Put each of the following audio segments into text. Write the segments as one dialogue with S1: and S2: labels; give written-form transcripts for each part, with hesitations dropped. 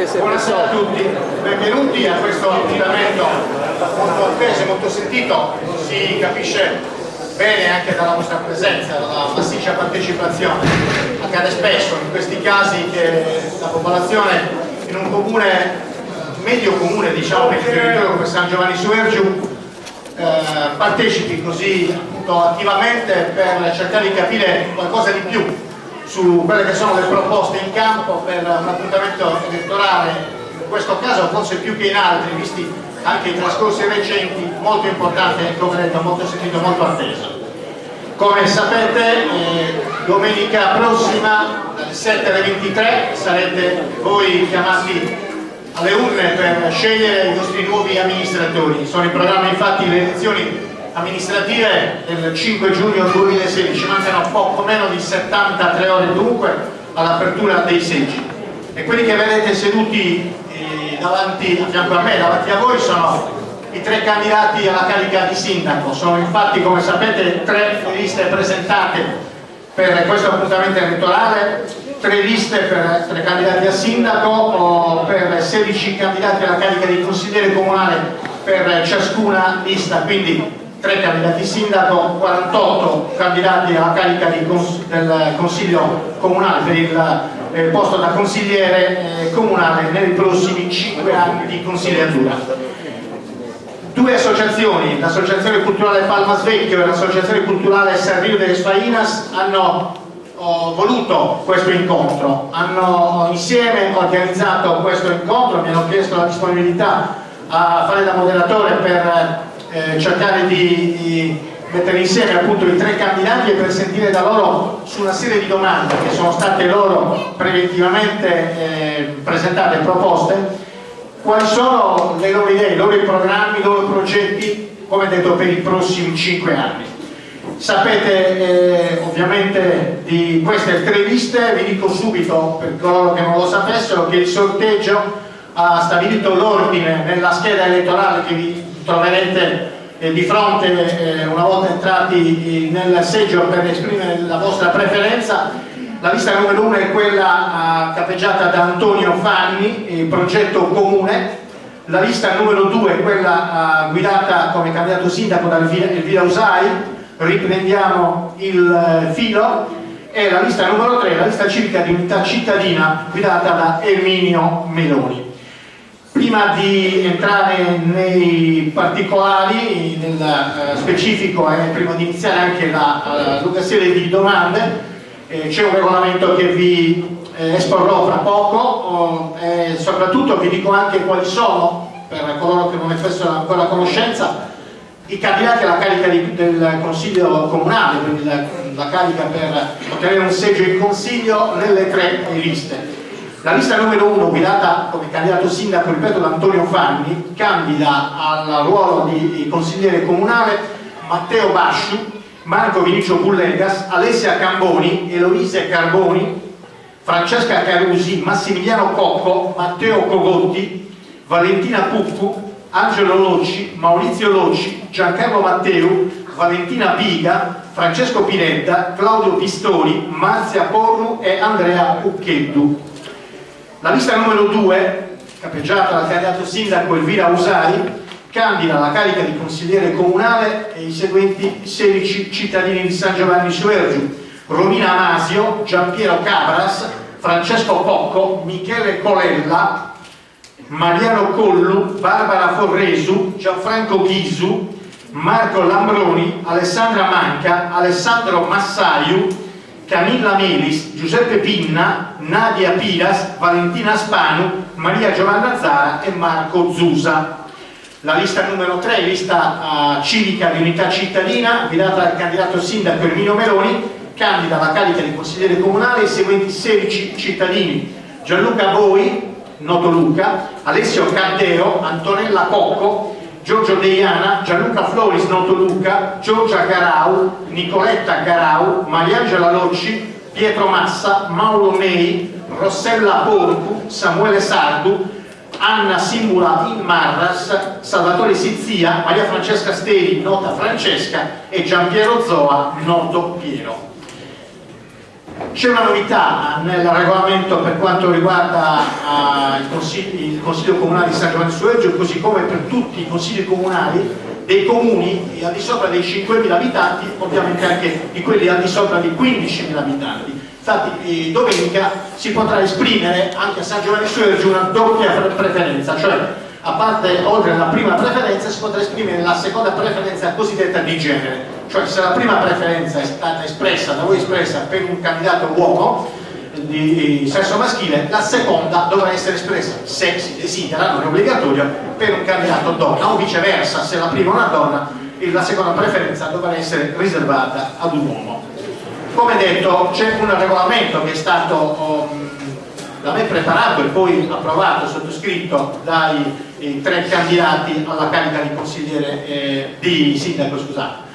S1: Buonasera a tutti, benvenuti a questo appuntamento molto atteso e molto sentito. Si capisce bene anche dalla vostra presenza, dalla massiccia partecipazione. Accade spesso in questi casi che la popolazione in un comune, medio comune diciamo, nel territorio come San Giovanni su Ergiu, partecipi così appunto attivamente per cercare di capire qualcosa di più su quelle che sono le proposte in campo per un appuntamento elettorale, in questo caso forse più che in altri, visti anche i trascorsi recenti, molto importante, come detto, molto sentito, molto atteso. Come sapete, domenica prossima dalle 7 alle 23 sarete voi chiamati alle urne per scegliere i vostri nuovi amministratori. Sono in programma infatti le elezioni amministrative del 5 giugno 2016, mancano poco meno di 73 ore dunque all'apertura dei seggi, e quelli che vedete seduti davanti, a fianco a me, davanti a voi, sono i tre candidati alla carica di sindaco. Sono infatti, come sapete, tre liste presentate per questo appuntamento elettorale, tre liste per tre candidati a sindaco o per 16 candidati alla carica di consigliere comunale per ciascuna lista, quindi 3 candidati sindaco, 48 candidati alla carica del consiglio comunale per il posto da consigliere comunale nei prossimi 5 anni di consigliatura. 2 associazioni, l'Associazione Culturale Palma Svecchio e l'Associazione Culturale San Rio de Fainas, hanno voluto questo incontro, hanno insieme organizzato questo incontro, mi hanno chiesto la disponibilità a fare da moderatore per cercare di mettere insieme appunto i 3 candidati e per sentire da loro su una serie di domande che sono state loro preventivamente presentate e proposte, quali sono le loro idee, i loro programmi, i loro progetti, come detto, per i prossimi 5 anni. Sapete ovviamente di queste 3 liste, vi dico subito per coloro che non lo sapessero che il sorteggio ha stabilito l'ordine nella scheda elettorale che vi troverete di fronte una volta entrati nel seggio per esprimere la vostra preferenza. La lista numero 1 è quella capeggiata da Antonio Fanni, progetto comune. La lista numero 2 è quella guidata come candidato sindaco da Elvira Usai, riprendiamo il filo, e la lista numero 3 è la lista civica di unità cittadina guidata da Erminio Meloni. Prima di entrare nei particolari, nel specifico, e prima di iniziare anche la lunga serie di domande, c'è un regolamento che vi esporrò fra poco, e soprattutto vi dico anche quali sono, per coloro che non ne fossero ancora a conoscenza, i candidati alla carica del consiglio comunale, quindi la carica per ottenere un seggio in consiglio nelle 3 liste. La lista numero 1, guidata come candidato sindaco, ripeto, da Antonio Fanni, candida al ruolo di consigliere comunale Matteo Basciu, Marco Vinicio Bullegas, Alessia Camboni, Eloise Carboni, Francesca Carusi, Massimiliano Cocco, Matteo Cogotti, Valentina Puccu, Angelo Locci, Maurizio Locci, Giancarlo Matteu, Valentina Piga, Francesco Pinetta, Claudio Pistoni, Marzia Porru e Andrea Ucchettu. La lista numero 2, capeggiata dal candidato sindaco Elvira Usai, candida alla carica di consigliere comunale e i seguenti 16 cittadini di San Giovanni su Ergiu: Romina Amasio, Giampiero Cabras, Francesco Cocco, Michele Colella, Mariano Collu, Barbara Forresu, Gianfranco Ghisu, Marco Lambroni, Alessandra Manca, Alessandro Massaiu, Camilla Melis, Giuseppe Pinna, Nadia Piras, Valentina Spanu, Maria Giovanna Zara e Marco Zusa. La lista numero 3, lista civica di unità cittadina, guidata dal candidato sindaco Erminio Meloni, candida alla carica di consigliere comunale i seguenti 16 cittadini: Gianluca Boi, noto Luca, Alessio Caddeo, Antonella Cocco, Giorgio Deiana, Gianluca Floris, noto Luca, Giorgia Garau, Nicoletta Garau, Mariangela Locci, Pietro Massa, Mauro Nei, Rossella Porcu, Samuele Sardu, Anna Simula in Marras, Salvatore Sizia, Maria Francesca Steli, nota Francesca, e Giampiero Zoa, noto Piero. C'è una novità nel regolamento per quanto riguarda il Consiglio Comunale di San Giovanni su Reggio, così come per tutti i consigli comunali dei comuni al di sopra dei 5.000 abitanti, ovviamente anche di quelli al di sopra di 15.000 abitanti. Infatti domenica si potrà esprimere anche a San Giovanni su Reggio una doppia preferenza, cioè a parte oltre alla prima preferenza si potrà esprimere la seconda preferenza cosiddetta di genere, cioè se la prima preferenza è stata espressa da voi espressa per un candidato uomo di sesso maschile, la seconda dovrà essere espressa, se si desidera, non è obbligatorio, per un candidato donna, o viceversa, se la prima è una donna la seconda preferenza dovrà essere riservata ad un uomo. Come detto, c'è un regolamento che è stato da me preparato e poi approvato, sottoscritto dai 3 candidati alla carica di consigliere di sindaco, scusate.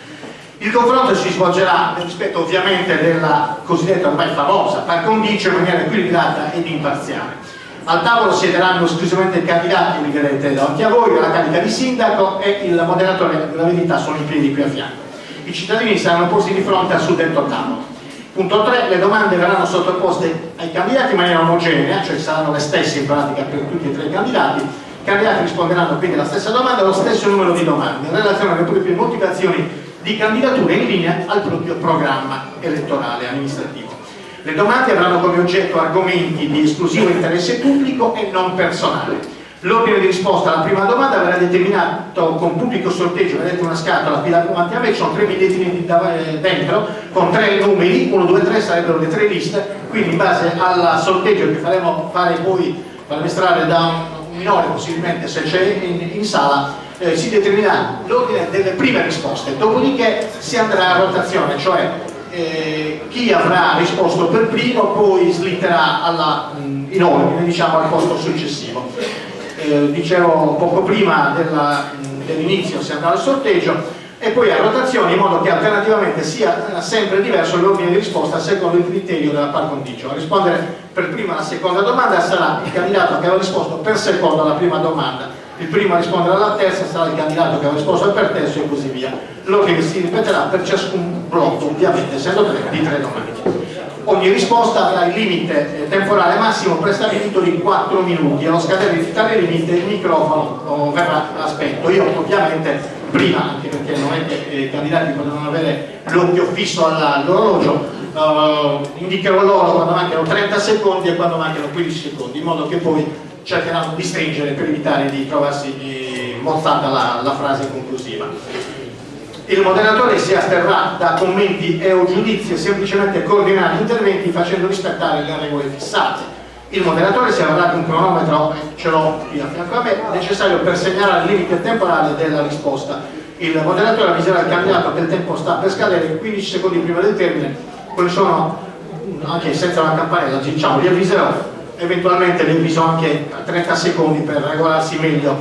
S1: Il confronto si svolgerà nel rispetto ovviamente della cosiddetta ormai famosa par condicio, in maniera equilibrata ed imparziale. Al tavolo siederanno esclusivamente i candidati, li vedete davanti a voi, alla carica di sindaco, e il moderatore della verità sono in piedi qui a fianco. I cittadini saranno posti di fronte al suddetto tavolo. Punto 3, le domande verranno sottoposte ai candidati in maniera omogenea, cioè saranno le stesse in pratica per tutti e 3 i candidati. I candidati risponderanno quindi alla stessa domanda, allo stesso numero di domande, in relazione alle proprie motivazioni di candidatura in linea al proprio programma elettorale amministrativo. Le domande avranno come oggetto argomenti di esclusivo interesse pubblico e non personale. L'ordine di risposta alla prima domanda verrà determinato con pubblico sorteggio, vedete una scatola qui davanti a me, ci sono 3 bigliettini dentro con 3 numeri, 1, 2, 3 sarebbero le 3 liste, quindi in base al sorteggio che faremo fare poi, faremo estrarre da un minore possibilmente se c'è in sala, si determinerà l'ordine delle prime risposte, dopodiché si andrà a rotazione, cioè chi avrà risposto per primo poi slitterà in ordine, diciamo, al posto successivo. Dicevo poco prima dell'inizio si andrà al sorteggio e poi a rotazione, in modo che alternativamente sia sempre diverso l'ordine di risposta secondo il criterio della par condicio. A rispondere per prima alla seconda domanda sarà il candidato che aveva risposto per secondo alla prima domanda, il primo a rispondere alla terza sarà il candidato che aveva risposto per terzo e così via. L'ordine si ripeterà per ciascun blocco, ovviamente essendo 3 di 3 domande. Ogni risposta avrà il limite temporale massimo prestabilito di 4 minuti. Allo scadere di tale limite il microfono verrà spento. Io ovviamente prima, anche perché non è che i candidati potranno avere l'occhio fisso all'orologio, indicherò loro quando mancano 30 secondi e quando mancano 15 secondi, in modo che poi cercheranno di stringere per evitare di trovarsi mozzata la frase conclusiva. Il moderatore si asterrà da commenti e o giudizi e semplicemente coordinerà gli interventi facendo rispettare le regole fissate. Il moderatore si avvarrà di un cronometro, ce l'ho qui a fianco a me, necessario per segnalare il limite temporale della risposta. Il moderatore avviserà il candidato che il tempo sta per scadere 15 secondi prima del termine, quelli sono, anche senza la campanella, diciamo, li avviserò, eventualmente li avviso anche a 30 secondi per regolarsi meglio,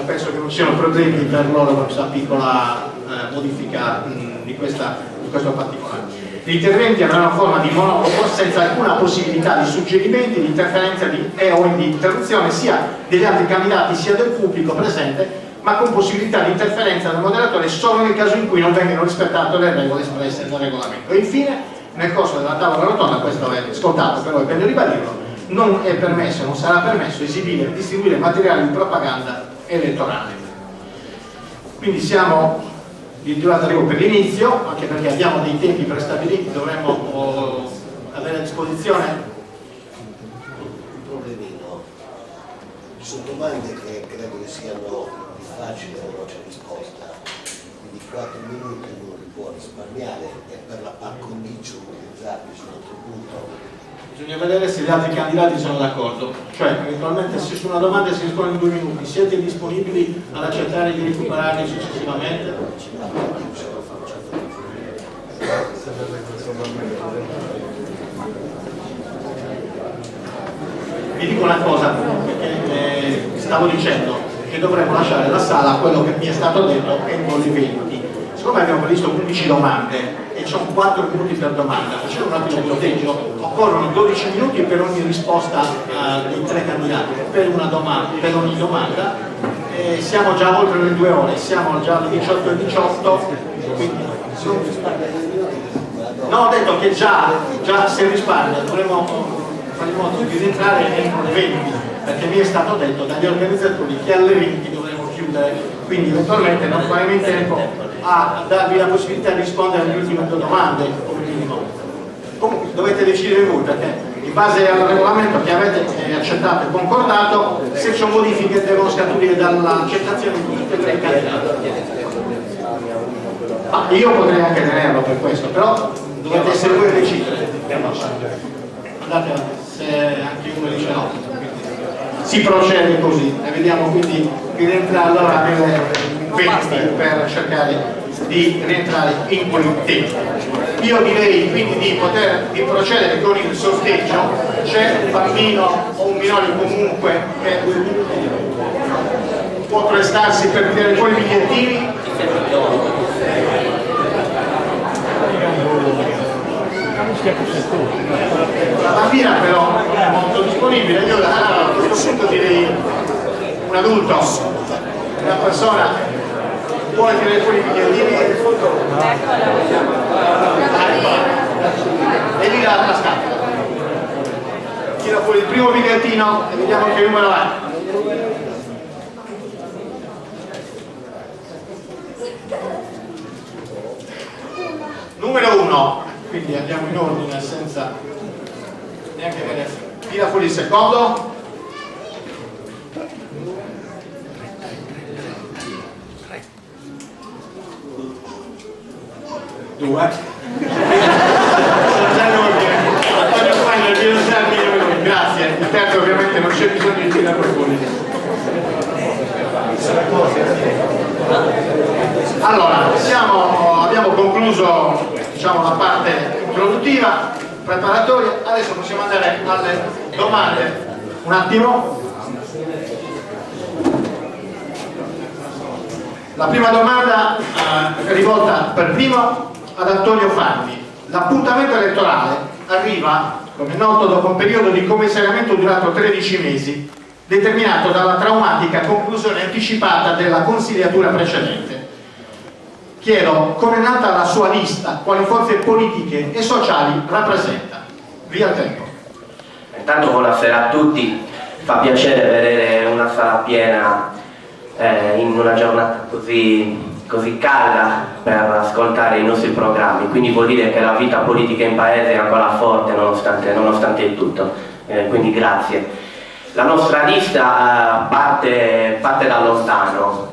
S1: penso che non siano problemi per loro questa piccola modifica di questo particolare. Gli interventi avranno forma di monologo senza alcuna possibilità di suggerimenti, di interferenza o di interruzione sia degli altri candidati sia del pubblico presente, ma con possibilità di interferenza del moderatore solo nel caso in cui non vengano rispettate le regole espresse nel regolamento. E infine, nel corso della tavola rotonda, questo è scontato, però è bene ribadirlo, non è permesso, non sarà permesso esibire e distribuire materiali di propaganda elettorale. Quindi siamo addirittura arrivo per l'inizio, anche perché abbiamo dei tempi prestabiliti, dovremmo avere a disposizione.
S2: Un problemino, ci sono domande che credo che siano di facile o veloce risposta, quindi 4 minuti uno li può risparmiare e per la par condicio utilizzarli su un altro punto.
S1: Bisogna vedere se gli altri candidati sono d'accordo, cioè eventualmente se su una domanda si risponde in 2 minuti, siete disponibili ad accettare di recuperarli successivamente? Vi dico una cosa, perché stavo dicendo che dovremmo lasciare la sala a quello che mi è stato detto entro le 20. Siccome abbiamo previsto 15 domande e ci sono 4 minuti per domanda, facendo un attimo di sorteggio, occorrono 12 minuti per ogni risposta dei 3 candidati per ogni domanda. Siamo già oltre le 2 ore, siamo già alle 18:18, quindi No, ho detto che già se risparmia dovremmo fare in modo di rientrare entro le 20, perché mi è stato detto dagli organizzatori che alle 20 dovremo chiudere, quindi eventualmente non faremo in tempo a darvi la possibilità di rispondere alle ultime 2 domande come minimo. Comunque dovete decidere voi, perché in base al regolamento che avete accettato e concordato, se c'è modifiche devono scaturire dall'accettazione di tutte e 3 i candidati. Io potrei anche tenerlo per questo, però dovete essere voi a decidere. Andate avanti, se anche uno dice no. Si procede così e vediamo quindi di rientrare allora nelle 20 per cercare di rientrare in quel tempo. Io direi quindi di procedere con il sorteggio. C'è un bambino o un minore comunque che può prestarsi per vedere poi i bigliettini. La bambina però è molto disponibile, io a questo punto direi un adulto, una persona vuole tirare fuori i bigliettini e lì la scatola. Tira fuori il primo bigliettino e vediamo che numero è. Numero 1, quindi andiamo in ordine senza neanche vedere. Tira fuori il secondo. Due. Grazie. Il terzo ovviamente non c'è bisogno di tirare fuori. Allora, abbiamo concluso, diciamo, la parte introduttiva, preparatoria, adesso possiamo andare alle domande. Un attimo. La prima domanda è rivolta per primo ad Antonio Fanni. L'appuntamento elettorale arriva, come è noto, dopo un periodo di commissariamento durato 13 mesi, determinato dalla traumatica conclusione anticipata della consigliatura precedente. Chiedo come è nata la sua lista, quali forze politiche e sociali rappresenta. Via il tempo.
S3: Intanto buonasera a tutti, fa piacere vedere una sala piena in una giornata così calda per ascoltare i nostri programmi, quindi vuol dire che la vita politica in paese è ancora forte nonostante il tutto, quindi grazie. La nostra lista parte da lontano.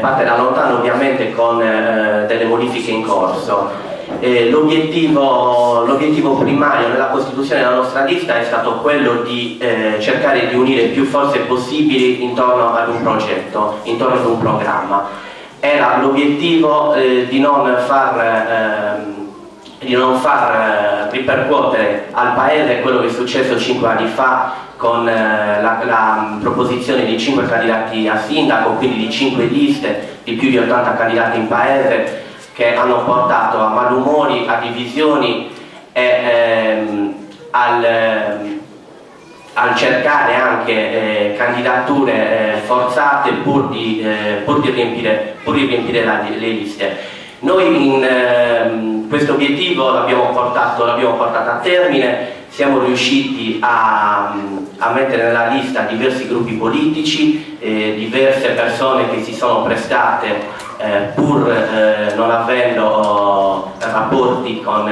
S3: Parte da lontano ovviamente con delle modifiche in corso. L'obiettivo primario nella costituzione della nostra lista è stato quello di cercare di unire più forze possibili intorno ad un progetto, intorno ad un programma. Era l'obiettivo di non far ripercuotere al Paese quello che è successo 5 anni fa con la proposizione di 5 candidati a sindaco, quindi di 5 liste di più di 80 candidati in Paese, che hanno portato a malumori, a divisioni e al cercare anche candidature forzate pur di riempire le liste. Noi questo obiettivo l'abbiamo portato a termine, siamo riusciti a mettere nella lista diversi gruppi politici, diverse persone che si sono prestate pur non avendo rapporti con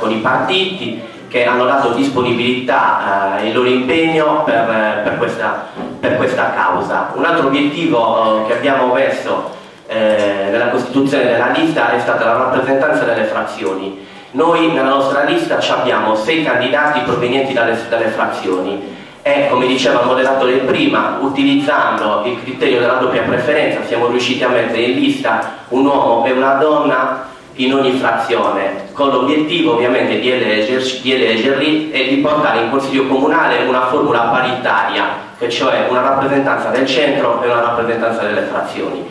S3: i partiti, che hanno dato disponibilità e il loro impegno per questa causa. Un altro obiettivo che abbiamo messo nella costituzione della lista è stata la rappresentanza delle frazioni. Noi nella nostra lista abbiamo 6 candidati provenienti dalle frazioni e, come diceva il moderatore prima, utilizzando il criterio della doppia preferenza siamo riusciti a mettere in lista un uomo e una donna in ogni frazione, con l'obiettivo ovviamente di eleggerli e di portare in consiglio comunale una formula paritaria, che cioè una rappresentanza del centro e una rappresentanza delle frazioni.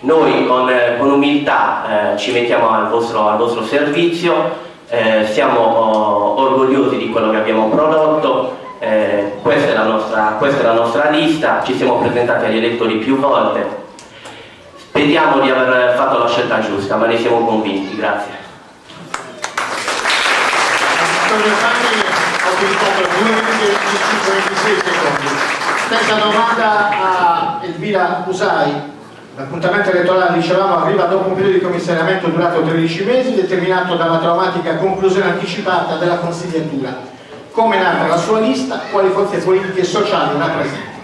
S3: Noi con umiltà ci mettiamo al vostro servizio, siamo orgogliosi di quello che abbiamo prodotto, questa è la nostra lista, ci siamo presentati agli elettori più volte, speriamo di aver fatto la scelta giusta, ma ne siamo convinti. Grazie.
S1: Antonio Fanni ha utilizzato 2 minuti e 26 secondi. Stessa domanda a Elvira Usai. L'appuntamento elettorale, dicevamo, arriva dopo un periodo di commissariamento durato 13 mesi, determinato dalla traumatica conclusione anticipata della consigliatura. Come è nata la sua lista? Quali forze politiche e sociali rappresenta?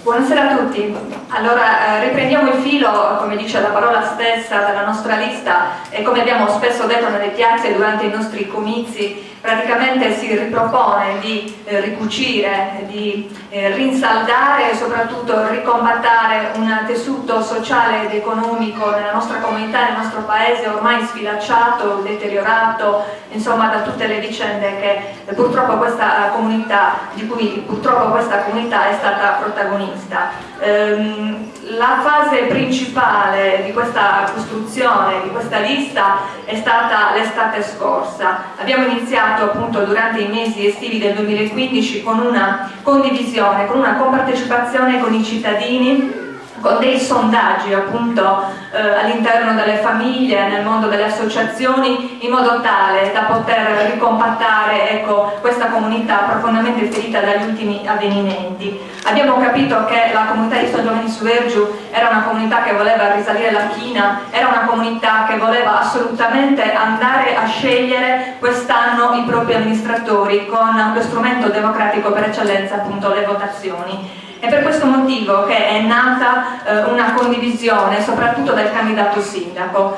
S4: Buonasera a tutti. Allora, riprendiamo il filo, come dice la parola stessa, della nostra lista e come abbiamo spesso detto nelle piazze durante i nostri comizi, praticamente si ripropone di ricucire, di rinsaldare e soprattutto ricompattare un tessuto sociale ed economico nella nostra comunità, nel nostro paese ormai sfilacciato, deteriorato, insomma da tutte le vicende che purtroppo questa comunità, di cui purtroppo questa comunità è stata protagonista. La fase principale di questa costruzione, di questa lista, è stata l'estate scorsa. Abbiamo iniziato appunto durante i mesi estivi del 2015 con una condivisione, con una compartecipazione con i cittadini, con dei sondaggi appunto all'interno delle famiglie, nel mondo delle associazioni, in modo tale da poter ricompattare questa comunità profondamente ferita dagli ultimi avvenimenti. Abbiamo capito che la comunità di San Giovanni su Vergiu era una comunità che voleva risalire la china, era una comunità che voleva assolutamente andare a scegliere quest'anno i propri amministratori con lo strumento democratico per eccellenza, appunto le votazioni. È per questo motivo che è nata una condivisione soprattutto del candidato sindaco.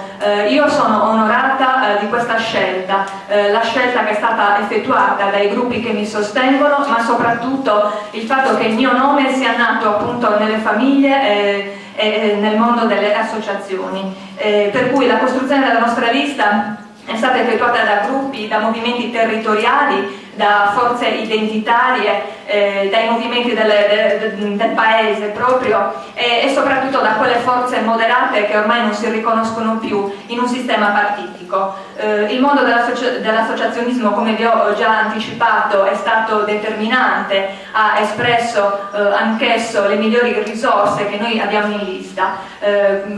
S4: Io sono onorata di questa scelta, la scelta che è stata effettuata dai gruppi che mi sostengono, ma soprattutto il fatto che il mio nome sia nato appunto nelle famiglie e nel mondo delle associazioni. Per cui la costruzione della nostra lista è stata effettuata da gruppi, da movimenti territoriali, da forze identitarie, dai movimenti del paese proprio e soprattutto da quelle forze moderate che ormai non si riconoscono più in un sistema partitico. Il mondo dell'associazionismo, come vi ho già anticipato, è stato determinante, ha espresso anch'esso le migliori risorse che noi abbiamo in lista.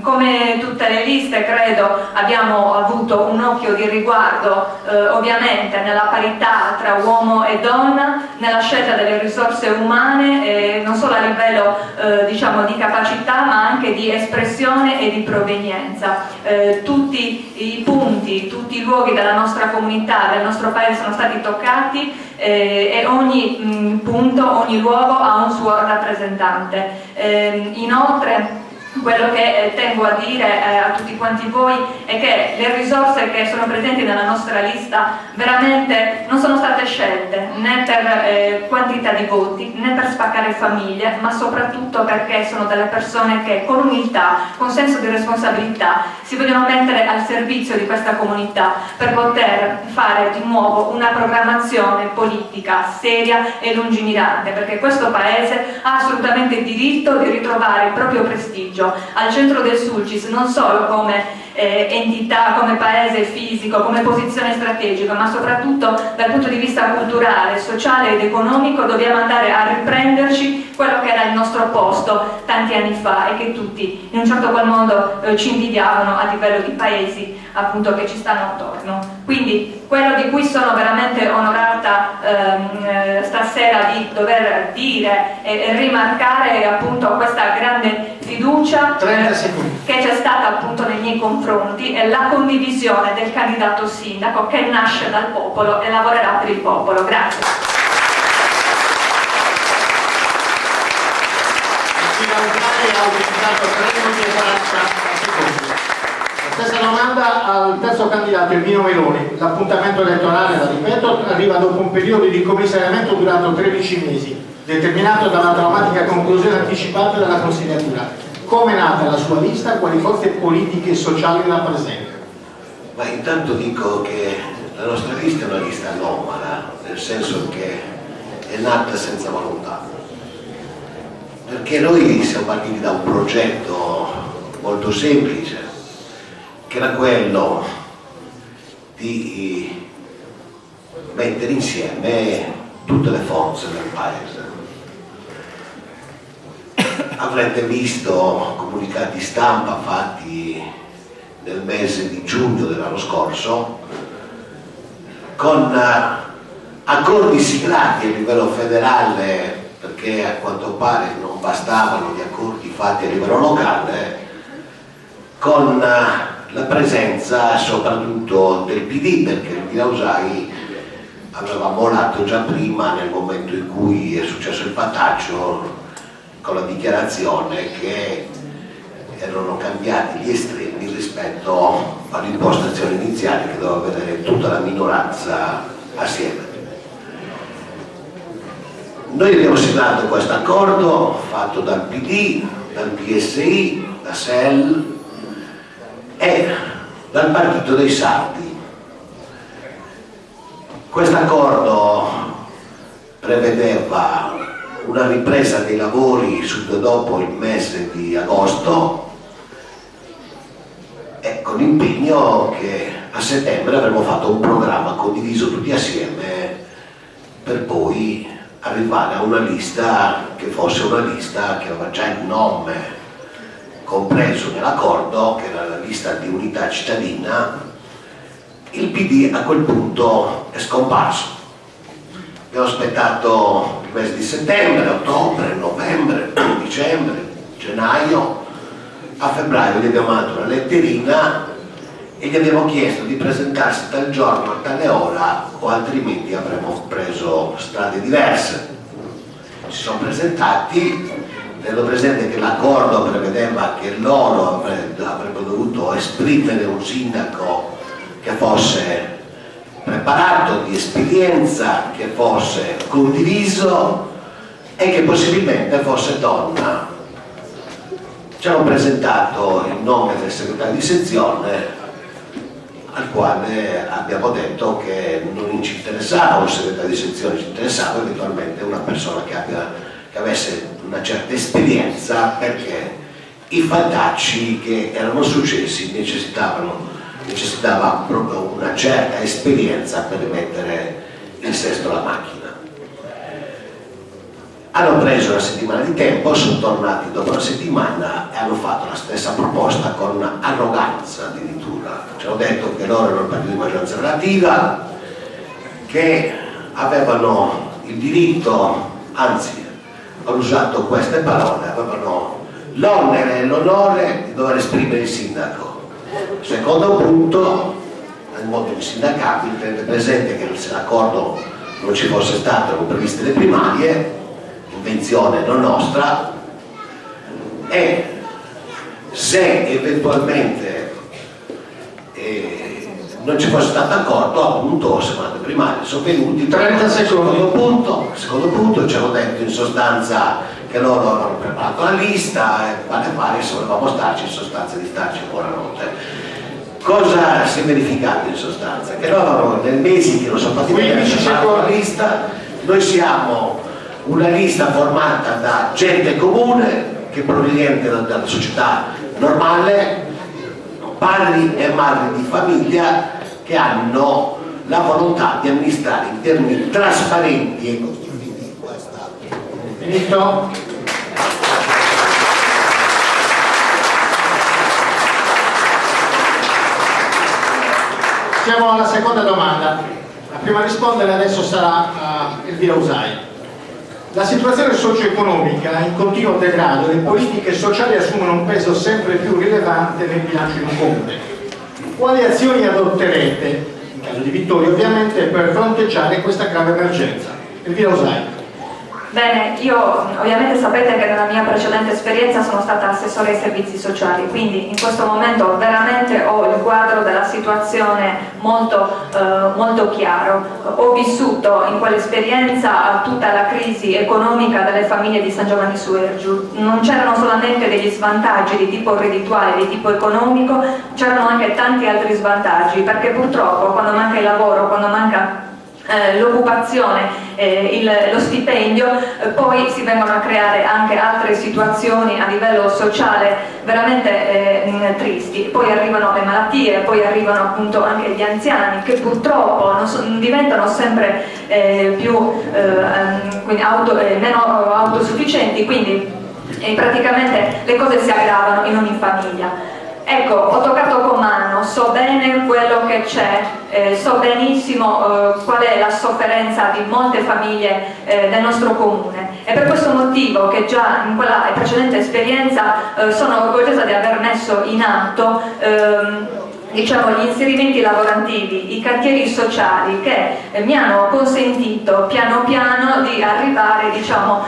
S4: Come tutte le liste, credo, abbiamo avuto un occhio di riguardo ovviamente nella parità tra uomo e donna, nella scelta delle risorse umane, non solo a livello diciamo di capacità, ma anche di espressione e di provenienza. Tutti i punti, tutti i luoghi della nostra comunità, del nostro paese sono stati toccati e ogni punto, ogni luogo ha un suo rappresentante. Inoltre, quello che tengo a dire a tutti quanti voi è che le risorse che sono presenti nella nostra lista veramente non sono state scelte né per quantità di voti né per spaccare famiglie, ma soprattutto perché sono delle persone che con umiltà, con senso di responsabilità si vogliono mettere al servizio di questa comunità per poter fare di nuovo una programmazione politica seria e lungimirante, perché questo paese ha assolutamente il diritto di ritrovare il proprio prestigio al centro del Sulcis, non solo come entità, come paese fisico, come posizione strategica, ma soprattutto dal punto di vista culturale, sociale ed economico. Dobbiamo andare a riprenderci quello che era il nostro posto tanti anni fa e che tutti in un certo qual modo ci invidiavano a livello di paesi appunto che ci stanno attorno. Quindi quello di cui sono veramente onorata stasera di dover dire e rimarcare è appunto questa grande fiducia che c'è stata appunto nei miei confronti e la condivisione del candidato sindaco che nasce dal popolo e lavorerà per il popolo. Grazie.
S1: La stessa domanda al terzo candidato, Elvino Meloni. L'appuntamento elettorale, la ripeto, arriva dopo un periodo di commissariamento durato 13 mesi, determinato dalla drammatica conclusione anticipata della consigliatura. Come è nata la sua lista? Quali forze politiche e sociali rappresenta?
S2: Ma intanto dico che la nostra lista è una lista anomala, nel senso che è nata senza volontà. Perché noi siamo partiti da un progetto molto semplice, che era quello di mettere insieme tutte le forze del paese. Avrete visto comunicati stampa fatti nel mese di giugno dell'anno scorso con accordi siglati a livello federale, perché a quanto pare non bastavano gli accordi fatti a livello locale, con la presenza soprattutto del PD, perché il Virausai aveva mollato già prima, nel momento in cui è successo il fattaccio, con la dichiarazione che erano cambiati gli estremi rispetto all'impostazione iniziale che doveva vedere tutta la minoranza assieme. Noi abbiamo siglato questo accordo fatto dal PD, dal PSI, da SEL e dal Partito dei Sardi. Questo accordo prevedeva una ripresa dei lavori subito dopo il mese di agosto e con l'impegno che a settembre avremmo fatto un programma condiviso tutti assieme per poi arrivare a una lista che fosse una lista che aveva già il nome compreso nell'accordo, che era la lista di unità cittadina. Il PD a quel punto è scomparso. Abbiamo aspettato il mese di settembre, ottobre, novembre, dicembre, gennaio. A febbraio gli abbiamo mandato una letterina e gli abbiamo chiesto di presentarsi tal giorno a tale ora o altrimenti avremmo preso strade diverse. Si sono presentati, tenendo presente che l'accordo prevedeva che loro avrebbero dovuto esprimere un sindaco che fosse preparato, di esperienza, che fosse condiviso e che possibilmente fosse donna. Ci hanno presentato il nome del segretario di sezione, al quale abbiamo detto che non ci interessava un segretario di sezione, ci interessava eventualmente una persona che avesse una certa esperienza, perché i fattacci che erano successi necessitava proprio una certa esperienza per mettere il sesto alla macchina. Hanno preso una settimana di tempo, sono tornati dopo una settimana e hanno fatto la stessa proposta con arroganza addirittura. Ci hanno detto che loro erano il partito di maggioranza relativa, che avevano il diritto, anzi hanno usato queste parole, avevano l'onere e l'onore di dover esprimere il sindaco. Secondo punto, nel modo insindacabile, tenete presente che se l'accordo non ci fosse stato, erano previste le primarie, invenzione non nostra, e se eventualmente non ci fosse stato accordo, appunto, sembrate primarie sono venuti
S1: 30 secondi.
S2: Secondo punto ci hanno detto in sostanza che loro avevano preparato la lista e pare se volevamo starci, in sostanza di starci buonanotte. Cosa si è verificato in sostanza? Che loro nel mese che non sono fatti vedere la lista, noi siamo una lista formata da gente comune che proveniente dalla società normale, padri e madri di famiglia che hanno la volontà di amministrare in termini trasparenti e costruttivi questa.
S1: Finito? Siamo alla seconda domanda. La prima a rispondere adesso sarà Elvira Usai. La situazione socio-economica è in continuo degrado e le politiche sociali assumono un peso sempre più rilevante nel bilancio di un comune. Quali azioni adotterete, in caso di vittoria ovviamente, per fronteggiare questa grave emergenza? Elvira Usai.
S4: Bene, io ovviamente sapete che nella mia precedente esperienza sono stata assessore ai servizi sociali, quindi in questo momento veramente ho il quadro della situazione molto chiaro. Ho vissuto in quell'esperienza tutta la crisi economica delle famiglie di San Giovanni su Ergiu. Non c'erano solamente degli svantaggi di tipo reddituale, di tipo economico, c'erano anche tanti altri svantaggi, perché purtroppo quando manca il lavoro, quando manca l'occupazione, lo stipendio, poi si vengono a creare anche altre situazioni a livello sociale veramente tristi. Poi arrivano le malattie, poi arrivano appunto anche gli anziani che purtroppo diventano sempre meno autosufficienti, quindi praticamente le cose si aggravano in ogni famiglia. Ecco, ho toccato con mano, so bene quello che c'è, so benissimo qual è la sofferenza di molte famiglie del nostro comune. È per questo motivo che già in quella precedente esperienza sono orgogliosa di aver messo in atto diciamo, gli inserimenti lavorativi, i cantieri sociali che mi hanno consentito piano piano di arrivare, diciamo,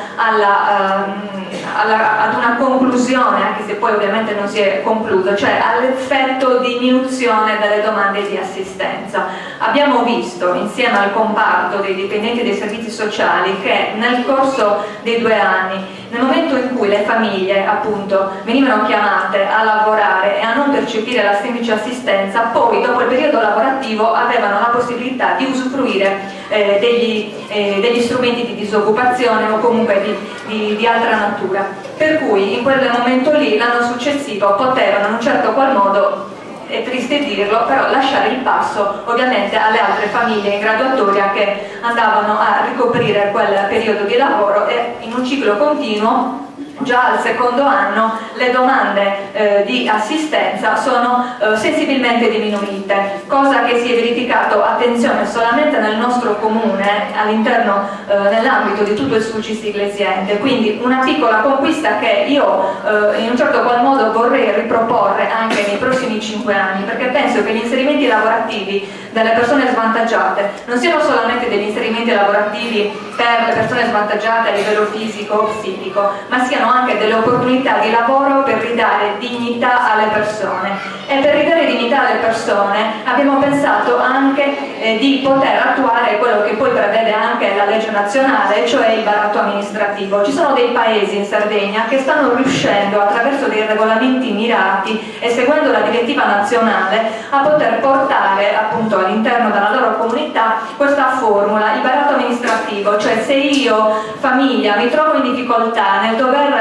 S4: ad una conclusione, anche se poi ovviamente non si è concluso, cioè all'effetto diminuzione delle domande di assistenza. Abbiamo visto insieme al comparto dei dipendenti dei servizi sociali che nel corso dei 2 anni, nel momento in cui le famiglie appunto venivano chiamate a lavorare e a non percepire la semplice assistenza, poi dopo il periodo lavorativo avevano la possibilità di usufruire degli strumenti di disoccupazione o comunque di altra natura. Per cui in quel momento lì, l'anno successivo, potevano in un certo qual modo, è triste dirlo, però lasciare il passo ovviamente alle altre famiglie in graduatoria che andavano a ricoprire quel periodo di lavoro, e in un ciclo continuo già al secondo anno le domande di assistenza sono sensibilmente diminuite, cosa che si è verificato, attenzione, solamente nel nostro comune, all'interno nell'ambito di tutto il Sulcis Iglesiente. Quindi una piccola conquista che io in un certo qual modo vorrei riproporre anche nei prossimi 5 anni, perché penso che gli inserimenti lavorativi delle persone svantaggiate non siano solamente degli inserimenti lavorativi per le persone svantaggiate a livello fisico o psichico, ma siano anche delle opportunità di lavoro per ridare dignità alle persone. E per ridare dignità alle persone abbiamo pensato anche di poter attuare quello che poi prevede anche la legge nazionale, cioè il baratto amministrativo. Ci sono dei paesi in Sardegna che stanno riuscendo, attraverso dei regolamenti mirati e seguendo la direttiva nazionale, a poter portare appunto all'interno della loro comunità questa formula, il baratto amministrativo, cioè se io, famiglia, mi trovo in difficoltà nel dover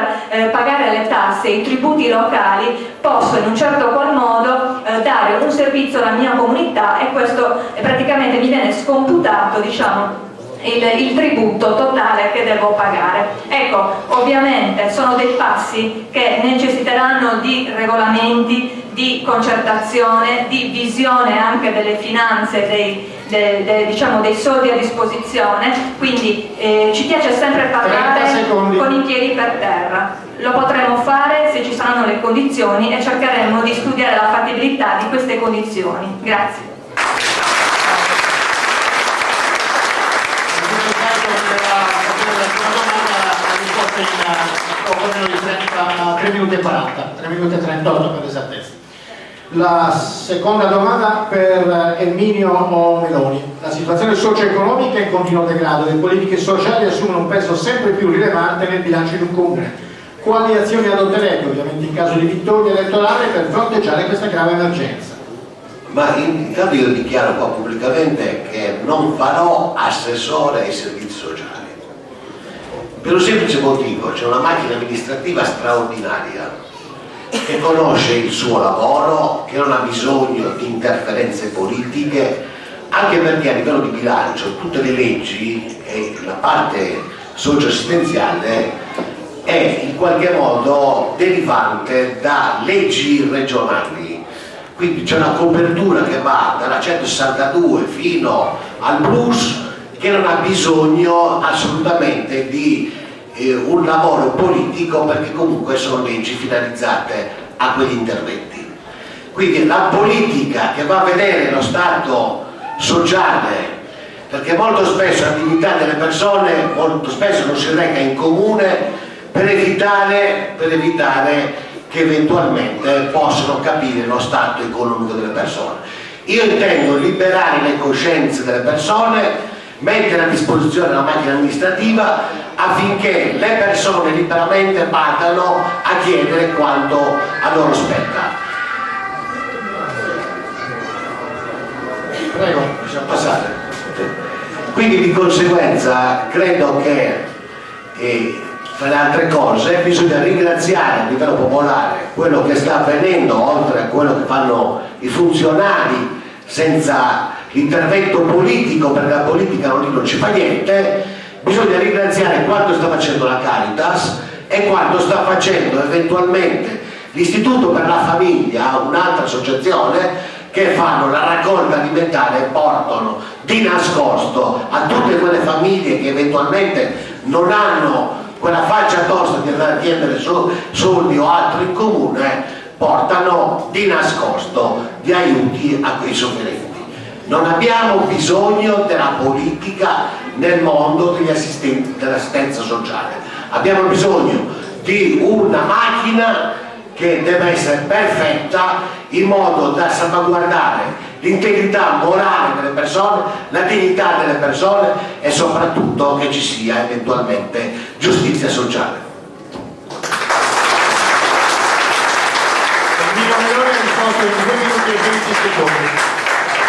S4: pagare le tasse, i tributi locali, posso in un certo qual modo dare un servizio alla mia comunità, e questo praticamente mi viene scomputato, diciamo, il tributo totale che devo pagare. Ecco, ovviamente sono dei passi che necessiteranno di regolamenti, di concertazione, di visione anche delle finanze, diciamo, dei soldi a disposizione, quindi ci piace sempre parlare con i piedi per terra. Lo potremo fare se ci saranno le condizioni e cercheremo di studiare la fattibilità di queste condizioni. Grazie.
S1: In 3 minuti e 40, 3 minuti e 38 per esattezza. La seconda domanda per Erminio Meloni. La situazione socio-economica è in continuo degrado, le politiche sociali assumono un peso sempre più rilevante nel bilancio di un comune. Quali azioni adotterete, ovviamente in caso di vittoria elettorale, per fronteggiare questa grave emergenza?
S2: Ma intanto io dichiaro qua pubblicamente che non farò assessore ai servizi sociali. Per un semplice motivo: c'è una macchina amministrativa straordinaria che conosce il suo lavoro, che non ha bisogno di interferenze politiche, anche perché a livello di bilancio tutte le leggi e la parte socio-assistenziale è in qualche modo derivante da leggi regionali, quindi c'è una copertura che va dalla 162 fino al plus, che non ha bisogno assolutamente di un lavoro politico, perché comunque sono leggi finalizzate a quegli interventi. Quindi la politica che va a vedere lo stato sociale, perché molto spesso la dignità delle persone molto spesso non si reca in comune per evitare che eventualmente possano capire lo stato economico delle persone. Io intendo liberare le coscienze delle persone, mettere a disposizione la macchina amministrativa affinché le persone liberamente vadano a chiedere quanto a loro spetta.
S1: Prego.
S2: Bisogna passare. Quindi di conseguenza credo che tra le altre cose bisogna ringraziare a livello popolare quello che sta avvenendo, oltre a quello che fanno i funzionari senza l'intervento politico, perché la politica non ci fa niente. Bisogna ringraziare quanto sta facendo la Caritas e quanto sta facendo eventualmente L'Istituto per la Famiglia, un'altra associazione, che fanno la raccolta alimentare e portano di nascosto a tutte quelle famiglie che eventualmente non hanno quella faccia tosta di andare a chiedere soldi o altro in comune, portano di nascosto gli aiuti a quei sofferenti. Non abbiamo bisogno della politica nel mondo degli assistenti dell'assistenza sociale, abbiamo bisogno di una macchina che deve essere perfetta in modo da salvaguardare l'integrità morale delle persone, la dignità delle persone e soprattutto che ci sia eventualmente giustizia sociale.
S1: Emilio Meloni ha risposto in 2 minuti e 20 secondi.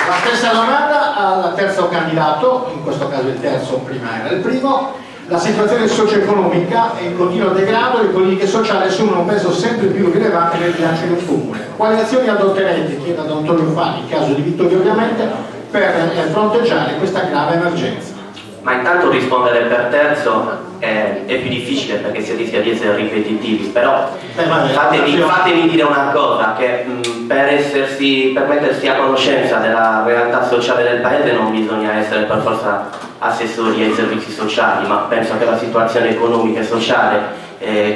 S1: La stessa domanda al terzo candidato, in questo caso il terzo, prima era il primo. La situazione socio-economica è in continuo degrado e le politiche sociali assumono un peso sempre più rilevante nel bilancio del comune. Quali azioni adotterete, chiede ad Antonio Fani, in caso di vittoria ovviamente, per fronteggiare questa grave emergenza?
S3: Ma intanto rispondere per terzo è più difficile perché si rischia di essere ripetitivi, però fatemi dire una cosa, che per mettersi a conoscenza della realtà sociale del paese non bisogna essere per forza assessori ai servizi sociali, ma penso che la situazione economica e sociale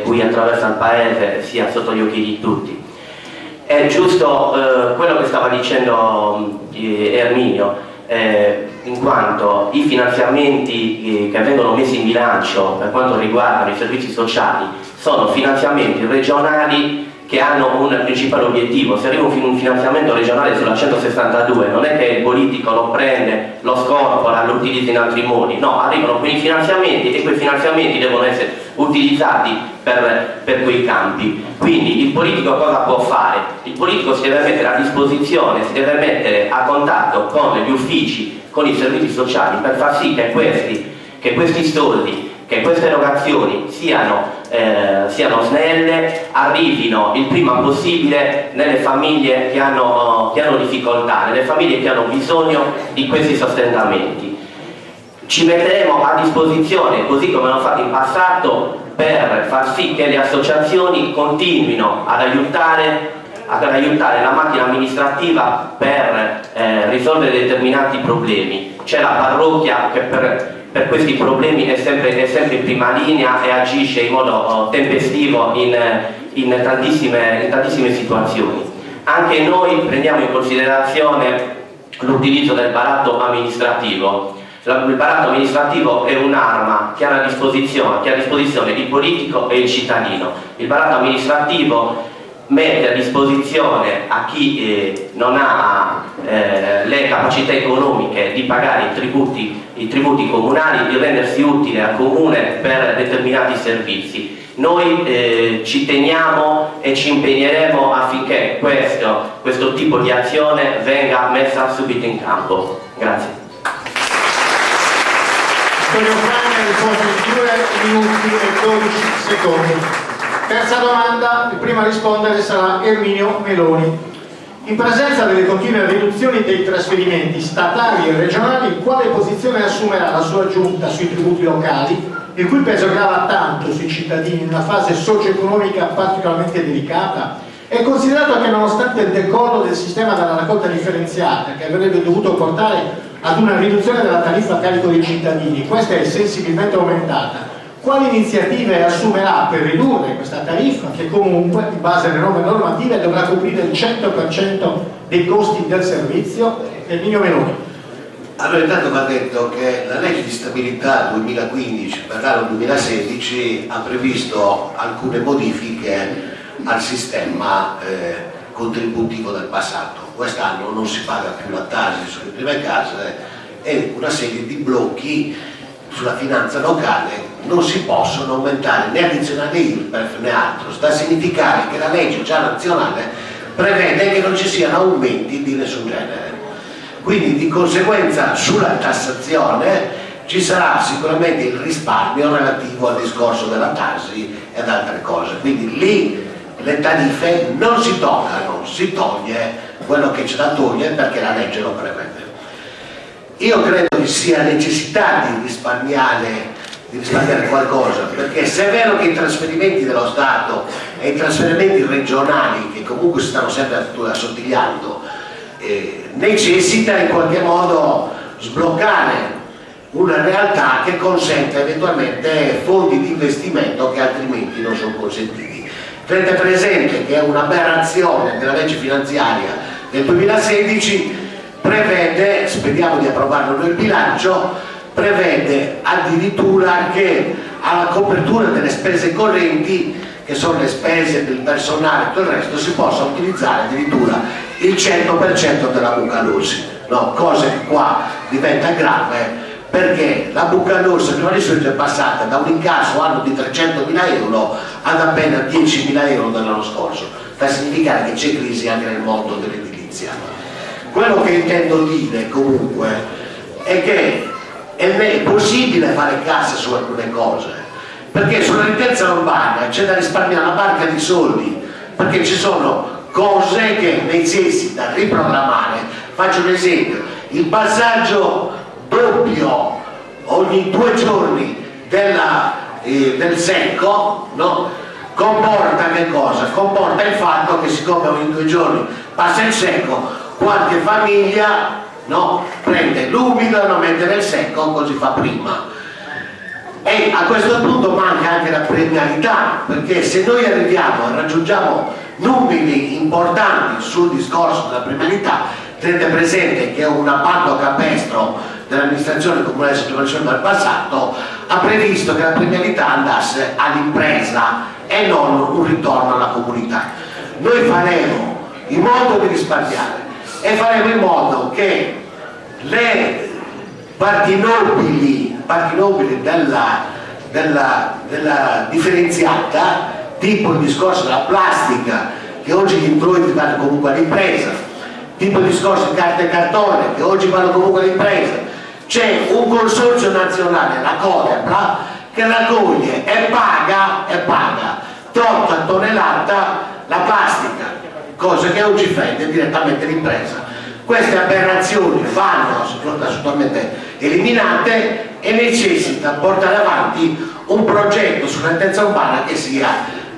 S3: cui attraversa il paese sia sotto gli occhi di tutti. È giusto quello che stava dicendo Erminio, in quanto i finanziamenti che vengono messi in bilancio per quanto riguardano i servizi sociali sono finanziamenti regionali che hanno un principale obiettivo. Se arriva un finanziamento regionale sulla 162 non è che il politico lo prende, lo scorpora, lo utilizza in altri modi, no, arrivano quei finanziamenti e quei finanziamenti devono essere utilizzati per quei campi. Quindi il politico cosa può fare? Il politico si deve mettere a disposizione, si deve mettere a contatto con gli uffici, con i servizi sociali per far sì che questi soldi, che queste erogazioni siano snelle, arrivino il prima possibile nelle famiglie che hanno difficoltà, nelle famiglie che hanno bisogno di questi sostentamenti. Ci metteremo a disposizione, così come hanno fatto in passato, per far sì che le associazioni continuino ad aiutare la macchina amministrativa per risolvere determinati problemi. C'è la parrocchia che per questi problemi è sempre in prima linea e agisce in modo tempestivo in tantissime situazioni. Anche noi prendiamo in considerazione l'utilizzo del baratto amministrativo. Il baratto amministrativo è un'arma che ha a disposizione il politico e il cittadino. Il baratto amministrativo mette a disposizione a chi non ha le capacità economiche di pagare i tributi comunali, di rendersi utile al comune per determinati servizi. Noi ci teniamo e ci impegneremo affinché questo tipo di azione venga messa subito in campo. Grazie.
S1: Antonio Fani risponde in 2 minuti e 12 secondi. Terza domanda, il primo a rispondere sarà Erminio Meloni. In presenza delle continue riduzioni dei trasferimenti statali e regionali, quale posizione assumerà la sua giunta sui tributi locali, il cui peso grava tanto sui cittadini in una fase socio-economica particolarmente delicata? È considerato che nonostante il decollo del sistema della raccolta differenziata, che avrebbe dovuto portare ad una riduzione della tariffa a carico dei cittadini, questa è sensibilmente aumentata. Quali iniziative assumerà per ridurre questa tariffa che comunque, in base alle nuove normative, dovrà coprire il 100% dei costi del servizio? Erminio Meloni.
S2: Allora, intanto va detto che la legge di stabilità 2015 per l'anno 2016 ha previsto alcune modifiche al sistema contributivo del passato. Quest'anno non si paga più la TASI sulle prime case e una serie di blocchi sulla finanza locale non si possono aumentare né addizionale IRPEF né altro. Sta a significare che la legge già nazionale prevede che non ci siano aumenti di nessun genere. Quindi di conseguenza sulla tassazione ci sarà sicuramente il risparmio relativo al discorso della TASI ed altre cose. Quindi lì le tariffe non si toccano, si toglie quello che c'è da togliere perché la legge lo prevede. Io credo che sia necessità di risparmiare qualcosa, perché se è vero che i trasferimenti dello Stato e i trasferimenti regionali che comunque si stanno sempre assottigliando, necessita in qualche modo sbloccare una realtà che consente eventualmente fondi di investimento che altrimenti non sono consentiti. Tenete presente che un'aberrazione della legge finanziaria del 2016 prevede, speriamo di approvarlo nel bilancio, prevede addirittura che alla copertura delle spese correnti, che sono le spese del personale e tutto il resto, si possa utilizzare addirittura il 100% della buca LURSS, no? Cosa che qua diventa grave, perché la buca LURSS prima di tutto è passata da un incasso anno di 300.000 euro ad appena 10.000 euro dell'anno scorso, sta a significare che c'è crisi anche nel mondo dell'edilizia. Quello che intendo dire comunque è che è possibile fare cassa su alcune cose, perché sulla ricchezza urbana c'è da risparmiare una barca di soldi, perché ci sono cose che necessita riprogrammare. Faccio un esempio: il passaggio doppio ogni 2 giorni del secco, no? Comporta che cosa? Comporta il fatto che siccome ogni 2 giorni passa il secco, qualche famiglia, no, prende l'umido e lo mette nel secco, così fa prima. E a questo punto manca anche la premialità, perché se noi arriviamo e raggiungiamo numeri importanti sul discorso della premialità, tenete presente che un appalto capestro dell'amministrazione comunale di Sottomarino del passato ha previsto che la premialità andasse all'impresa e non un ritorno alla comunità. Noi faremo in modo di risparmiare e faremo in modo che le parti nobili della differenziata, tipo il discorso della plastica, che oggi gli introiti vanno comunque all'impresa, tipo il discorso di carta e cartone, che oggi vanno comunque all'impresa, c'è un consorzio nazionale, la Codepla, che raccoglie e paga tot a tonnellata la plastica, cosa che oggi fende direttamente l'impresa. Queste aberrazioni vanno assolutamente eliminate e necessita portare avanti un progetto sull'altezza urbana che sia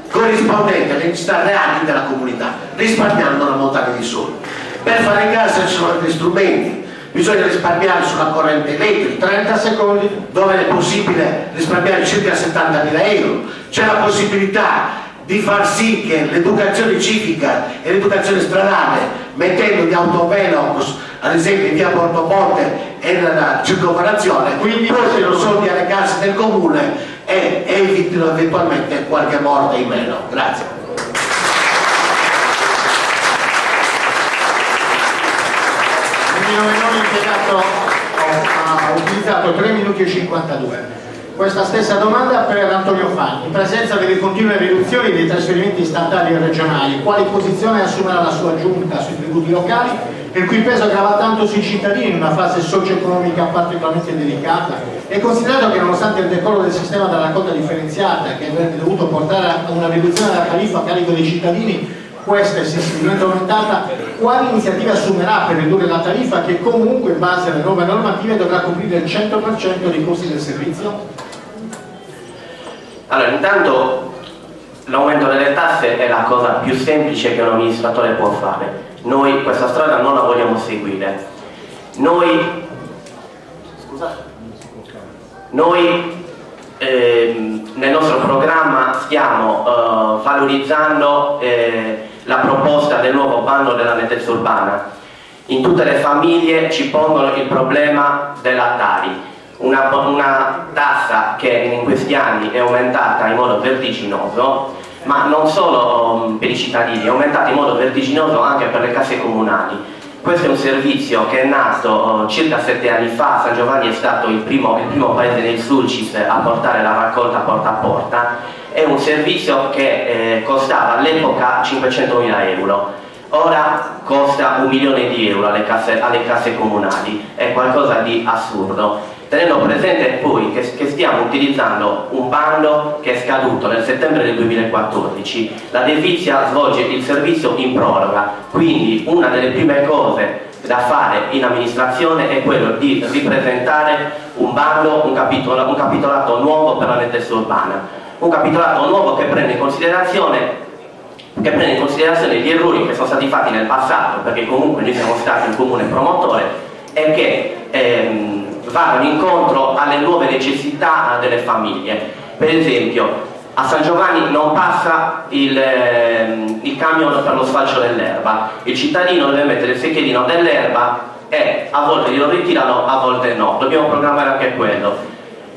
S2: corrispondente alle necessità reali della comunità, risparmiando una montagna di soldi. Per fare cassa ci sono altri strumenti, bisogna risparmiare sulla corrente elettrica,
S1: 30 secondi,
S2: dove è possibile risparmiare circa 70.000 euro, c'è la possibilità di far sì che l'educazione civica e l'educazione stradale, mettendo gli autovelox ad esempio in via Portoporte e nella circonvallazione, quindi portino soldi alle casse del comune e evitino eventualmente qualche morte in meno. Grazie.
S1: Ha utilizzato 3 minuti e 52. Questa stessa domanda per Antonio Fanni. In presenza delle continue riduzioni dei trasferimenti statali e regionali, quali posizione assumerà la sua giunta sui tributi locali, il cui peso grava tanto sui cittadini in una fase socio-economica particolarmente delicata? E considerato che nonostante il decollo del sistema della raccolta differenziata, che avrebbe dovuto portare a una riduzione della tariffa a carico dei cittadini, questa è sensibilmente aumentata, quali iniziative assumerà per ridurre la tariffa che comunque in base alle nuove normative dovrà coprire il 100% dei costi del servizio?
S3: Allora, intanto l'aumento delle tasse è la cosa più semplice che un amministratore può fare. Noi questa strada non la vogliamo seguire. Noi nel nostro programma stiamo valorizzando la proposta del nuovo bando della nettezza urbana. In tutte le famiglie ci pongono il problema della Tari, una tassa che in questi anni è aumentata in modo vertiginoso, ma non solo per i cittadini, è aumentata in modo vertiginoso anche per le casse comunali. Questo è un servizio che è nato circa 7 anni fa. San Giovanni è stato il primo paese del Sulcis a portare la raccolta porta a porta. È un servizio che costava all'epoca 500.000 euro, ora costa 1 milione di euro alle casse comunali, è qualcosa di assurdo. Tenendo presente poi che stiamo utilizzando un bando che è scaduto nel settembre del 2014, la Delfizia svolge il servizio in proroga, quindi una delle prime cose da fare in amministrazione è quello di ripresentare un bando, un capitolato nuovo per la nettezza urbana, un capitolato nuovo che prende in considerazione che prende in considerazione gli errori che sono stati fatti nel passato, perché comunque noi siamo stati un comune promotore, e che vanno incontro alle nuove necessità delle famiglie. Per esempio, a San Giovanni non passa il camion per lo sfalcio dell'erba, il cittadino deve mettere il secchiolino dell'erba e a volte glielo ritirano, a volte no, dobbiamo programmare anche quello.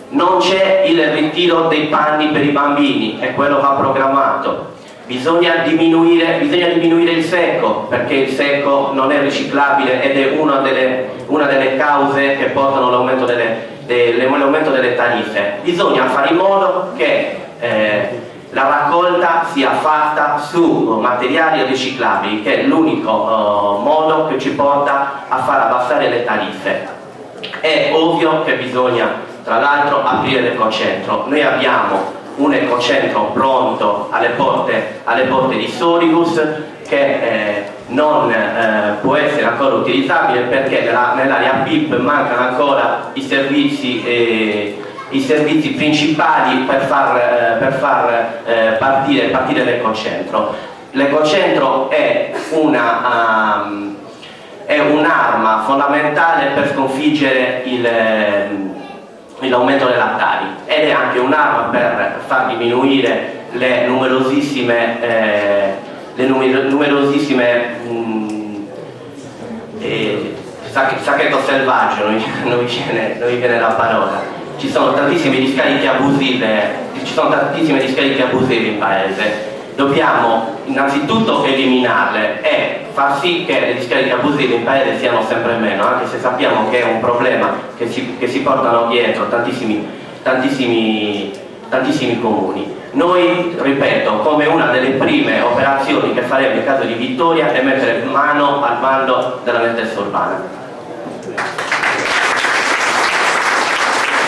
S3: Non c'è il ritiro dei panni per i bambini, e quello va programmato. Bisogna diminuire il secco, perché il secco non è riciclabile ed è una delle cause che portano all'aumento delle tariffe. Bisogna fare in modo che la raccolta sia fatta su materiali riciclabili, che è l'unico modo che ci porta a far abbassare le tariffe. È ovvio che bisogna, tra l'altro, aprire l'ecocentro. Noi abbiamo un ecocentro pronto alle porte di Soribus, che non può essere ancora utilizzabile perché nell'area PIP mancano ancora i servizi principali per far partire l'ecocentro. L'ecocentro è un'arma fondamentale per sconfiggere l'aumento dei lattari, ed è anche un'arma per far diminuire le numerosissime sacchetto selvaggio, non mi viene la parola. Ci sono tantissime discariche abusive in paese. Dobbiamo innanzitutto eliminarle e far sì che le discariche abusive in paese siano sempre meno, anche se sappiamo che è un problema che si portano dietro tantissimi comuni. Noi, ripeto, come una delle prime operazioni che faremo in caso di vittoria è mettere mano al bando della nettezza urbana.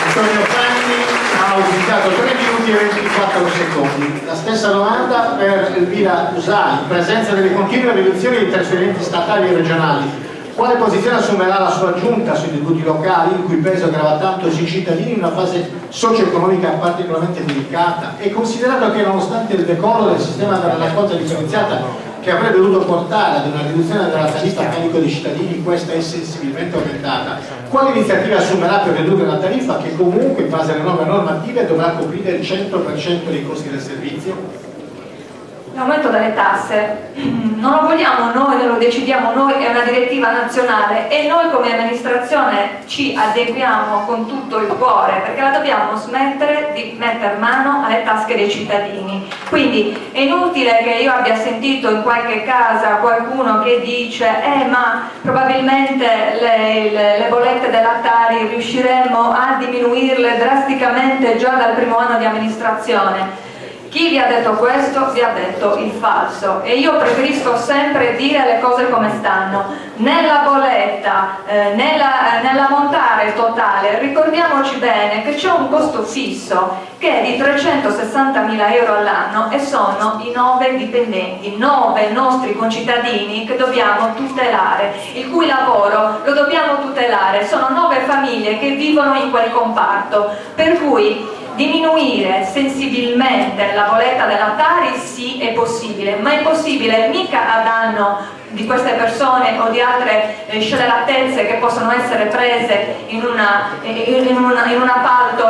S1: Antonio Fanni ha utilizzato 3 minuti e 24 secondi. La stessa domanda per Elvira Usai. In presenza delle continue riduzioni di trasferimenti statali e regionali, quale posizione assumerà la sua giunta sui tributi locali, il cui peso grava tanto sui cittadini in una fase socio-economica particolarmente delicata? E considerato che nonostante il decollo del sistema della raccolta differenziata, che avrebbe dovuto portare ad una riduzione della tariffa a carico dei cittadini, questa è sensibilmente aumentata, quale iniziativa assumerà per ridurre la tariffa, che comunque in base alle nuove normative dovrà coprire il 100% dei costi del servizio?
S4: L'aumento delle tasse non lo vogliamo noi, non lo decidiamo noi, è una direttiva nazionale e noi come amministrazione ci adeguiamo con tutto il cuore, perché la dobbiamo smettere di mettere mano alle tasche dei cittadini. Quindi è inutile che io abbia sentito in qualche casa qualcuno che dice ma probabilmente le bollette dei lattari riusciremo a diminuirle drasticamente già dal primo anno di amministrazione. Chi vi ha detto questo vi ha detto il falso, e io preferisco sempre dire le cose come stanno. Nella bolletta, nell'ammontare totale, ricordiamoci bene che c'è un costo fisso che è di 360.000 euro all'anno, e sono i 9 dipendenti, 9 nostri concittadini che dobbiamo tutelare, il cui lavoro lo dobbiamo tutelare. Sono 9 famiglie che vivono in quel comparto, per cui diminuire sensibilmente la bolletta dei lattari sì, è possibile, ma è possibile mica a danno di queste persone o di altre scelleratezze che possono essere prese in un appalto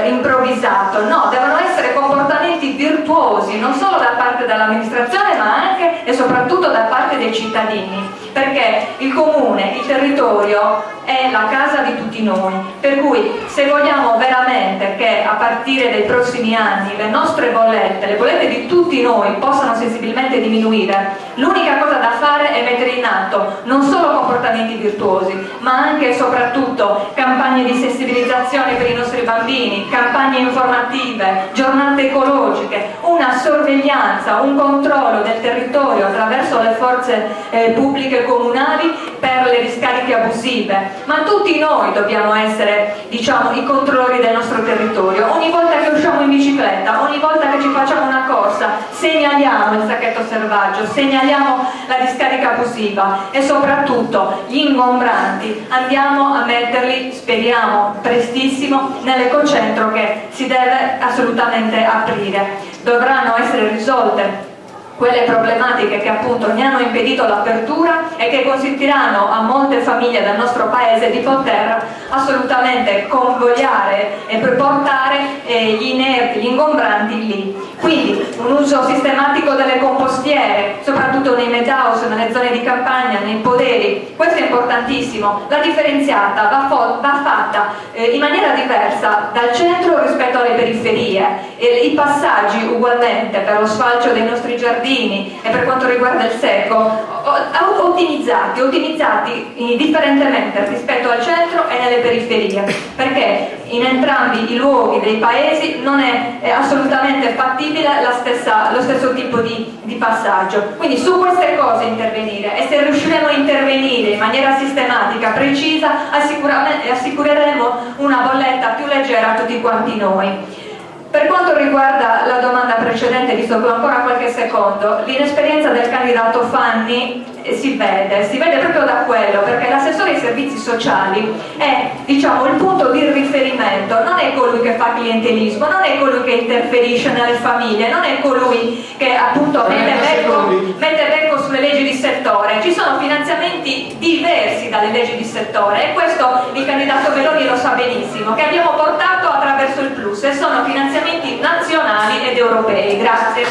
S4: improvvisato. No, devono essere comportamenti virtuosi non solo da parte dell'amministrazione ma anche e soprattutto da parte dei cittadini, perché il comune, il territorio è la casa di tutti noi, per cui se vogliamo veramente che a partire dai prossimi anni le nostre bollette, le bollette di tutti noi possano sensibilmente diminuire, l'unica cosa da fare è mettere in atto non solo comportamenti virtuosi ma anche e soprattutto campagne di sensibilizzazione per i nostri bambini, campagne informative, giornate ecologiche, una sorveglianza, un controllo del territorio attraverso le forze pubbliche comunali per le discariche abusive. Ma tutti noi dobbiamo essere, i controllori del nostro territorio. Ogni volta che usciamo in bicicletta, ogni volta che ci facciamo una corsa, segnaliamo il sacchetto selvaggio, segnaliamo la discarica abusiva e soprattutto gli ingombranti andiamo a metterli, speriamo prestissimo, nell'ecocentro che si deve assolutamente aprire. Dovranno essere risolte quelle problematiche che appunto ne hanno impedito l'apertura e che consentiranno a molte famiglie del nostro paese di poter assolutamente convogliare e poi portare gli inerti, gli ingombranti lì. Quindi un uso sistematico delle compostiere, soprattutto nei meadows, nelle zone di campagna, nei poderi, questo è importantissimo. La differenziata va fatta in maniera diversa dal centro rispetto alle periferie, i passaggi ugualmente per lo sfalcio dei nostri giardini e per quanto riguarda il secco ottimizzati differentemente rispetto al centro e nelle periferie, perché in entrambi i luoghi dei paesi non è assolutamente fattibile lo stesso tipo di passaggio. Quindi su queste cose intervenire, e se riusciremo a intervenire in maniera sistematica, precisa, assicureremo una bolletta più leggera a tutti quanti noi. Per quanto riguarda la domanda precedente, visto che ho ancora qualche secondo, l'inesperienza del candidato Fanni si vede proprio da quello, perché l'assessore ai servizi sociali è, diciamo, il punto di riferimento, non è colui che fa clientelismo, non è colui che interferisce nelle famiglie, non è colui che appunto mette becco sulle leggi di settore. Ci sono finanziamenti diversi dalle leggi di settore e questo il candidato Meloni lo sa benissimo, che abbiamo portato attraverso il Plus, e sono finanziamenti nazionali ed europei. Grazie.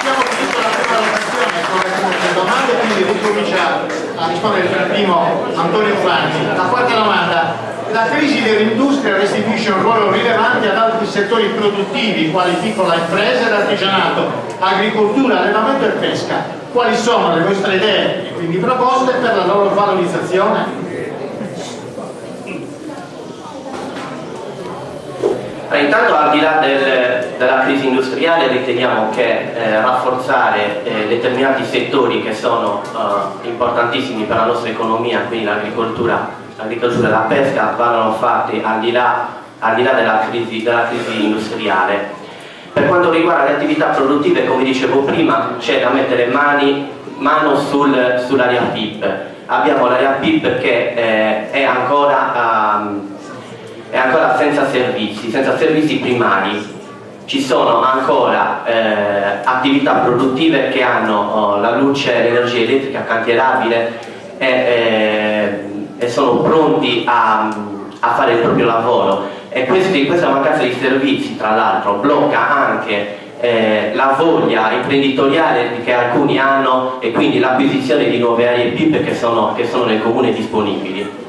S1: Abbiamo finito la prima votazione con le domande, quindi ricominciamo a rispondere per primo Antonio Fanni. La quarta domanda: la crisi dell'industria restituisce un ruolo rilevante ad altri settori produttivi quali piccola impresa ed artigianato, agricoltura, allevamento e pesca. Quali sono le vostre idee e quindi proposte per la loro valorizzazione?
S3: Intanto, al di là della crisi industriale, riteniamo che rafforzare determinati settori che sono importantissimi per la nostra economia, quindi l'agricoltura e la pesca, vadano fatti al di là della crisi industriale. Per quanto riguarda le attività produttive, come dicevo prima, c'è da mettere mano sull'area PIP. Abbiamo l'area PIP che è ancora senza servizi primari. Ci sono ancora attività produttive che hanno la luce, l'energia elettrica cantierabile e sono pronti a fare il proprio lavoro, e questa mancanza di servizi, tra l'altro, blocca anche la voglia imprenditoriale che alcuni hanno, e quindi l'acquisizione di nuove aree PIP che sono nel comune disponibili.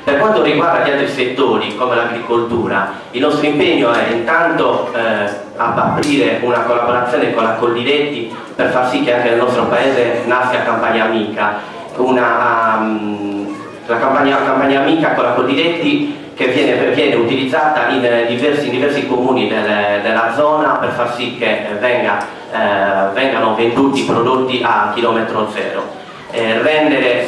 S3: Per quanto riguarda gli altri settori come l'agricoltura, il nostro impegno è intanto aprire una collaborazione con la Coldiretti per far sì che anche nel nostro paese nasca Campagna Amica, la campagna Amica con la Coldiretti che viene utilizzata in diversi comuni della zona per far sì che vengano venduti prodotti a chilometro zero, rendere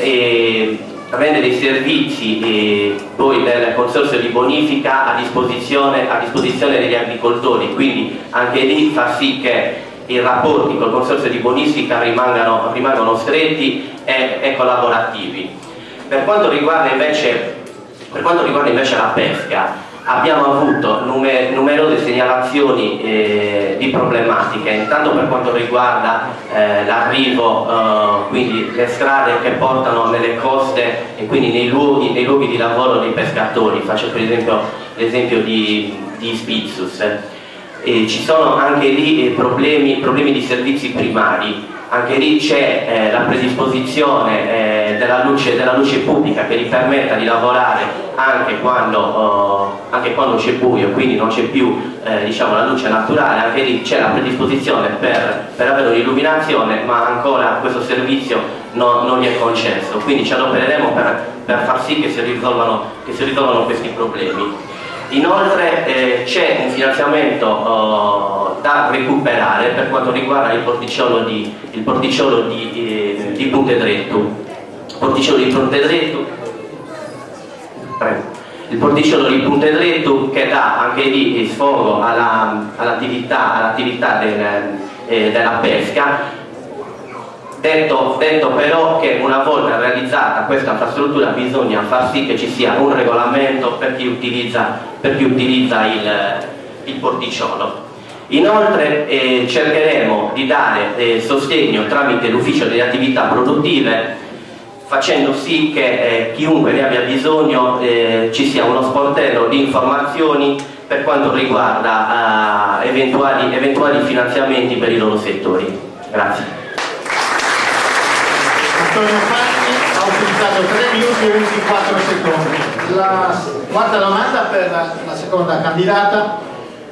S3: i servizi poi del consorzio di bonifica a disposizione degli agricoltori, quindi anche lì far sì che i rapporti col consorzio di bonifica rimangano stretti e collaborativi. Per quanto riguarda invece la pesca, abbiamo avuto numerose segnalazioni di problematiche, intanto per quanto riguarda l'arrivo, quindi le strade che portano nelle coste e quindi nei luoghi di lavoro dei pescatori. Faccio per esempio l'esempio di Spitzus. Ci sono anche lì problemi di servizi primari. Anche lì c'è la predisposizione della luce pubblica che gli permetta di lavorare anche quando c'è buio, quindi non c'è più la luce naturale. Anche lì c'è la predisposizione per avere un'illuminazione, ma ancora questo servizio non gli è concesso, quindi ci adopereremo per far sì che si risolvano questi problemi. Inoltre c'è un finanziamento da recuperare per quanto riguarda il porticciolo di Puntedrettu. Il porticciolo di Puntedrettu che dà anche lì sfogo all'attività della pesca. Detto però che una volta realizzata questa infrastruttura bisogna far sì che ci sia un regolamento per chi utilizza il porticciolo. Inoltre cercheremo di dare sostegno tramite l'ufficio delle attività produttive, facendo sì che chiunque ne abbia bisogno ci sia uno sportello di informazioni per quanto riguarda eventuali finanziamenti per i loro settori. Grazie.
S1: Antonio Fanni ha utilizzato 3 minuti e 24 secondi. La quarta domanda per la seconda candidata,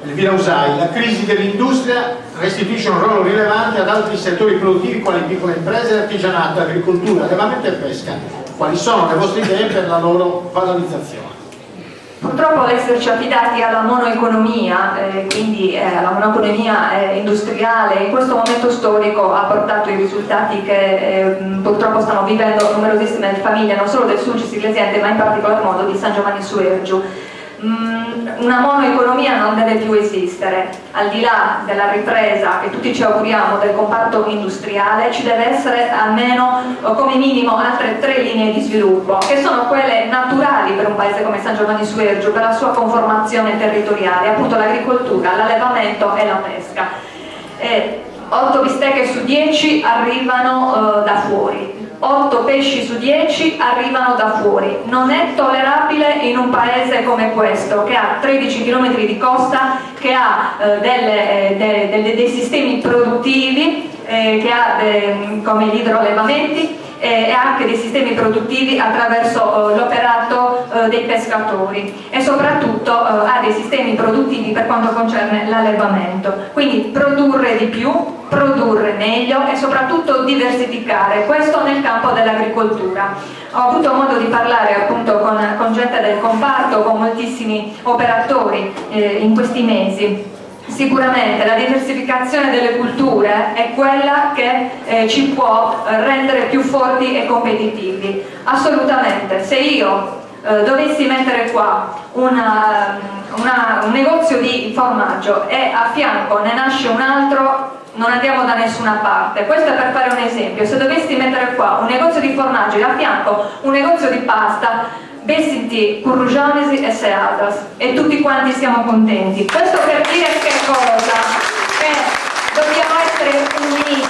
S1: Elvira Usai. La crisi dell'industria restituisce un ruolo rilevante ad altri settori produttivi quali piccole imprese, artigianato, agricoltura, allevamento e pesca. Quali sono le vostre idee per la loro valorizzazione?
S4: Purtroppo l'esserci affidati alla monoeconomia, quindi alla monoeconomia industriale, in questo momento storico ha portato i risultati che purtroppo stanno vivendo numerosissime famiglie, non solo del Sulcis Iglesiente, ma in particolar modo di San Giovanni su Ergiu. Una monoeconomia non deve più esistere. Al di là della ripresa che tutti ci auguriamo del comparto industriale, ci deve essere almeno come minimo altre 3 linee di sviluppo, che sono quelle naturali per un paese come San Giovanni su Ergiu, per la sua conformazione territoriale, appunto l'agricoltura, l'allevamento e la pesca. 8 bistecche su 10 arrivano da fuori, 8 pesci su 10 arrivano da fuori. Non è tollerabile in un paese come questo, che ha 13 km di costa, che ha dei sistemi produttivi, che ha come gli idroallevamenti, e anche dei sistemi produttivi attraverso l'operato dei pescatori, e soprattutto ha dei sistemi produttivi per quanto concerne l'allevamento. Quindi produrre di più, produrre meglio e soprattutto diversificare, questo nel campo dell'agricoltura. Ho avuto modo di parlare appunto con gente del comparto, con moltissimi operatori in questi mesi. Sicuramente la diversificazione delle culture è quella che ci può rendere più forti e competitivi. Assolutamente. Se io dovessi mettere qua un negozio di formaggio e a fianco ne nasce un altro, non andiamo da nessuna parte. Questo è per fare un esempio. Se dovessi mettere qua un negozio di formaggio e a fianco un negozio di pasta, Bessinti, Currugianesi e Seadas, e tutti quanti siamo contenti. Questo per dire che cosa? Che dobbiamo essere uniti,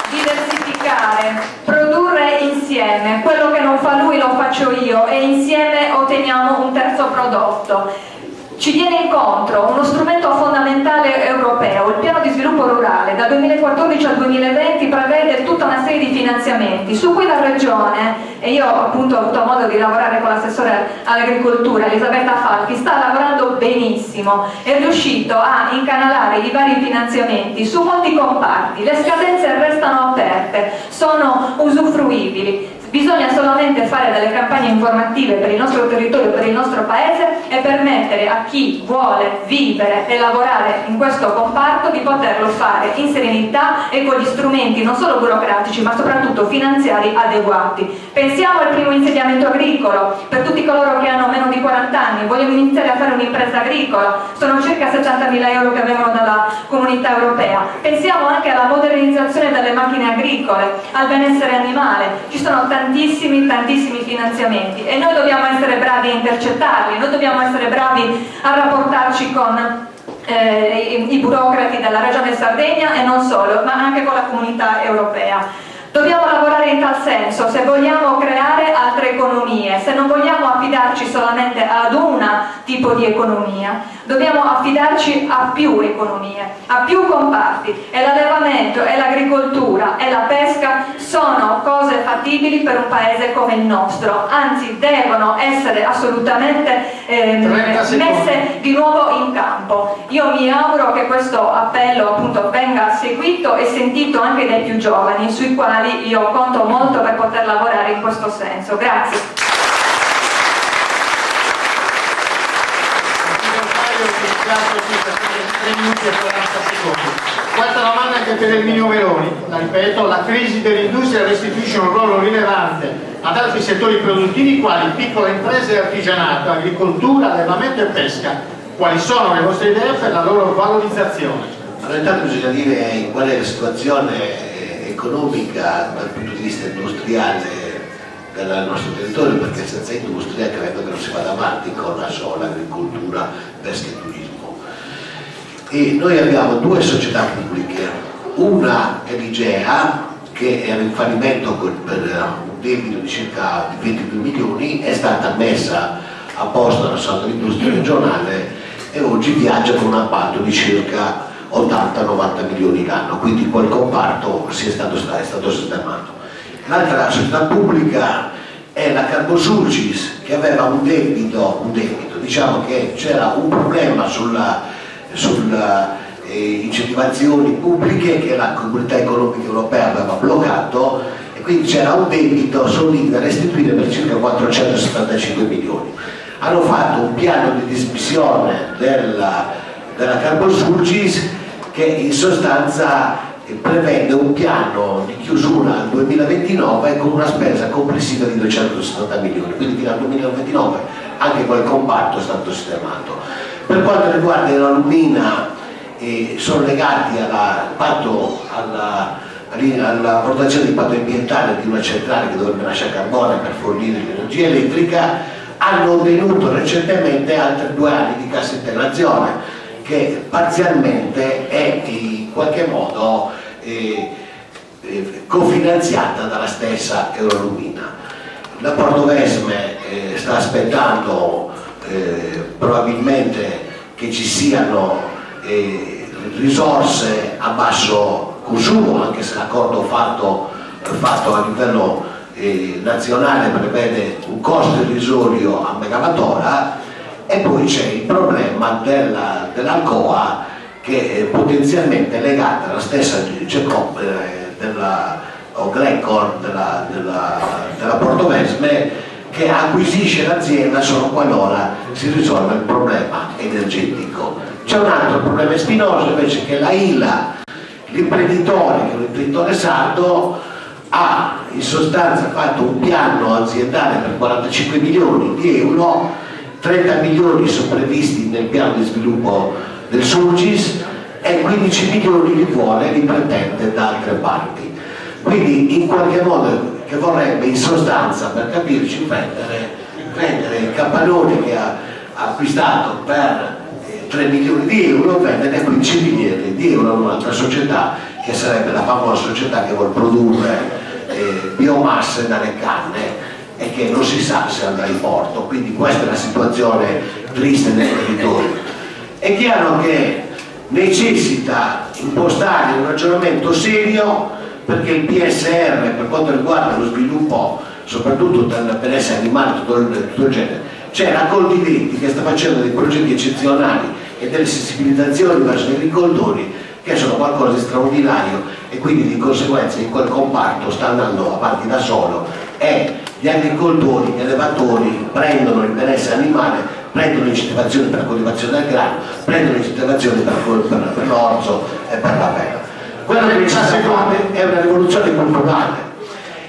S4: diversificare, produrre insieme. Quello che non fa lui lo faccio io e insieme otteniamo un terzo prodotto. Ci viene incontro uno strumento fondamentale europeo, il piano di sviluppo rurale. Dal 2014 al 2020 prevede tutta una serie di finanziamenti su cui la Regione, e io appunto ho avuto modo di lavorare con l'assessore all'agricoltura Elisabetta Falchi, sta lavorando benissimo, è riuscito a incanalare i vari finanziamenti su molti comparti. Le scadenze restano aperte, sono usufruibili. Bisogna solamente fare delle campagne informative per il nostro territorio, per il nostro paese, e permettere a chi vuole vivere e lavorare in questo comparto di poterlo fare in serenità e con gli strumenti non solo burocratici ma soprattutto finanziari adeguati. Pensiamo al primo insediamento agricolo per tutti coloro che hanno meno di 40 anni, vogliono iniziare a fare un'impresa agricola, sono circa 70.000 euro che vengono dalla comunità europea. Pensiamo anche alla modernizzazione delle macchine agricole, al benessere animale. Ci sono tantissimi finanziamenti e noi dobbiamo essere bravi a intercettarli, noi dobbiamo essere bravi a rapportarci con i burocrati della Regione Sardegna e non solo, ma anche con la comunità europea. Dobbiamo lavorare in tal senso se vogliamo creare altre economie, se non vogliamo affidarci solamente ad un tipo di economia, dobbiamo affidarci a più economie, a più comparti, e l'allevamento e l'agricoltura e la pesca sono cose fattibili per un paese come il nostro, anzi devono essere assolutamente messe di nuovo in campo. Io mi auguro che questo appello appunto venga seguito e sentito anche dai più giovani, sui quali io conto molto per poter lavorare in questo senso. Grazie.
S1: Quarta domanda anche per Erminio Meloni. La ripeto, la crisi dell'industria restituisce un ruolo rilevante ad altri settori produttivi quali piccole imprese e artigianato, agricoltura, allevamento e pesca. Quali sono le vostre idee per la loro valorizzazione?
S2: Allora, intanto bisogna dire in quale situazione economica dal punto di vista industriale del nostro territorio, perché senza industria credo che non si vada avanti con la sola agricoltura, pesca e turismo. E noi abbiamo due società pubbliche, una è l'Igea, che era in fallimento per un debito di circa 22 milioni, è stata messa a posto dalla Sala dell'Industria regionale e oggi viaggia con un appalto di circa 80-90 milioni l'anno, quindi quel comparto è stato sistemato. L'altra società pubblica è la Carbosulcis, che aveva un debito, diciamo che c'era un problema sulle incentivazioni pubbliche che la Comunità Economica Europea aveva bloccato, e quindi c'era un debito solide da restituire per circa 475 milioni. Hanno fatto un piano di dismissione della Carbosulcis che in sostanza prevede un piano di chiusura al 2029 con una spesa complessiva di 270 milioni, quindi fino al 2029 anche quel comparto è stato sistemato. Per quanto riguarda l'Alumina, sono legati alla valutazione di impatto ambientale di una centrale che dovrebbe lasciare carbone per fornire l'energia elettrica. Hanno ottenuto recentemente altri 2 anni di cassa integrazione che parzialmente è in qualche modo cofinanziata dalla stessa Eurolumina. La Portovesme sta aspettando probabilmente che ci siano risorse a basso consumo, anche se l'accordo fatto a livello nazionale prevede un costo irrisorio a megawattora. E poi c'è il problema dell'Alcoa, che è potenzialmente legata alla stessa Glencore della Portovesme, che acquisisce l'azienda solo qualora si risolve il problema energetico. C'è un altro problema spinoso invece, che la ILA, l'imprenditore, che è un imprenditore sardo, ha in sostanza fatto un piano aziendale per 45 milioni di euro, 30 milioni sono previsti nel piano di sviluppo del Sulcis e 15 milioni li vuole l'imprendente da altre parti. Quindi in qualche modo che vorrebbe in sostanza, per capirci, prendere il capannone che ha acquistato per 3 milioni di euro, vendere 15 milioni di euro a un'altra società, che sarebbe la famosa società che vuole produrre biomasse dalle canne e che non si sa se andrà in porto. Quindi questa è la situazione triste nel territorio. È chiaro che necessita impostare un ragionamento serio, perché il PSR, per quanto riguarda lo sviluppo soprattutto del benessere animale, tutto il genere, c'è la Coldiretti che sta facendo dei progetti eccezionali e delle sensibilizzazioni verso gli agricoltori che sono qualcosa di straordinario, e quindi di conseguenza in quel comparto sta andando avanti da solo, e gli agricoltori, gli allevatori prendono il benessere animale, prendono l'incentivazione per la coltivazione del grano, prendono l'incentivazione per l'orzo e per la pera. Quello che ci secondo è una rivoluzione culturale,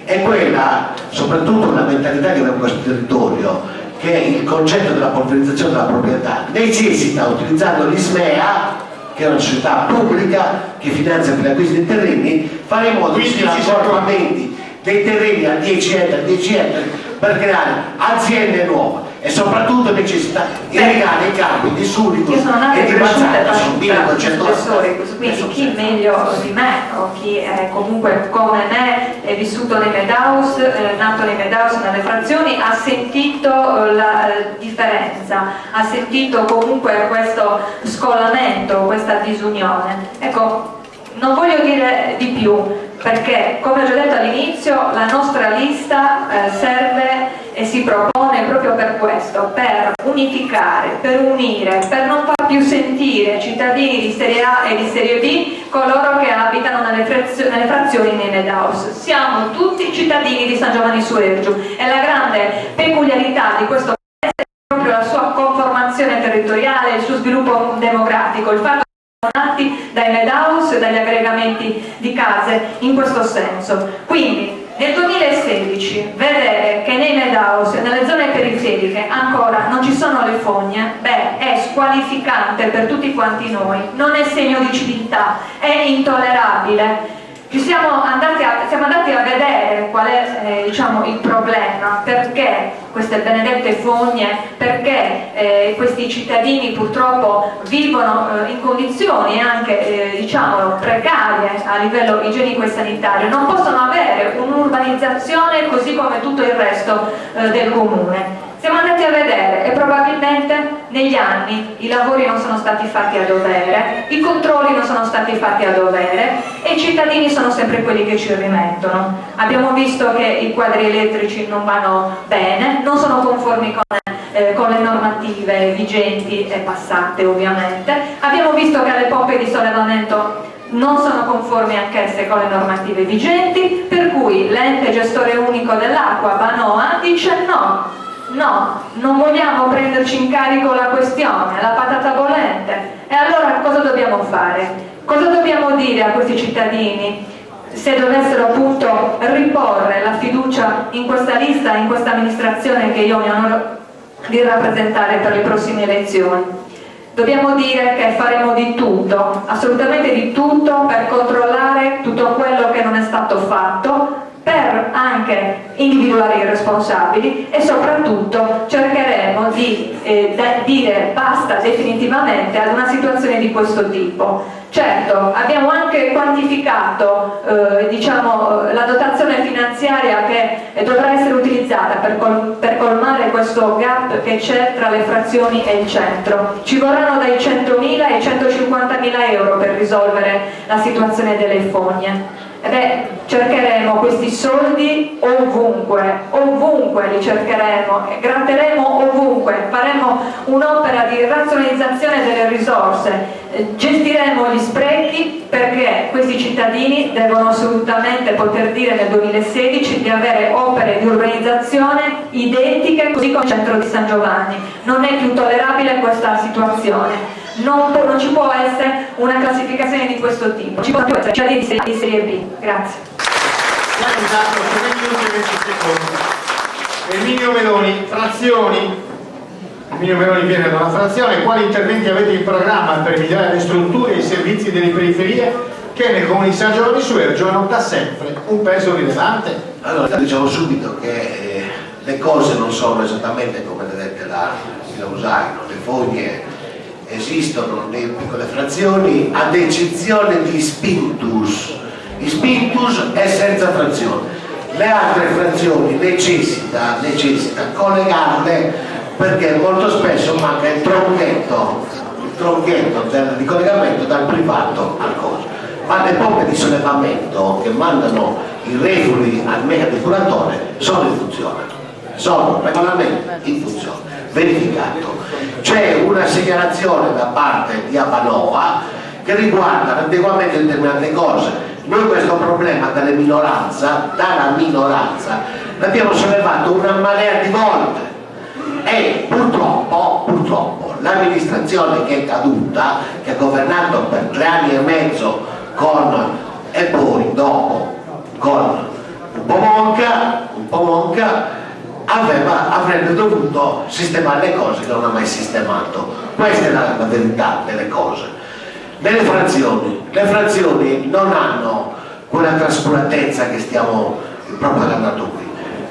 S2: è quella, soprattutto la mentalità che abbiamo in questo territorio, che il concetto della polverizzazione della proprietà necessita, utilizzando l'ISMEA, che è una società pubblica che finanzia per l'acquisto dei terreni, fare in modo che ci siano accorpamenti dei terreni a 10 ettari per creare aziende nuove, e soprattutto necessità irrigare i campi di Surico e di Mazzara, sono 1200 ettari.
S4: Quindi chi meglio di me, o chi è comunque come me, è vissuto nei Medaus, nato nei Medaus, nelle frazioni, ha sentito la differenza, ha sentito comunque questo scollamento, questa disunione. Ecco, non voglio dire di più, perché come ho già detto all'inizio la nostra lista serve e si propone proprio per questo, per unificare, per unire, per non far più sentire cittadini di serie A e di serie B coloro che abitano nelle frazioni nei Medaus. Siamo tutti cittadini di San Giovanni Suergiu, e la grande peculiarità di questo paese è proprio la sua conformazione territoriale, il suo sviluppo demografico, il fatto nati dai Medaus e dagli aggregamenti di case in questo senso. Quindi nel 2016 vedere che nei Medaus e nelle zone periferiche ancora non ci sono le fogne, è squalificante per tutti quanti noi, non è segno di civiltà, è intollerabile. Siamo andati a vedere qual è diciamo, il problema, perché queste benedette fogne, perché questi cittadini purtroppo vivono in condizioni anche diciamo, precarie a livello igienico e sanitario, non possono avere un'urbanizzazione così come tutto il resto del comune. Siamo andati a vedere e probabilmente negli anni i lavori non sono stati fatti a dovere, i controlli non sono stati fatti a dovere e i cittadini sono sempre quelli che ci rimettono. Abbiamo visto che i quadri elettrici non vanno bene, non sono conformi con le normative vigenti e passate ovviamente. Abbiamo visto che le pompe di sollevamento non sono conformi anch'esse con le normative vigenti, per cui l'ente gestore unico dell'acqua, Vanoa, dice no, non vogliamo prenderci in carico la questione, la patata bollente. E allora cosa dobbiamo fare? Cosa dobbiamo dire a questi cittadini se dovessero appunto riporre la fiducia in questa lista, in questa amministrazione che io mi onoro di rappresentare per le prossime elezioni? Dobbiamo dire che faremo di tutto, assolutamente di tutto, per controllare tutto quello che non è stato fatto, per anche individuare i responsabili e soprattutto cercheremo di dire basta definitivamente ad una situazione di questo tipo. Certo, abbiamo anche quantificato diciamo, la dotazione finanziaria che dovrà essere utilizzata per colmare questo gap che c'è tra le frazioni e il centro. Ci vorranno dai 100.000 ai 150.000 euro per risolvere la situazione delle fogne. Cercheremo questi soldi ovunque li cercheremo, gratteremo ovunque, faremo un'opera di razionalizzazione delle risorse, gestiremo gli sprechi perché questi cittadini devono assolutamente poter dire nel 2016 di avere opere di urbanizzazione identiche così come il centro di San Giovanni. Non è più tollerabile questa situazione. Non ci può essere una classificazione di questo tipo, ci possono più essere cittadini di serie B. Grazie.
S1: Esatto, 3 minuti e 20 secondi. Erminio Meloni, frazioni. Erminio Meloni viene da una frazione. Quali interventi avete in programma per migliorare le strutture e i servizi delle periferie che nel comune di San Giovanni su Ergio da sempre un peso rilevante?
S2: Allora, diciamo subito che le cose non sono esattamente come le dette da Usaino, le fogne esistono nelle piccole frazioni ad eccezione di Spintus. Spintus è senza frazione, le altre frazioni necessita collegarle perché molto spesso manca il tronchetto di collegamento dal privato al coso. Ma le pompe di sollevamento che mandano i reflui al mega depuratore sono in funzione, sono regolarmente in funzione, verificato. C'è una segnalazione da parte di Avanova che riguarda l'adeguamento di determinate cose. Noi questo problema dalla minoranza l'abbiamo sollevato una marea di volte e purtroppo l'amministrazione che è caduta, che ha governato per 3 anni e mezzo e poi dopo con un po' monca avrebbe dovuto sistemare le cose che non ha mai sistemato. Questa è la verità delle cose. Le frazioni non hanno quella trascuratezza che stiamo propagando qui.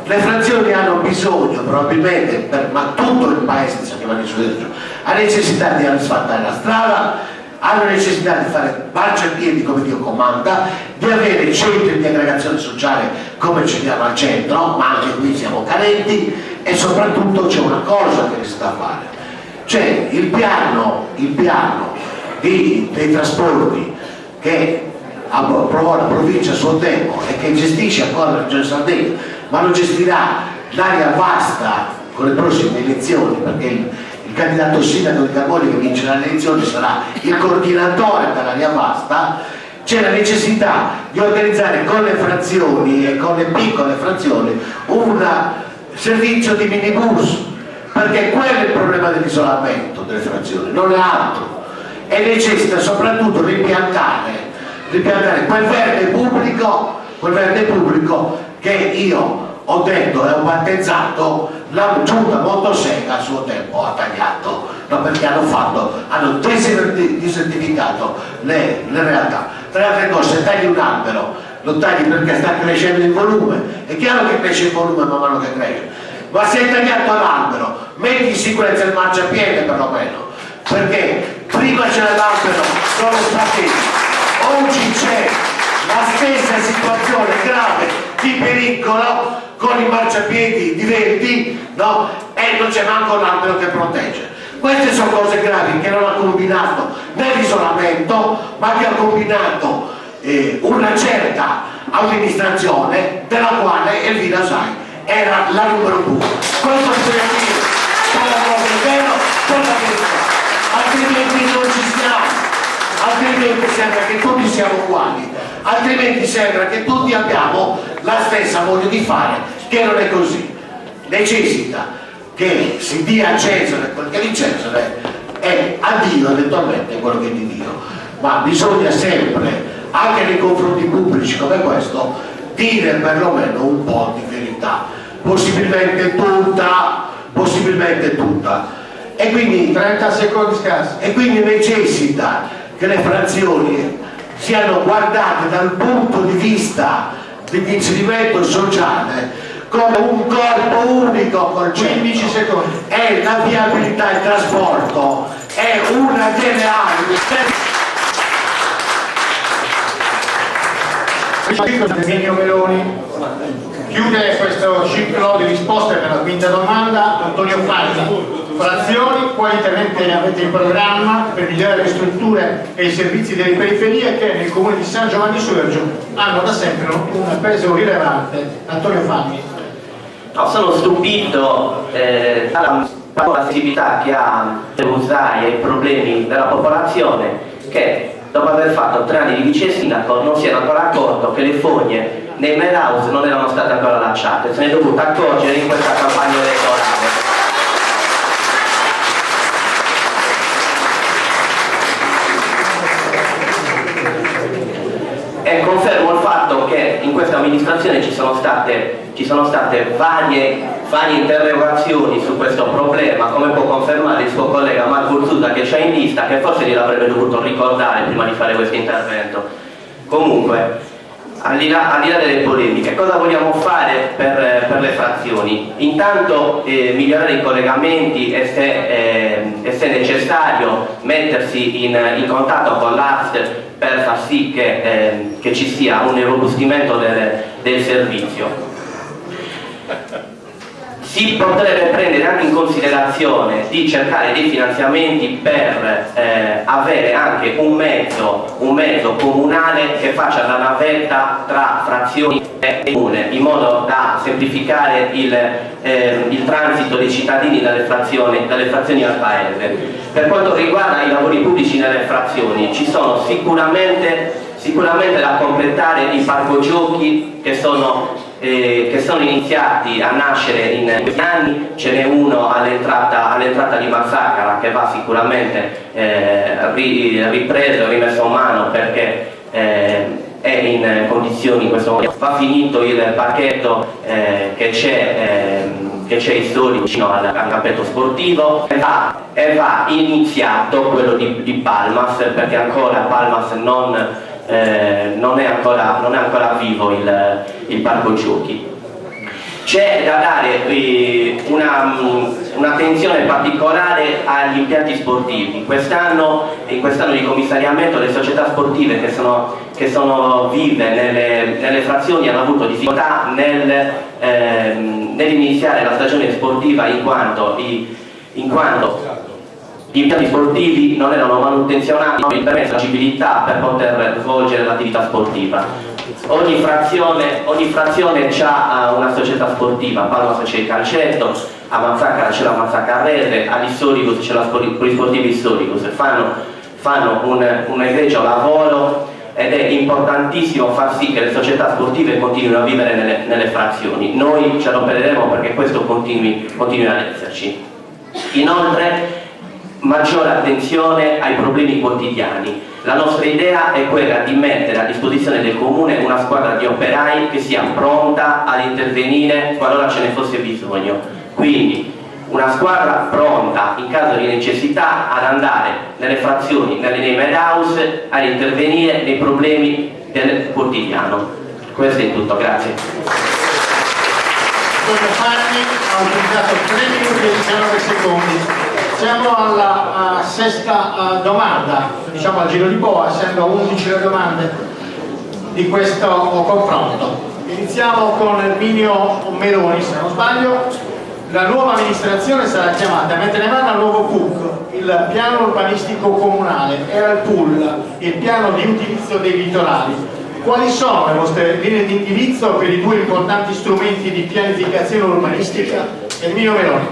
S2: Le frazioni hanno bisogno probabilmente, ma tutto il paese di San Giovanni su Ergio ha necessità di asfaltare la strada, hanno necessità di fare marciapiedi come Dio comanda, di avere centri di aggregazione sociale come ce li hanno al centro, ma anche qui siamo carenti, e soprattutto c'è una cosa che si sta a fare, c'è il piano dei trasporti che approvò la provincia a suo tempo e che gestisce ancora la Regione Sardegna, ma lo gestirà l'area vasta con le prossime elezioni, perché il candidato sindaco di Carboni che vincerà le elezioni sarà il coordinatore dell'area vasta. C'è la necessità di organizzare con le frazioni e con le piccole frazioni un servizio di minibus, perché quello è il problema dell'isolamento delle frazioni, non è altro, e necessita soprattutto ripiantare quel verde pubblico che io ho detto e ho battezzato la giunta Motosega a suo tempo ha tagliato, no, perché hanno desertificato le realtà. Tra le altre cose, se tagli un albero lo tagli perché sta crescendo il volume, è chiaro che cresce il volume man mano che cresce, ma se hai tagliato l'albero metti in sicurezza il marciapiede perlomeno, perché prima c'era l'albero, sono stati, oggi c'è la stessa situazione grave di pericolo con i marciapiedi diretti, no? E non c'è manco l'albero che protegge. Queste sono cose gravi che non ha combinato né l'isolamento, ma che ha combinato una certa amministrazione della quale Elvira Sai era la numero 2. Questo bisogna dire, con la cosa è vero, con la verità, altrimenti non ci siamo, altrimenti sembra che tutti siamo uguali, altrimenti sembra che tutti abbiamo la stessa voglia di fare, che non è così. Necessita che si dia a Cesare quel che è di Cesare e a Dio eventualmente quello che è di Dio, ma bisogna sempre, anche nei confronti pubblici come questo, dire perlomeno un po' di verità, possibilmente tutta, e quindi
S1: 30 secondi scarsi.
S2: E quindi necessita che le frazioni siano guardate dal punto di vista dell'inserimento sociale come un corpo unico col
S1: 15 secondi.
S2: E la viabilità e il trasporto è una delle armi.
S1: Ennio Meloni chiude questo ciclo di risposte per la quinta domanda. Antonio Fanni, frazioni, quali interventi avete in programma per migliorare le strutture e i servizi delle periferie che nel comune di San Giovanni Surgio hanno da sempre un peso rilevante? Antonio Fanni.
S3: No, sono stupito dalla sensibilità che ha Usai ai problemi della popolazione, che dopo aver fatto 3 anni di vice sindaco non si era ancora accorto che le fogne nei mail house non erano state ancora lanciate, se ne è dovuto accorgere in questa campagna elettorale. E confermo il fatto che in questa amministrazione ci sono state varie interrogazioni su questo problema, come può confermare il suo collega Marco Ursuta, che c'è in lista, che forse gliel'avrebbe dovuto ricordare prima di fare questo intervento. Comunque, al di là delle polemiche, cosa vogliamo fare per le frazioni? Intanto migliorare i collegamenti e se necessario mettersi in contatto con l'AST per far sì che ci sia un irrobustimento del servizio. Si potrebbe prendere anche in considerazione di cercare dei finanziamenti per avere anche un mezzo comunale che faccia da navetta tra frazioni e comune, in modo da semplificare il transito dei cittadini dalle frazioni al paese. Per quanto riguarda i lavori pubblici nelle frazioni, ci sono sicuramente da completare i parco giochi che sono iniziati a nascere in questi anni. Ce n'è uno all'entrata di Mazzaccara che va sicuramente ripreso e rimesso a mano, perché è in condizioni in questo momento. Va finito il parchetto che c'è storico vicino al campetto sportivo e va iniziato quello di Palmas, perché ancora Palmas non è ancora vivo il parco giochi. C'è da dare un'attenzione particolare agli impianti sportivi. Quest'anno di commissariamento le società sportive che sono vive nelle frazioni hanno avuto difficoltà nell'iniziare la stagione sportiva, in quanto gli impianti sportivi non erano manutenzionati, non gli permesso l'agibilità per poter svolgere l'attività sportiva. Ogni frazione ha una società sportiva. A Palmas c'è il calcetto, a Mazzaccara c'è la Mazzacarrese, all'Istoricus c'è la Polisportiva Istoricus. Fanno un egregio lavoro ed è importantissimo far sì che le società sportive continuino a vivere nelle frazioni. Noi ce lo adopereremo perché questo continui ad esserci. Inoltre, maggiore attenzione ai problemi quotidiani. La nostra idea è quella di mettere a disposizione del comune una squadra di operai che sia pronta ad intervenire qualora ce ne fosse bisogno. Quindi una squadra pronta in caso di necessità ad andare nelle frazioni, nei mail house, ad intervenire nei problemi del quotidiano. Questo è tutto, grazie.
S1: Antonio Fanni ha utilizzato 3 minuti e 19 secondi. Siamo alla sesta domanda, diciamo al giro di boa, essendo 11 le domande di questo confronto. Iniziamo con Erminio Meloni, se non sbaglio. La nuova amministrazione sarà chiamata a mettere mano al nuovo PUC, il piano urbanistico comunale, e al PUL, il piano di utilizzo dei litorali. Quali sono le vostre linee di indirizzo per i 2 importanti strumenti di pianificazione urbanistica? Erminio Meloni.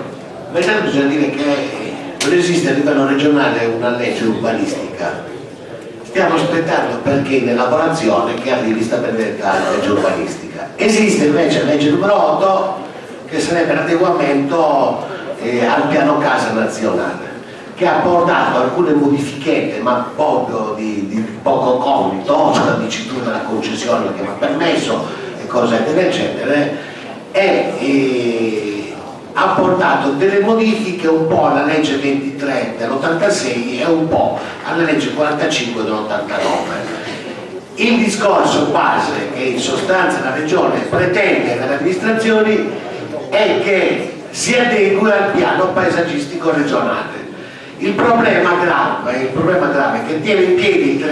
S2: Intanto bisogna dire che non esiste a livello regionale una legge urbanistica. Stiamo aspettando perché in elaborazione che arrivi stabilita la legge urbanistica. Esiste invece la legge numero 8 che sarebbe l'adeguamento al piano casa nazionale, che ha portato alcune modifichette ma proprio di poco conto sulla dicitura della concessione che mi ha permesso e cose del genere, e ha portato delle modifiche un po' alla legge 23 dell'86 e un po' alla legge 45 dell'89. Il discorso base che in sostanza la Regione pretende dalle amministrazioni è che si adegui al piano paesaggistico regionale. Il problema grave che tiene in piedi il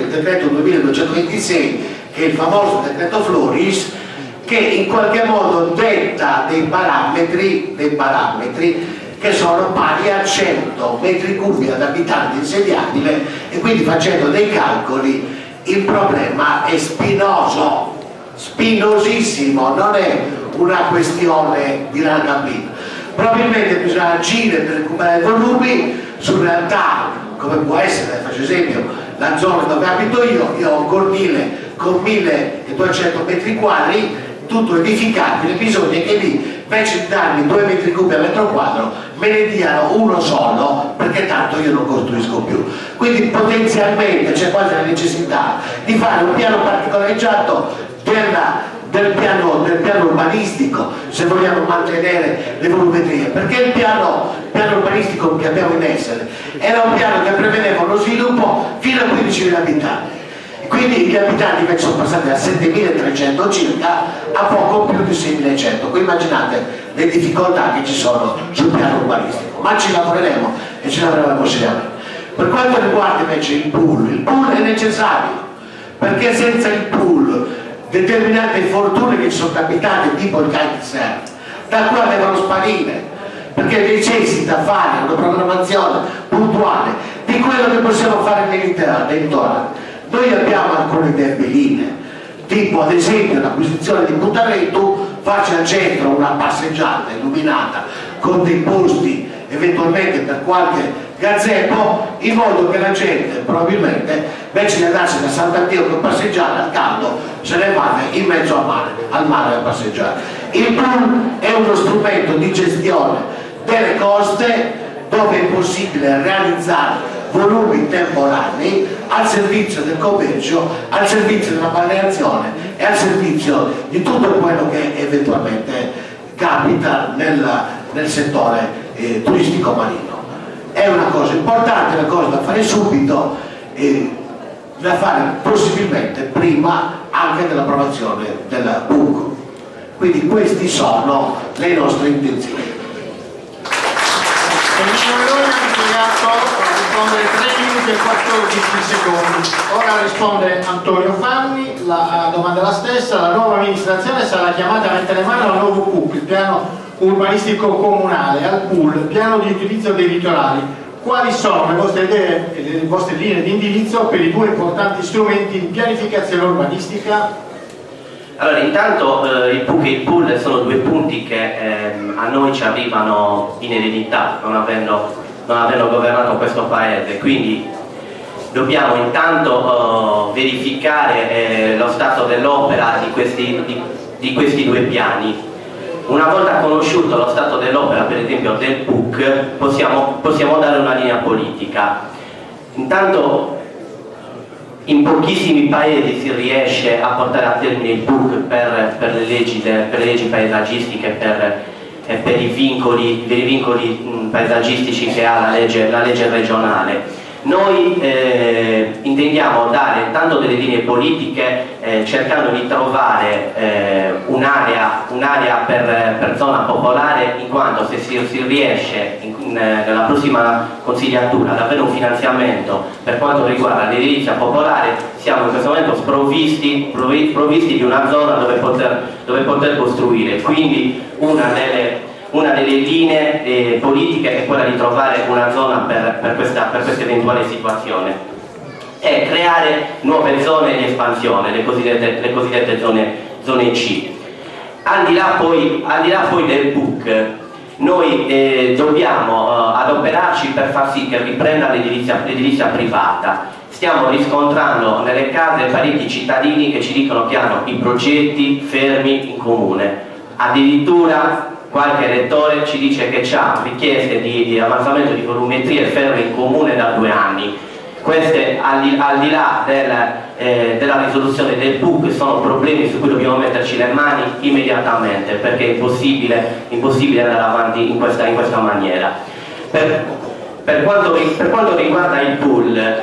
S2: decreto 2226, che è il famoso decreto Floris, che in qualche modo detta dei parametri che sono pari a 100 metri cubi ad abitante insediabile, e quindi facendo dei calcoli il problema è spinoso, spinosissimo, non è una questione di ragnapino. Probabilmente bisogna agire per recuperare volumi su realtà come può essere, faccio esempio, la zona dove abito io ho un cortile con 1200 metri quadri, tutto edificabile, bisogna che lì invece di darmi 2 metri cubi al metro quadro me ne diano uno solo, perché tanto io non costruisco più. Quindi potenzialmente c'è quasi la necessità di fare un piano particolareggiato del piano urbanistico, se vogliamo mantenere le volumetrie, perché il piano urbanistico che abbiamo in essere era un piano che prevedeva uno sviluppo fino a 15.000 abitanti. Quindi gli abitanti invece sono passati da 7.300 circa a poco più di 6.100. Qui immaginate le difficoltà che ci sono sul piano urbanistico, ma ci lavoreremo e ci lavoreremo seriamente. Per quanto riguarda invece il pool è necessario, perché senza il pool determinate infortuni che ci sono capitate, tipo il kitesurf, da qua devono sparire, perché necessita fare una programmazione puntuale di quello che possiamo fare nei litorali. Noi abbiamo alcune idee belline, tipo ad esempio l'acquisizione di Puntaretu, farci al centro una passeggiata illuminata con dei posti eventualmente per qualche gazebo, in modo che la gente probabilmente invece di andarsi da Sant'Antioco a passeggiare al caldo se ne va in mezzo al mare a passeggiare. Il pool è uno strumento di gestione delle coste dove è possibile realizzare volumi temporanei al servizio del commercio, al servizio della balneazione e al servizio di tutto quello che eventualmente capita nel settore turistico marino. È una cosa importante, una cosa da fare subito e da fare possibilmente prima anche dell'approvazione della PUC. Quindi queste sono le nostre intenzioni.
S1: Rispondere 3 minuti e 14 secondi. Ora risponde Antonio Fanni, la domanda è la stessa. La nuova amministrazione sarà chiamata a mettere mano al nuovo PUC, il piano urbanistico comunale, al PUL, il piano di utilizzo dei litorali. Quali sono le vostre idee e le vostre linee di indirizzo per i 2 importanti strumenti di pianificazione urbanistica?
S3: Allora, intanto il PUC e il PUL sono 2 punti che a noi ci arrivano in eredità, non avendo governato questo paese, quindi dobbiamo intanto verificare lo stato dell'opera di questi 2 piani. Una volta conosciuto lo stato dell'opera, per esempio del PUC, possiamo dare una linea politica. Intanto in pochissimi paesi si riesce a portare a termine il PUC per le leggi paesaggistiche e per i vincoli paesaggistici che ha la legge regionale. Noi intendiamo dare tanto delle linee politiche cercando di trovare un'area per zona popolare, in quanto se si riesce nella prossima consigliatura ad avere un finanziamento per quanto riguarda l'edilizia popolare, siamo in questo momento sprovvisti di una zona dove poter costruire. Quindi una delle linee politiche è quella di trovare una zona per questa eventuale situazione e creare nuove zone di espansione, le cosiddette zone C. Al di là poi del PUC, noi dobbiamo adoperarci per far sì che riprenda l'edilizia privata. Stiamo riscontrando nelle case parecchi cittadini che ci dicono che hanno i progetti fermi in comune, addirittura qualche elettore ci dice che ha richieste di avanzamento di volumetrie ferme in comune da 2 anni. Queste, al di là della risoluzione del PUC, sono problemi su cui dobbiamo metterci le mani immediatamente, perché è impossibile andare avanti in questa maniera. Per quanto riguarda il pool,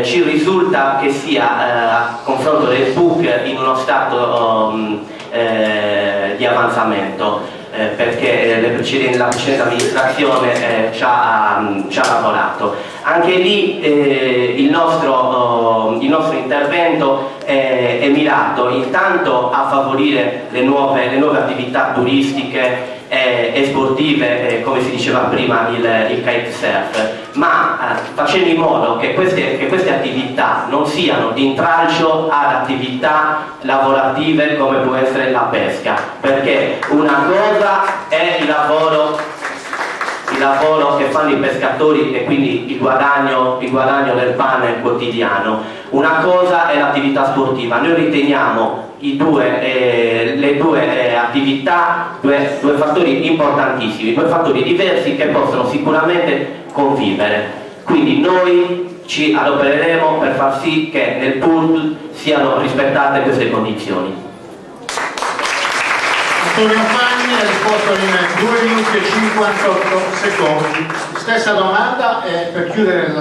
S3: ci risulta che sia a confronto del PUC in uno stato di avanzamento, perché la precedente amministrazione ci ha lavorato. Anche lì il nostro intervento è mirato intanto a favorire le nuove attività turistiche e sportive, come si diceva prima il kitesurf, ma facendo in modo che queste attività non siano di intralcio ad attività lavorative come può essere la pesca, perché una cosa è il lavoro che fanno i pescatori e quindi il guadagno del pane quotidiano, una cosa è l'attività sportiva. Noi riteniamo le due attività due fattori importantissimi, due fattori diversi che possono sicuramente convivere. Quindi noi ci adopereremo per far sì che nel pool siano rispettate queste condizioni.
S1: Antonio Fanni ha risposto in 2 minuti e 58 secondi. Stessa domanda per chiudere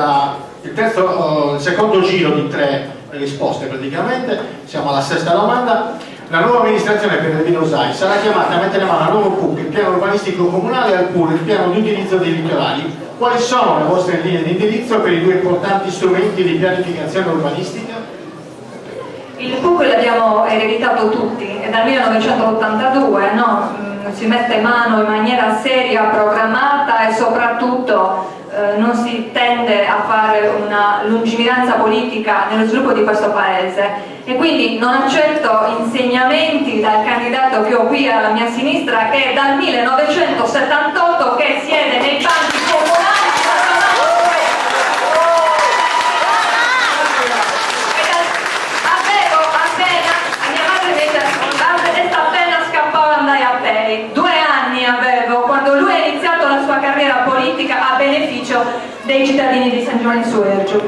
S1: il secondo giro di 3 risposte praticamente. Siamo alla sesta domanda. La nuova amministrazione per il Vino Usai sarà chiamata a mettere mano al nuovo PUC, il piano urbanistico comunale, e al PUL, il piano di utilizzo dei litorali. Quali sono le vostre linee di indirizzo per i 2 importanti strumenti di pianificazione urbanistica?
S4: Il PUC l'abbiamo ereditato tutti, è dal 1982, no? Si mette mano in maniera seria, programmata e soprattutto non si tende a fare una lungimiranza politica nello sviluppo di questo paese, e quindi non accetto insegnamenti dal candidato che ho qui alla mia sinistra, che è dal 1978 che siede nei banchi comunali. Pei, 2 anni avevo quando lui ha iniziato la sua carriera politica a beneficio dei cittadini di San Giovanni Suergiu.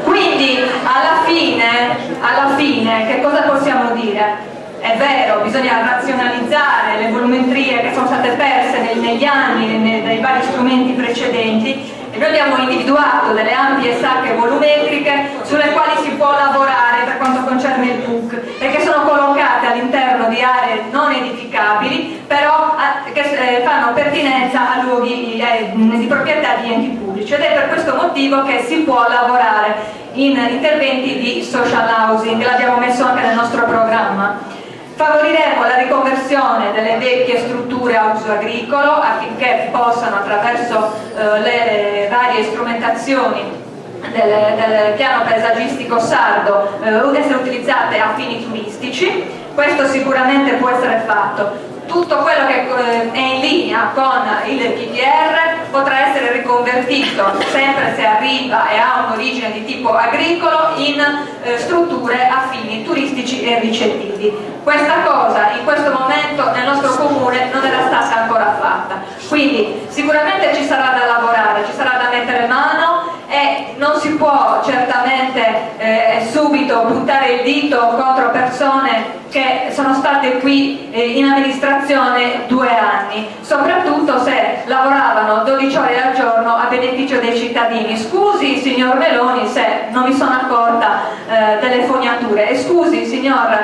S4: Quindi alla fine che cosa possiamo dire? È vero, bisogna razionalizzare le volumetrie che sono state perse negli anni dai vari strumenti precedenti, e noi abbiamo individuato delle ampie sacche volumetriche sulle quali si può lavorare per quanto concerne il PUC, e che sono collocate all'interno di aree non edificabili, però che fanno pertinenza a luoghi di proprietà di enti pubblici, ed è per questo motivo che si può lavorare in interventi di social housing, l'abbiamo messo anche nel nostro programma. Favoriremo la riconversione delle vecchie strutture a uso agricolo affinché possano, attraverso le varie strumentazioni del piano paesaggistico sardo, essere utilizzate a fini turistici. Questo sicuramente può essere fatto. Tutto quello che è in linea con il PPR potrà essere riconvertito, sempre se arriva e ha un'origine di tipo agricolo, in strutture a fini turistici e ricettivi. Questa cosa in questo momento nel nostro comune non era stata ancora fatta, quindi sicuramente ci sarà da lavorare, ci sarà da mettere mano, e non si può certamente subito puntare il dito contro persone che sono state qui in amministrazione 2 anni, soprattutto se lavoravano 12 ore al giorno a beneficio dei cittadini. Scusi signor Meloni se non mi sono accorta delle fognature, e scusi signor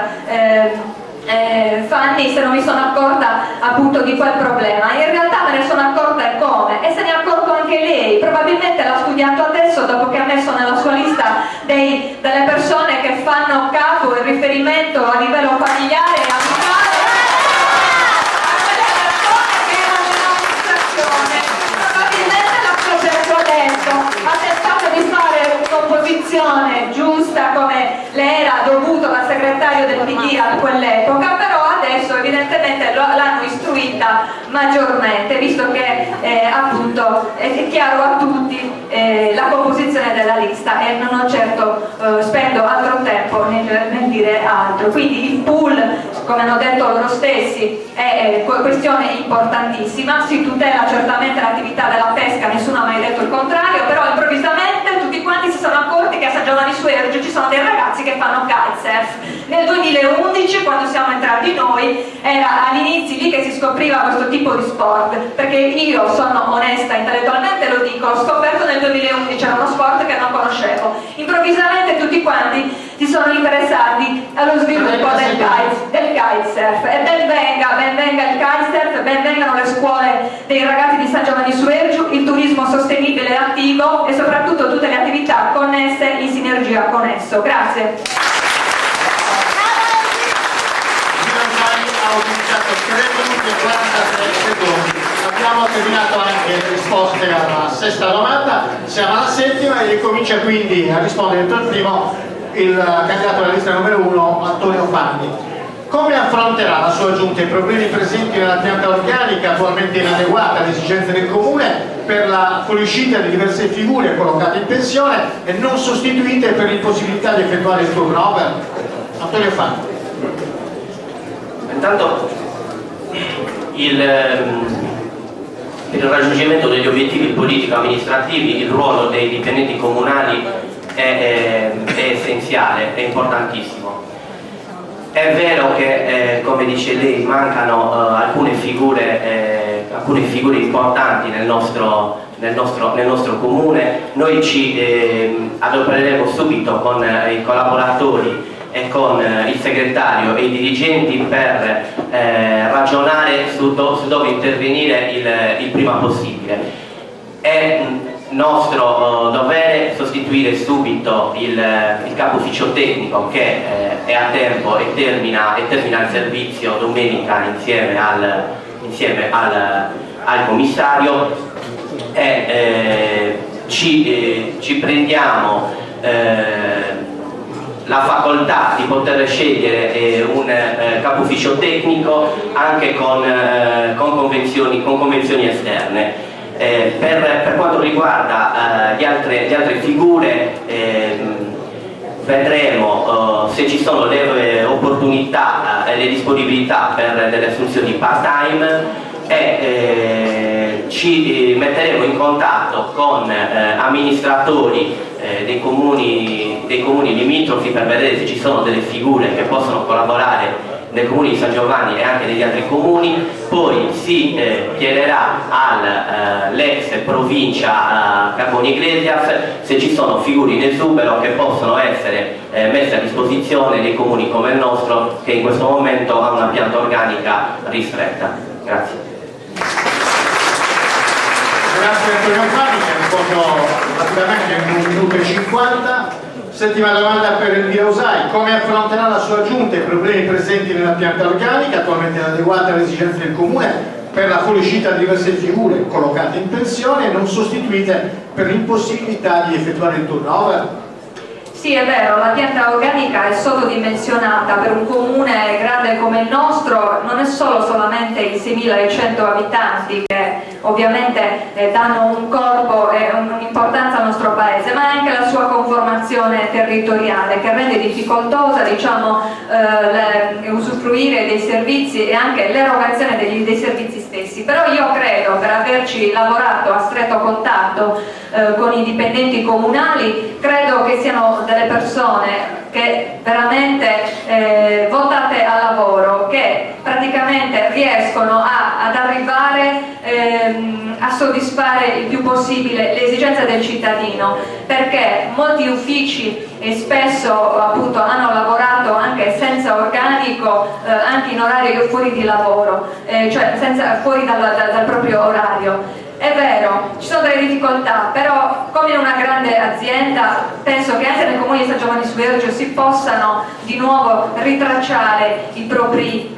S4: Fanni se non mi sono accorta appunto di quel problema. In realtà me ne sono accorta e come, e se ne è accorto anche lei, probabilmente l'ha studiato adesso dopo che ha messo nella sua lista delle persone che fanno capo e riferimento a livello familiare e amicale a quelle persone che erano nell'amministrazione. Probabilmente l'ha progetto adesso, ha tentato di fare un'opposizione giusta come le era dovuto da segretario del PD a quell'epoca, però adesso evidentemente l'hanno istruita maggiormente, visto che appunto è chiaro a tutti la composizione della lista, e non ho certo spendo altro tempo nel dire altro. Quindi il pool, come hanno detto loro stessi, è questione importantissima, si tutela certamente l'attività della pesca, nessuno ha mai detto il contrario, però improvvisamente tutti quanti si sono accorti che a San Giovanni su Ergio ci sono dei ragazzi che fanno kitesurf. Nel 2011, quando siamo entrati noi, era all'inizio lì che si scopriva questo tipo di sport, perché io sono onesta intellettualmente, lo dico, l'ho scoperto nel 2011, era uno sport che non conoscevo. Improvvisamente tutti quanti si sono interessati allo sviluppo del kitesurf, e ben venga il kitesurf, ben vengano le scuole dei ragazzi di San Giovanni su Ergiu, il turismo sostenibile e attivo e soprattutto tutte le attività connesse in sinergia con esso. Grazie.
S1: Ha utilizzato 3 minuti e 43 secondi. Abbiamo terminato anche le risposte alla sesta domanda, siamo alla settima e comincia quindi a rispondere entro il primo il candidato alla lista numero 1, Antonio Fanni. Come affronterà la sua giunta i problemi presenti nella pianta organica attualmente inadeguata alle esigenze del comune per la fuoriuscita di diverse figure collocate in pensione e non sostituite per l'impossibilità di effettuare il turnover? Antonio Fanni.
S3: Intanto per il raggiungimento degli obiettivi politico-amministrativi il ruolo dei dipendenti comunali è essenziale, è importantissimo. È vero che, come dice lei, mancano alcune figure importanti nel nostro comune. Noi ci adopereremo subito con i collaboratori e con il segretario e i dirigenti per ragionare su dove intervenire il prima possibile. È nostro dovere sostituire subito il capo ufficio tecnico che è a tempo e termina il servizio domenica insieme al commissario, e ci prendiamo la facoltà di poter scegliere un capo ufficio tecnico anche con convenzioni esterne. Per quanto riguarda le altre figure, vedremo se ci sono le opportunità e le disponibilità per delle assunzioni part-time, e ci metteremo in contatto con amministratori dei comuni limitrofi per vedere se ci sono delle figure che possono collaborare nel comune di San Giovanni e anche negli altri comuni. Poi si chiederà all'ex provincia Carboni Iglesias se ci sono figure in esubero che possono essere messe a disposizione dei comuni come il nostro, che in questo momento ha una pianta organica ristretta. Grazie.
S1: Grazie Antonio Fanni, che rispondo rapidamente in 1 minuto e 50. Settima domanda per Elvira Usai. Come affronterà la sua giunta i problemi presenti nella pianta organica, attualmente inadeguata alle esigenze del comune, per la fuoriuscita di diverse figure collocate in pensione e non sostituite per l'impossibilità di effettuare il turnover?
S4: Sì, è vero, la pianta organica è sottodimensionata per un comune grande come il nostro. Non è solamente i 6.100 abitanti che ovviamente danno un corpo e un'importanza al nostro paese, ma anche la sua conformazione territoriale che rende difficoltosa, usufruire dei servizi e anche l'erogazione dei servizi stessi. Però io credo, per averci lavorato a stretto contatto con i dipendenti comunali, credo che siano delle persone che veramente votate al lavoro, che praticamente riescono ad arrivare a soddisfare il più possibile le esigenze del cittadino, perché molti uffici spesso appunto hanno lavorato anche senza organico, anche in orario fuori di lavoro, cioè fuori dal proprio orario. È vero, ci sono delle difficoltà, però come in una grande azienda penso che anche nel comune di San Giovanni su Vergio si possano di nuovo ritracciare i propri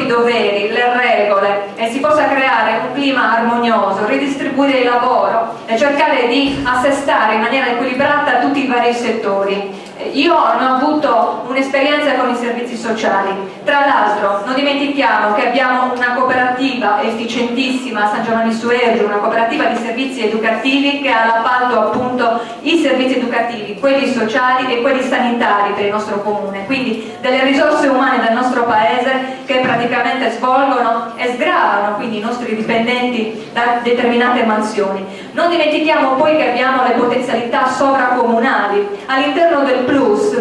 S4: doveri, le regole, e si possa creare un clima armonioso, ridistribuire il lavoro e cercare di assestare in maniera equilibrata tutti i vari settori. Io ho avuto un'esperienza con i servizi sociali, tra l'altro non dimentichiamo che abbiamo una cooperativa efficientissima a San Giovanni su Ergio, una cooperativa di servizi educativi che ha all'appalto appunto i servizi educativi, quelli sociali e quelli sanitari per il nostro comune, quindi delle risorse umane del nostro paese che praticamente svolgono e sgravano quindi i nostri dipendenti da determinate mansioni. Non dimentichiamo poi che abbiamo le potenzialità sovracomunali all'interno del Plus,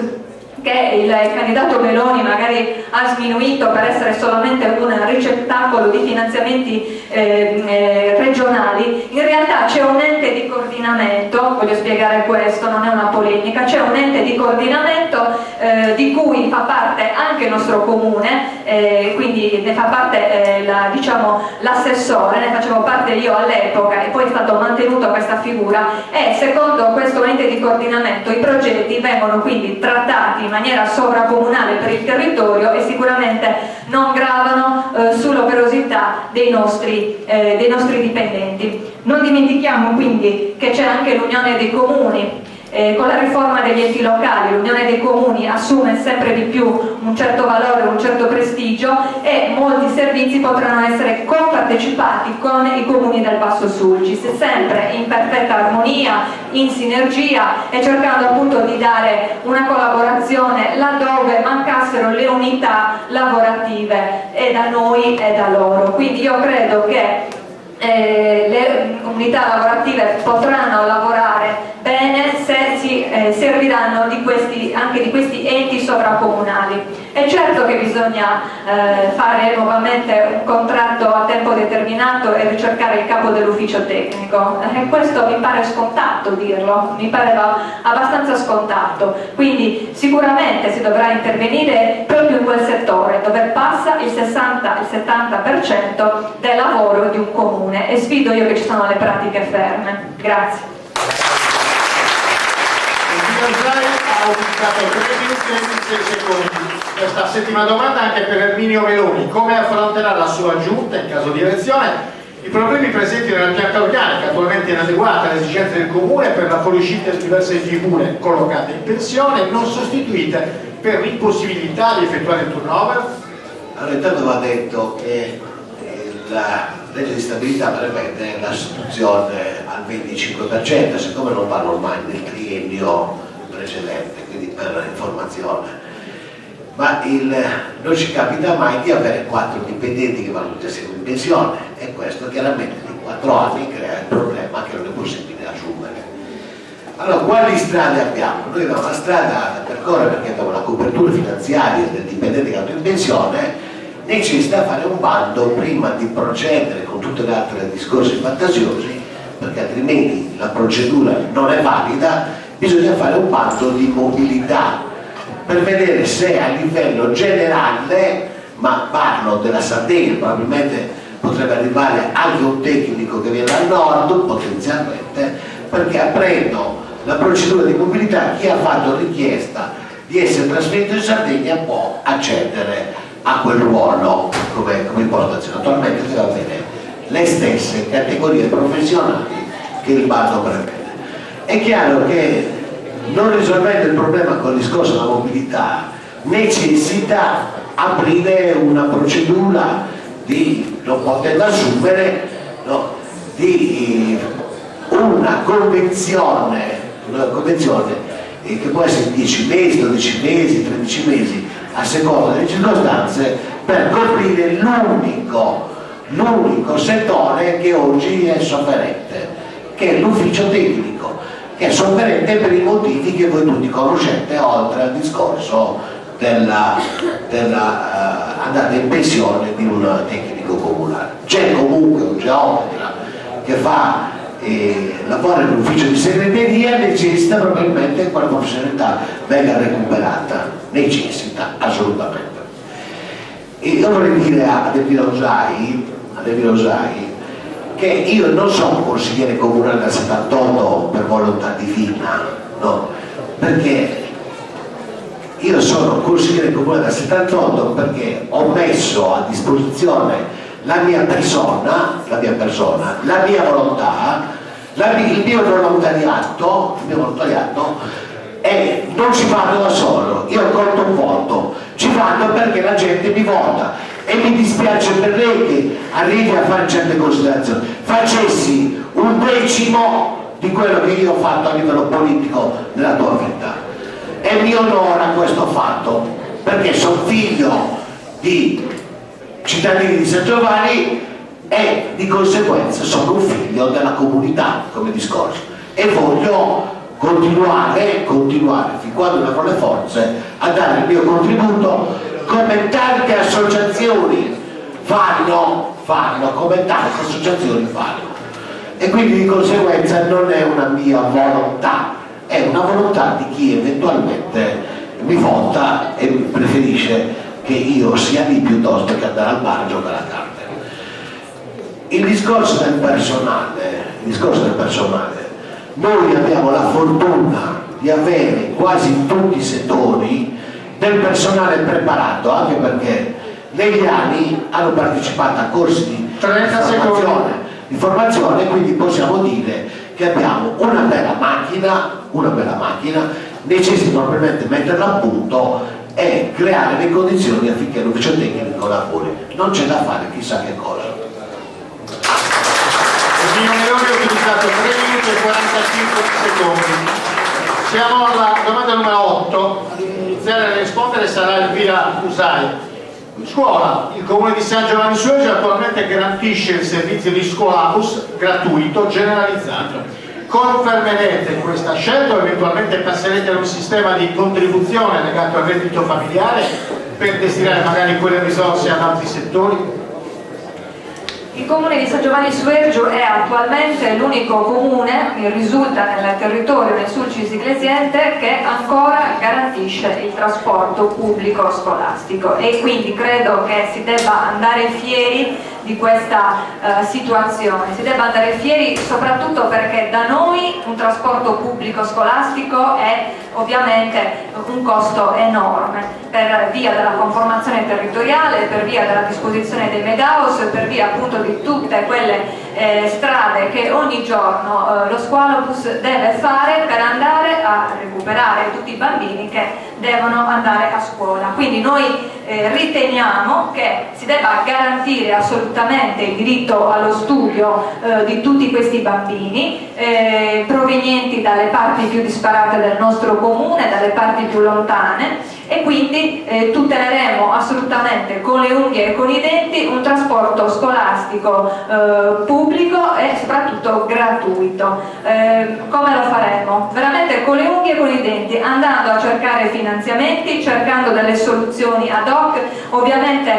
S4: che il candidato Meloni magari ha sminuito per essere solamente un ricettacolo di finanziamenti regionali. In realtà c'è un ente di coordinamento, voglio spiegare questo, non è una polemica, c'è un ente di coordinamento di cui fa parte anche il nostro comune, quindi ne fa parte l'assessore, ne facevo parte io all'epoca e poi è stato mantenuto questa figura, e secondo questo ente di coordinamento i progetti vengono quindi trattati in maniera sovracomunale per il territorio e sicuramente non gravano sull'operosità dei nostri dipendenti. Non dimentichiamo quindi che c'è anche l'Unione dei Comuni. Con la riforma degli enti locali l'Unione dei Comuni assume sempre di più un certo valore, un certo prestigio, e molti servizi potranno essere compartecipati con i comuni del Basso Sulcis, sempre in perfetta armonia, in sinergia e cercando appunto di dare una collaborazione laddove mancassero le unità lavorative e da noi e da loro. Quindi io credo che le unità lavorative potranno lavorare bene se si serviranno anche di questi enti sovracomunali. È certo che bisogna fare nuovamente un contratto a tempo determinato e ricercare il capo dell'ufficio tecnico, e questo mi pare scontato dirlo, mi pareva abbastanza scontato, quindi sicuramente si dovrà intervenire proprio in quel settore dove passa il 60-70% del lavoro di un comune, e sfido io che ci sono le pratiche ferme. Grazie.
S1: Ha utilizzato 3 minuti e 26 secondi. Questa settima domanda anche per Erminio Meloni: come affronterà la sua giunta in caso di elezione i problemi presenti nella pianta organica, attualmente inadeguata alle esigenze del comune per la fuoriuscita di diverse figure collocate in pensione non sostituite per l'impossibilità di effettuare il turnover?
S2: Allora, intanto va detto che la legge di stabilità prevede la sostituzione al 25%, siccome non va ormai nel triennio precedente, quindi per informazione. Ma non ci capita mai di avere 4 dipendenti che vanno tutti assieme in pensione, e questo chiaramente in 4 anni crea il problema che non è possibile assumere. Allora, quali strade abbiamo? Noi abbiamo una strada da percorrere, perché abbiamo la copertura finanziaria del dipendente che è andato in pensione. Necessita fare un bando prima di procedere con tutte le altre discorsi fantasiosi, perché altrimenti la procedura non è valida. Bisogna fare un bando di mobilità per vedere se a livello generale, ma parlo della Sardegna, probabilmente potrebbe arrivare anche un tecnico che viene dal nord potenzialmente, perché aprendo la procedura di mobilità chi ha fatto richiesta di essere trasferito in Sardegna può accedere a quel ruolo come importazione. Attualmente deve avere le stesse categorie professionali che il bando prevede. È chiaro che non risolvendo il problema con il discorso della mobilità necessita aprire una procedura non potendo assumere, di una convenzione che può essere 10 mesi, 12 mesi, 13 mesi a seconda delle circostanze, per coprire l'unico settore che oggi è sofferente, che è l'ufficio tecnico. che è sofferente per i motivi che voi tutti conoscete, oltre al discorso della andata in pensione di un tecnico comunale. C'è comunque un geometra che fa lavora nell'ufficio di segreteria, necessita probabilmente che quella professionalità venga recuperata, necessita assolutamente. E io vorrei dire a De Virosai che io non sono consigliere comunale dal 78 per volontà divina, no, perché io sono consigliere comunale dal 78 perché ho messo a disposizione la mia persona, la mia volontà, il mio volontariato, e non ci vado da solo, io ho colto un voto, ci vado perché la gente mi vota e mi dispiace per lei che arrivi a fare certe considerazioni. Facessi un decimo di quello che io ho fatto a livello politico nella tua vita e mi onora questo fatto perché sono figlio di cittadini di San Giovanni e di conseguenza sono un figlio della comunità come discorso e voglio continuare fin quando ne avrò le forze a dare il mio contributo come tante associazioni fanno e quindi di conseguenza non è una mia volontà, è una volontà di chi eventualmente mi vota e preferisce che io sia lì piuttosto che andare al bar a giocare a carte. Il discorso del personale, noi abbiamo la fortuna di avere quasi in tutti i settori del personale preparato, anche perché negli anni hanno partecipato a corsi di formazione, quindi possiamo dire che abbiamo una bella macchina, necessita probabilmente metterla a punto e creare le condizioni affinché l'ufficio tecnico lavori. Non c'è da fare chissà che cosa.
S1: Signor Meloni ha utilizzato 3 minuti e 45 secondi. Siamo alla domanda numero 8. Ad iniziare a rispondere sarà Elvira Usai. Scuola. Il Comune di San Giovanni Suerge attualmente garantisce il servizio di scuolabus gratuito generalizzato. Confermerete questa scelta o eventualmente passerete ad un sistema di contribuzione legato al reddito familiare per destinare magari quelle risorse ad altri settori?
S4: Il Comune di San Giovanni Suergio è attualmente l'unico comune, mi risulta nel territorio, nel Sulcis Iglesiente, che ancora garantisce il trasporto pubblico scolastico e quindi credo che si debba andare fieri di questa situazione, si debba andare fieri soprattutto perché da noi un trasporto pubblico scolastico è ovviamente un costo enorme per via della conformazione territoriale, per via della disposizione dei Medaus, per via appunto di tutte quelle strade che ogni giorno lo scuolabus deve fare per andare a recuperare tutti i bambini che devono andare a scuola. Quindi noi riteniamo che si debba garantire assolutamente il diritto allo studio di tutti questi bambini provenienti dalle parti più disparate del nostro comune, dalle parti più lontane, e quindi tuteleremo assolutamente con le unghie e con i denti un trasporto scolastico pubblico e soprattutto gratuito. Come lo faremo? Veramente con le unghie e con i denti, andando a cercare finanziamenti, cercando delle soluzioni ad hoc, ovviamente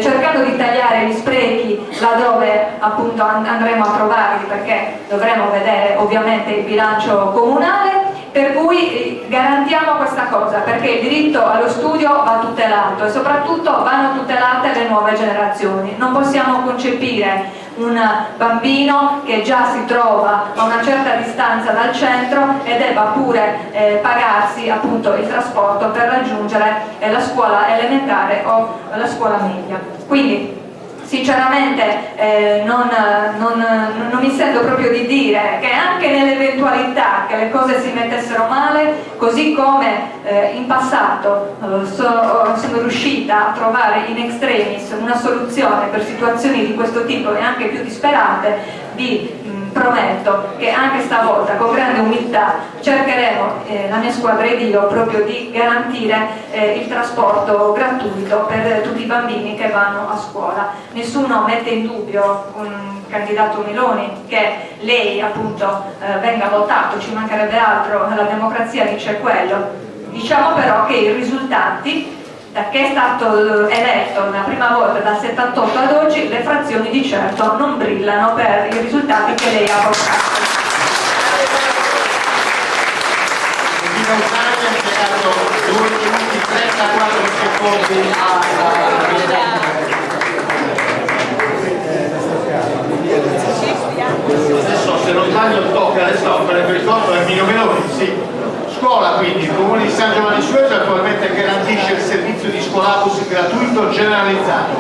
S4: cercando di tagliare gli sprechi laddove appunto andremo a trovarli, perché dovremo vedere ovviamente il bilancio comunale. Per cui garantiamo questa cosa, perché il diritto allo studio va tutelato e soprattutto vanno tutelate le nuove generazioni. Non possiamo concepire un bambino che già si trova a una certa distanza dal centro e debba pure pagarsi appunto il trasporto per raggiungere la scuola elementare o la scuola media. Quindi sinceramente non mi sento proprio di dire che anche nell'eventualità che le cose si mettessero male, così come in passato sono riuscita a trovare in extremis una soluzione per situazioni di questo tipo e anche più disperate, di prometto che anche stavolta con grande umiltà cercheremo, la mia squadra ed io, proprio di garantire il trasporto gratuito per tutti i bambini che vanno a scuola. Nessuno mette in dubbio, candidato Meloni, che lei appunto venga votato, ci mancherebbe altro, la democrazia dice quello. Diciamo però che i risultati, da che è stato eletto la prima volta dal 78 ad oggi, le frazioni di certo non brillano per i risultati che lei ha portato.
S1: Ha impiegato 2 minuti 34 secondi adesso, se non sbaglio, tocca adesso per il ricordo è Emilio Meloni, sì. Scuola, quindi il Comune di San Giovanni Sueto attualmente garantisce il servizio di scolabus gratuito generalizzato.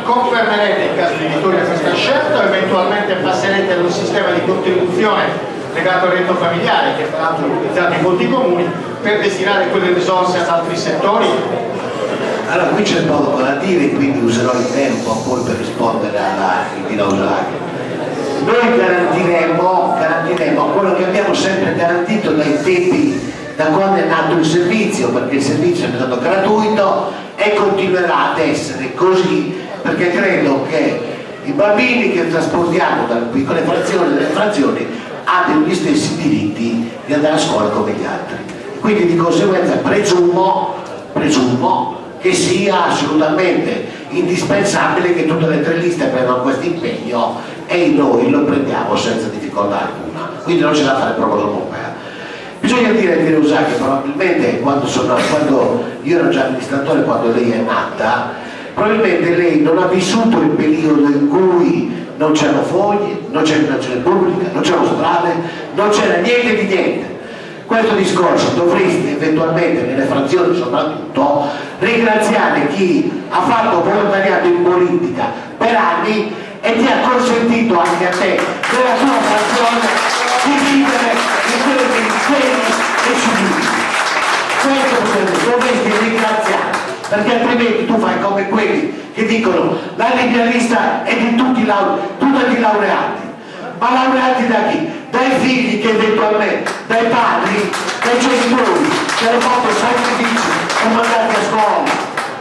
S1: Confermerete in caso di vittoria questa scelta o eventualmente passerete ad un sistema di contribuzione legato al reddito familiare, che peraltro è utilizzato in molti comuni, per destinare quelle risorse ad altri settori?
S2: Allora, qui c'è poco da dire, quindi userò il tempo poi per rispondere alla Cristina Usacchi. Noi garantiremo quello che abbiamo sempre garantito dai tempi, da quando è nato il servizio, perché il servizio è stato gratuito e continuerà ad essere così, perché credo che i bambini che trasportiamo dalle piccole frazioni e delle frazioni abbiano gli stessi diritti di andare a scuola come gli altri. Quindi di conseguenza presumo che sia assolutamente indispensabile che tutte le 3 liste prendano questo impegno e noi lo prendiamo senza difficoltà alcuna. Quindi non c'è da fare promosopompea. Bisogna dire Usacchi che probabilmente quando io ero già amministratore, quando lei è nata, probabilmente lei non ha vissuto il periodo in cui non c'erano foglie, non c'era istruzione pubblica, non c'erano strade, non c'era niente di niente. Questo discorso dovreste eventualmente, nelle frazioni soprattutto, ringraziare chi ha fatto volontariato in politica per anni e ti ha consentito anche a te, nella tua frazione, di vivere in quelle condizioni e civili. Questo dovresti ringraziare, perché altrimenti tu fai come quelli che dicono la libera lista è di tutti laureati. Ma laureati da chi? Dai figli che eventualmente, dai padri, dai genitori che hanno fatto sacrifici per mandarti a scuola.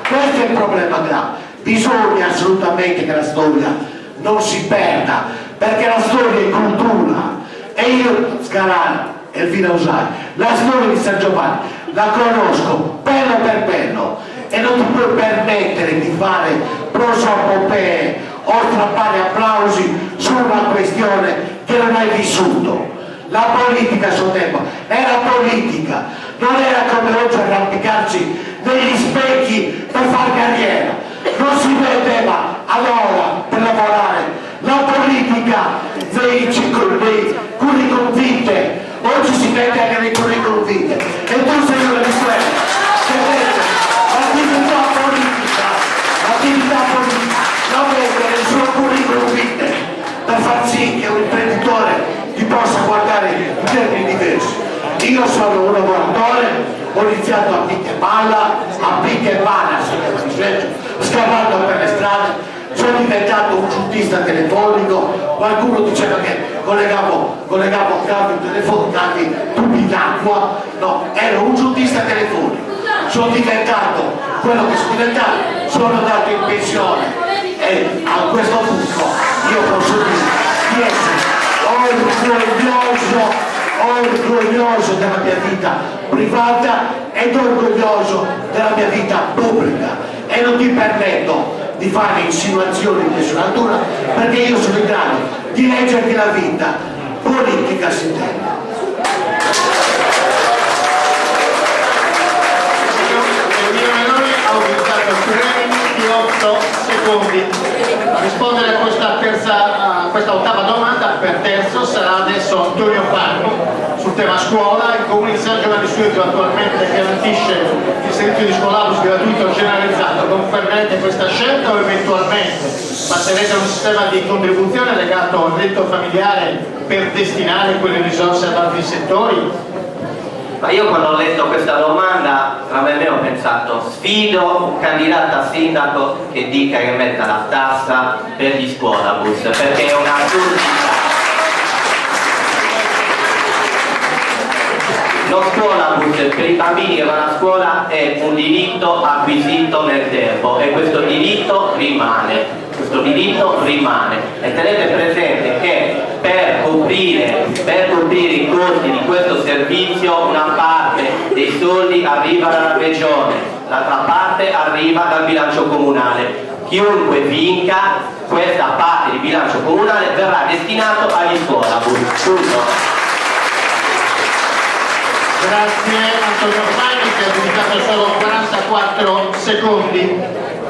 S2: Questo è il problema grave. Bisogna assolutamente che la storia non si perda, perché la storia è cultura. E io, Scalani, Elvira Usacchi, la storia di San Giovanni la conosco pelo per pelo e non ti puoi permettere di fare prosopopee o strappare applausi su una questione che non hai vissuto. La politica a suo tempo era politica, non era come oggi arrampicarsi negli specchi per fare carriera, non si vedeva allora per lavorare. La politica dei curriculum vitae, oggi si mette anche nei curriculum vitae e tu sei una di quelle che vede l'attività politica la mette nel suo curriculum vitae per far sì che un imprenditore ti possa guardare in termini diversi. Io sono un lavoratore, ho iniziato a picche e balla, a picche e balla, scavando per le strade. Sono diventato un giuntista telefonico, qualcuno diceva che collegavo cavi telefonici, tubi d'acqua, no, ero un giuntista telefonico, sono diventato quello che sono diventato, sono andato in pensione e a questo punto io posso dire di essere orgoglioso della mia vita privata ed orgoglioso della mia vita pubblica e non ti permetto di fare insinuazioni di nessuna natura, perché io sono in grado di leggerti la vita politica si intende.
S1: Meloni ha utilizzato 3 minuti e 8 secondi a rispondere a questa ottava domanda. Per terzo sarà adesso Antonio Parco sul tema scuola. Il Comune di San Giovanni Sueto attualmente garantisce il servizio di scolabus gratuito generalizzato. Confermerete questa scelta o eventualmente passerete a un sistema di contribuzione legato al reddito familiare per destinare quelle risorse ad altri settori?
S3: Ma io quando ho letto questa domanda, tra me e me ho pensato, sfido un candidato a sindaco che dica che metta la tassa per gli scuolabus, perché è un'assurdità. scuolabus per i bambini che vanno a scuola è un diritto acquisito nel tempo e questo diritto rimane, e tenete presente che per coprire i costi di questo servizio una parte dei soldi arriva dalla regione, l'altra parte arriva dal bilancio comunale. Chiunque vinca questa parte di bilancio comunale verrà destinato agli scuolabus. Tutto.
S1: Grazie Antonio Fagni che ha dedicato solo 44 secondi.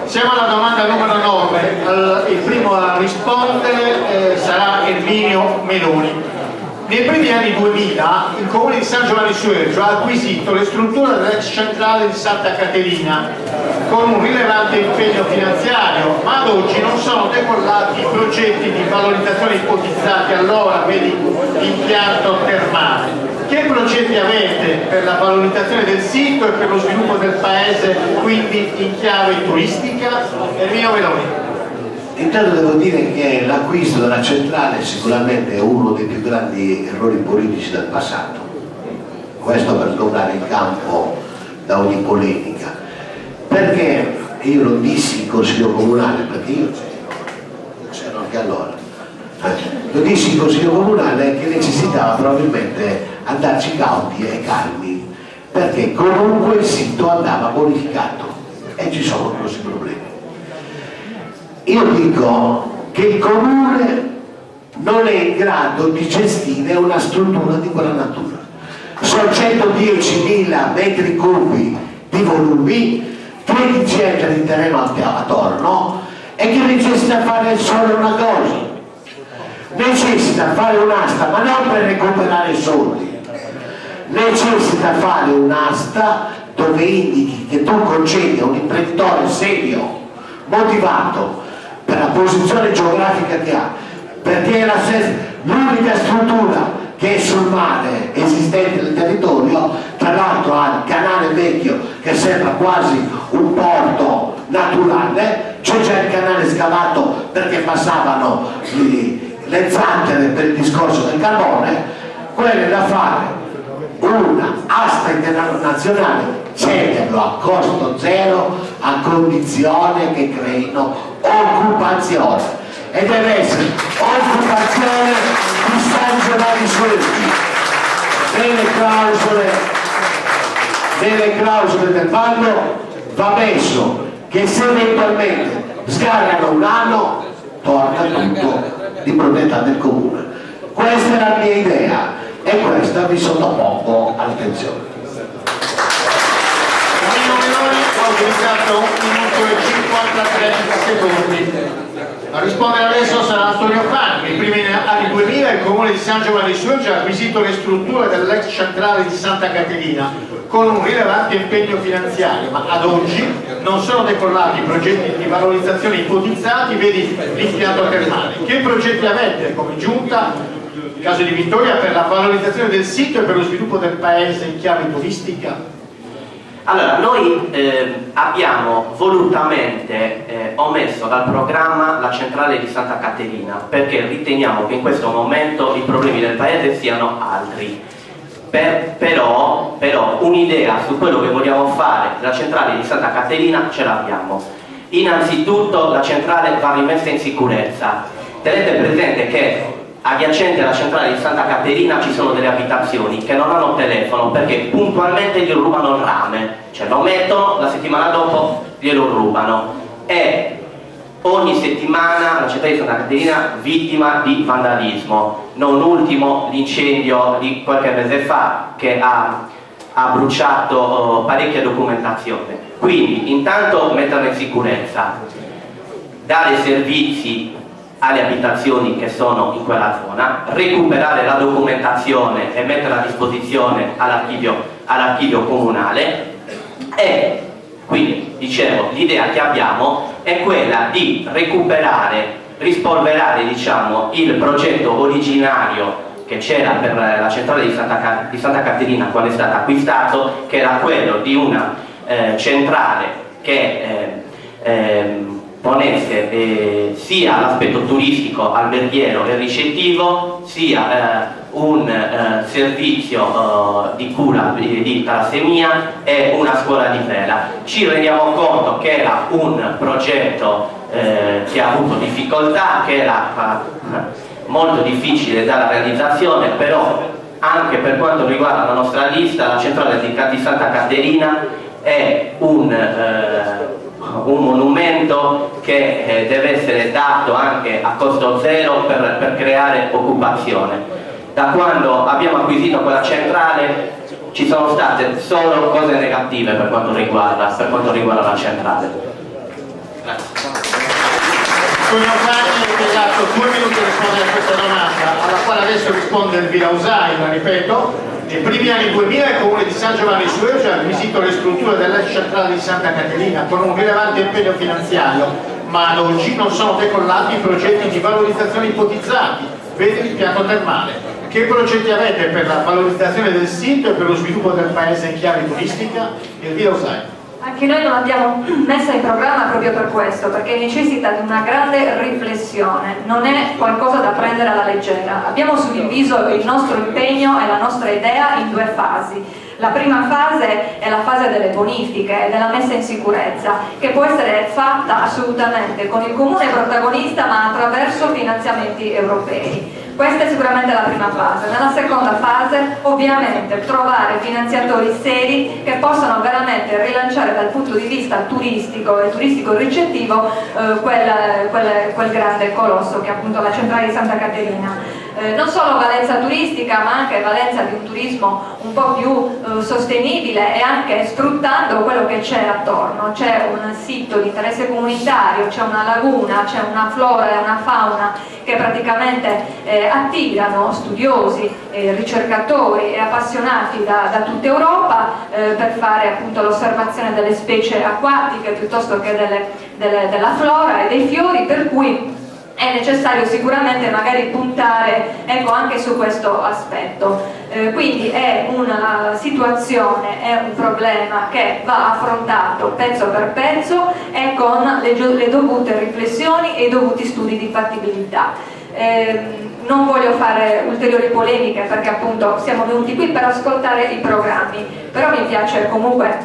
S1: Siamo alla domanda numero 9. Il primo a rispondere sarà Erminio Meloni. Nei primi anni 2000 il comune di San Giovanni Suergio ha acquisito le strutture dell'ex centrale di Santa Caterina con un rilevante impegno finanziario, ma ad oggi non sono decollati i progetti di valorizzazione ipotizzati allora, vedi impianto termale. Che progetti avete per la valorizzazione del sito e per lo sviluppo del paese, quindi in chiave turistica? Erminio Meloni.
S2: Intanto devo dire che l'acquisto della centrale sicuramente è uno dei più grandi errori politici del passato. Questo per tornare in campo da ogni polemica. Perché io lo dissi in Consiglio Comunale, perché io c'ero anche allora. Lo dissi in Consiglio Comunale che necessitava probabilmente andarci cauti e calmi, perché comunque il sito andava bonificato e ci sono grossi problemi. Io dico che il comune non è in grado di gestire una struttura di quella natura. Sono 110.000 metri cubi di volumi, 13 ettari di terreno attorno e che necessita fare solo una cosa. Necessita fare un'asta, ma non per recuperare soldi. Necessita fare un'asta dove indichi che tu concedi a un imprenditore serio, motivato, per la posizione geografica che ha, perché è l'unica struttura che è sul mare esistente nel territorio, tra l'altro ha il canale vecchio che sembra quasi un porto naturale, c'è già il canale scavato perché passavano le zantere per il discorso del carbone. Quello è da fare una asta internazionale, cederlo a costo zero, a condizione che creino occupazione, e deve essere occupazione di San Giovanni Suergio. Nelle clausole del bando va messo che se eventualmente sgarrano un anno torna tutto di proprietà del comune. Questa è la mia idea e questa vi sottopongo all'attenzione.
S1: Erminio Meloni ha utilizzato 1 minuto e 53 secondi. A rispondere adesso sarà Antonio Fagni. Nei primi anni 2000 il comune di San Giovanni Suergio ha acquisito le strutture dell'ex centrale di Santa Caterina con un rilevante impegno finanziario, ma ad oggi non sono decollati i progetti di valorizzazione ipotizzati, vedi l'impianto termale. Che progetti avete come giunta, in caso di vittoria, per la valorizzazione del sito e per lo sviluppo del paese in chiave turistica?
S3: Allora, noi abbiamo volutamente omesso dal programma la centrale di Santa Caterina perché riteniamo che in questo momento i problemi del paese siano altri. Però un'idea su quello che vogliamo fare della centrale di Santa Caterina ce l'abbiamo. Innanzitutto la centrale va rimessa in sicurezza. Tenete presente che adiacente alla centrale di Santa Caterina ci sono delle abitazioni che non hanno telefono perché puntualmente gli rubano il rame, cioè lo mettono, la settimana dopo glielo rubano e ogni settimana la centrale di Santa Caterina vittima di vandalismo, non ultimo l'incendio di qualche mese fa che ha bruciato parecchia documentazione. Quindi intanto metterla in sicurezza, dare servizi alle abitazioni che sono in quella zona, recuperare la documentazione e metterla a disposizione all'archivio comunale e quindi, dicevo, l'idea che abbiamo è quella di recuperare, rispolverare diciamo, il progetto originario che c'era per la centrale di Santa Caterina quando è stato acquistato, che era quello di una centrale che ponesse sia l'aspetto turistico, alberghiero e ricettivo, sia un servizio di cura di talassemia e una scuola di vela. Ci rendiamo conto che era un progetto che ha avuto difficoltà, che era molto difficile dalla realizzazione, però anche per quanto riguarda la nostra lista, la centrale di Santa Caterina è un monumento che deve essere dato anche a costo zero per creare occupazione. Da quando abbiamo acquisito quella centrale ci sono state solo cose negative per quanto riguarda la centrale. Grazie.
S1: Antonio Fagni ha impiegato 2 minuti a rispondere a questa domanda, alla quale adesso risponde Elvira Usaina, ripeto. Nei primi anni 2000 il comune di San Giovanni Suergio ha acquisito le strutture della centrale di Santa Caterina con un rilevante impegno finanziario, ma ad oggi non sono decollati i progetti di valorizzazione ipotizzati. Vedi l'impianto termale. Che progetti avete per la valorizzazione del sito e per lo sviluppo del paese in chiave turistica? Elvira Usaina.
S4: Anche noi non l'abbiamo messa in programma proprio per questo, perché necessita di una grande riflessione, non è qualcosa da prendere alla leggera. Abbiamo suddiviso il nostro impegno e la nostra idea in 2 fasi. La prima fase è la fase delle bonifiche e della messa in sicurezza, che può essere fatta assolutamente con il comune protagonista, ma attraverso finanziamenti europei. Questa è sicuramente la prima fase. Nella seconda fase, ovviamente, trovare finanziatori seri che possano veramente rilanciare dal punto di vista turistico e turistico ricettivo quel grande colosso che è appunto la centrale di Santa Caterina. Non solo valenza turistica, ma anche valenza di un turismo un po' più sostenibile, e anche sfruttando quello che c'è attorno. C'è un sito di interesse comunitario, c'è una laguna, c'è una flora e una fauna che praticamente attirano studiosi, ricercatori e appassionati da tutta Europa per fare appunto l'osservazione delle specie acquatiche piuttosto che della flora e dei fiori, per cui è necessario sicuramente magari puntare, ecco, anche su questo aspetto. Quindi è una situazione, è un problema che va affrontato pezzo per pezzo e con le dovute riflessioni e i dovuti studi di fattibilità. Non voglio fare ulteriori polemiche perché appunto siamo venuti qui per ascoltare i programmi, però mi piace comunque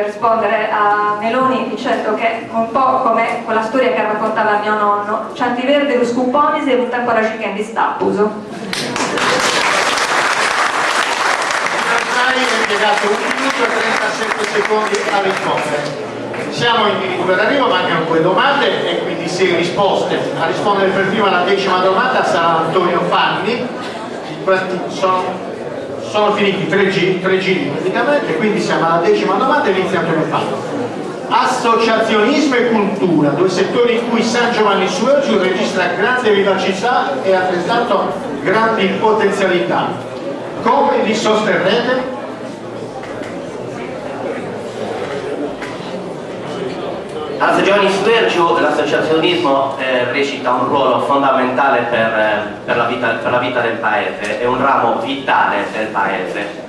S4: rispondere a Meloni dicendo che un po' come quella storia che raccontava mio nonno, Ciantiverde lo scuponis e un ancora cichendi stappuso.
S1: Hai impiegato 1 minuto e 37 secondi a rispondere. Siamo in dirittura d'arrivo, mancano 2 domande e quindi 6 risposte. A rispondere per prima alla 10ª domanda sarà Antonio Fanni. Sono finiti 3 giri praticamente, quindi siamo alla 10ª domanda e inizia Antonio Fanni. Associazionismo e cultura, 2 settori in cui San Giovanni Suergio registra grande vivacità e altrettanto grandi potenzialità. Come li sosterrete?
S3: A San Giovanni Suergio l'associazionismo recita un ruolo fondamentale per la vita del paese, è un ramo vitale del paese.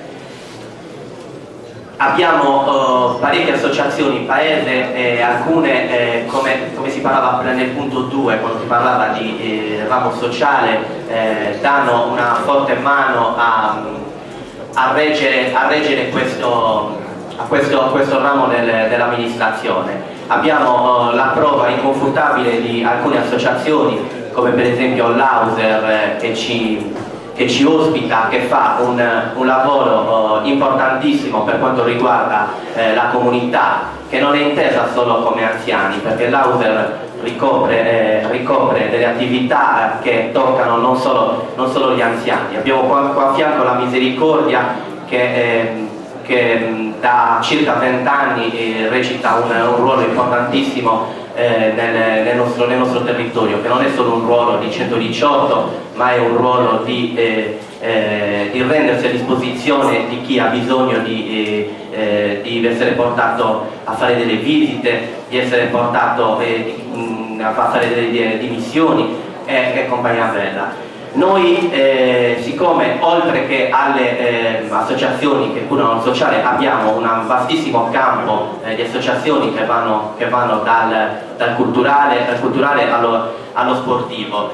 S3: Abbiamo parecchie associazioni in paese e alcune, come si parlava nel punto 2, quando si parlava di ramo sociale, danno una forte mano a reggere questo ramo dell'amministrazione. Abbiamo la prova inconfutabile di alcune associazioni, come per esempio l'Auser che ci ospita, che fa un lavoro importantissimo per quanto riguarda la comunità, che non è intesa solo come anziani, perché l'Auser ricopre delle attività che toccano non solo gli anziani. Abbiamo qua a fianco la Misericordia che da circa 20 anni recita un ruolo importantissimo nel nostro territorio, che non è solo un ruolo di 118, ma è un ruolo di rendersi a disposizione di chi ha bisogno di essere portato a fare delle visite, di essere portato a fare delle missioni e compagnia bella. Noi siccome oltre che alle associazioni che curano il sociale abbiamo un vastissimo campo di associazioni che vanno dal culturale allo sportivo,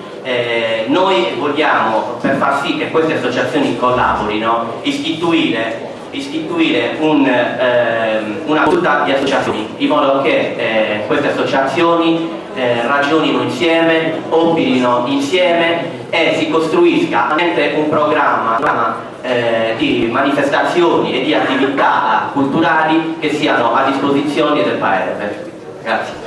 S3: noi vogliamo, per far sì che queste associazioni collaborino, istituire una consulta di associazioni, in modo che queste associazioni ragionino insieme, opinino insieme e si costruisca un programma di manifestazioni e di attività culturali che siano a disposizione del Paese. Grazie.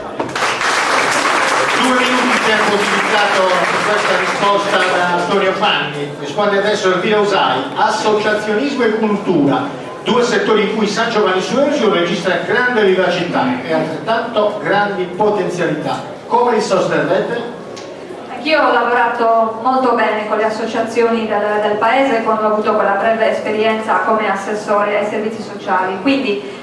S1: 2 minuti tempo utilizzato per questa risposta da Antonio Fanni. Risponde adesso Elvira Usai. Associazionismo e cultura, 2 settori in cui San Giovanni Suergio registra grande vivacità e altrettanto grandi potenzialità. Come li sostenete?
S4: Anch'io ho lavorato molto bene con le associazioni del paese quando ho avuto quella breve esperienza come assessore ai servizi sociali, quindi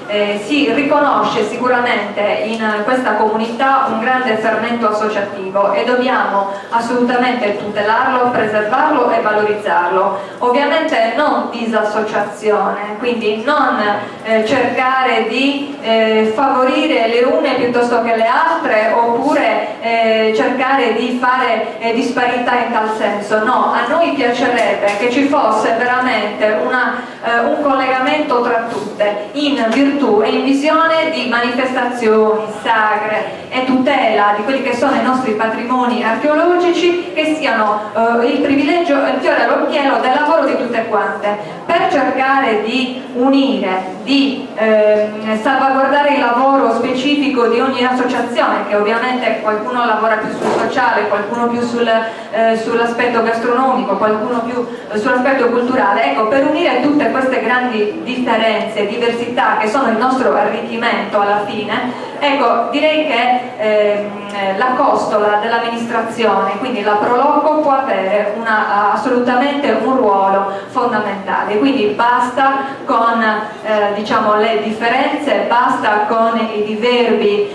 S4: si riconosce sicuramente in questa comunità un grande fermento associativo e dobbiamo assolutamente tutelarlo, preservarlo e valorizzarlo. Ovviamente non disassociazione, quindi non cercare di favorire le une piuttosto che le altre, oppure cercare di fare disparità in tal senso. No, a noi piacerebbe che ci fosse veramente un collegamento tra tutte in virtù e in visione di manifestazioni, sagre e tutela di quelli che sono i nostri patrimoni archeologici, che siano il privilegio, il fiore all'occhiello del lavoro di tutte quante, per cercare di unire, di salvaguardare il lavoro specifico di ogni associazione, che ovviamente qualcuno lavora più sul sociale, qualcuno più sull'aspetto gastronomico, qualcuno più sull'aspetto culturale. Ecco, per unire tutte queste grandi differenze e diversità che sono il nostro arricchimento alla fine, ecco, direi che la costola dell'amministrazione, quindi la Proloco, può avere assolutamente un ruolo fondamentale. Quindi basta con diciamo le differenze, basta con i diverbi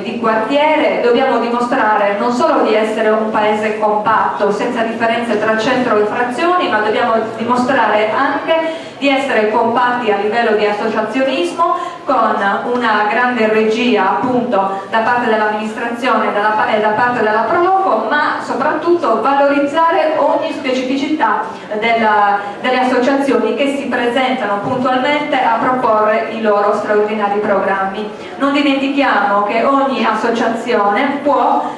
S4: di quartiere, dobbiamo dimostrare non solo di essere un paese compatto, senza differenze tra centro e frazioni, ma dobbiamo dimostrare anche di essere compatti a livello di associazionismo, con una grande regia appunto da parte dell'amministrazione e da parte della Proloco, ma soprattutto valorizzare ogni specificità delle associazioni che si presentano puntualmente a proporre i loro straordinari programmi. Non dimentichiamo che ogni associazione può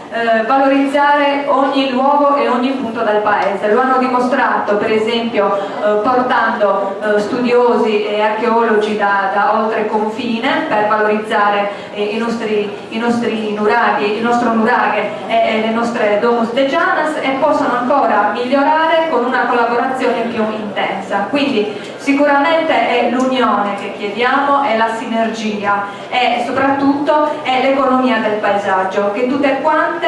S4: valorizzare ogni luogo e ogni punto del paese. Lo hanno dimostrato per esempio portando studiosi e archeologi da oltre confine per valorizzare i nostri nuraghi, il nostro nuraghe e le nostre domus de Janas, e possono ancora migliorare con una collaborazione più intensa. Quindi sicuramente è l'unione che chiediamo, è la sinergia e soprattutto è l'economia del paesaggio, che tutte quante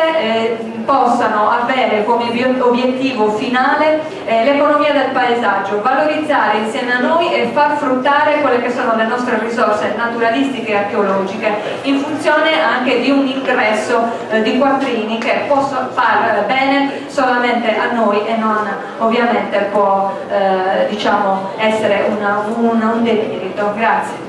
S4: possano avere come obiettivo finale l'economia del paesaggio, valorizzare insieme a noi e far fruttare quelle che sono le nostre risorse naturalistiche e archeologiche, in funzione anche di un ingresso di quattrini che possono far bene solamente a noi e non ovviamente può diciamo essere un demerito. Grazie.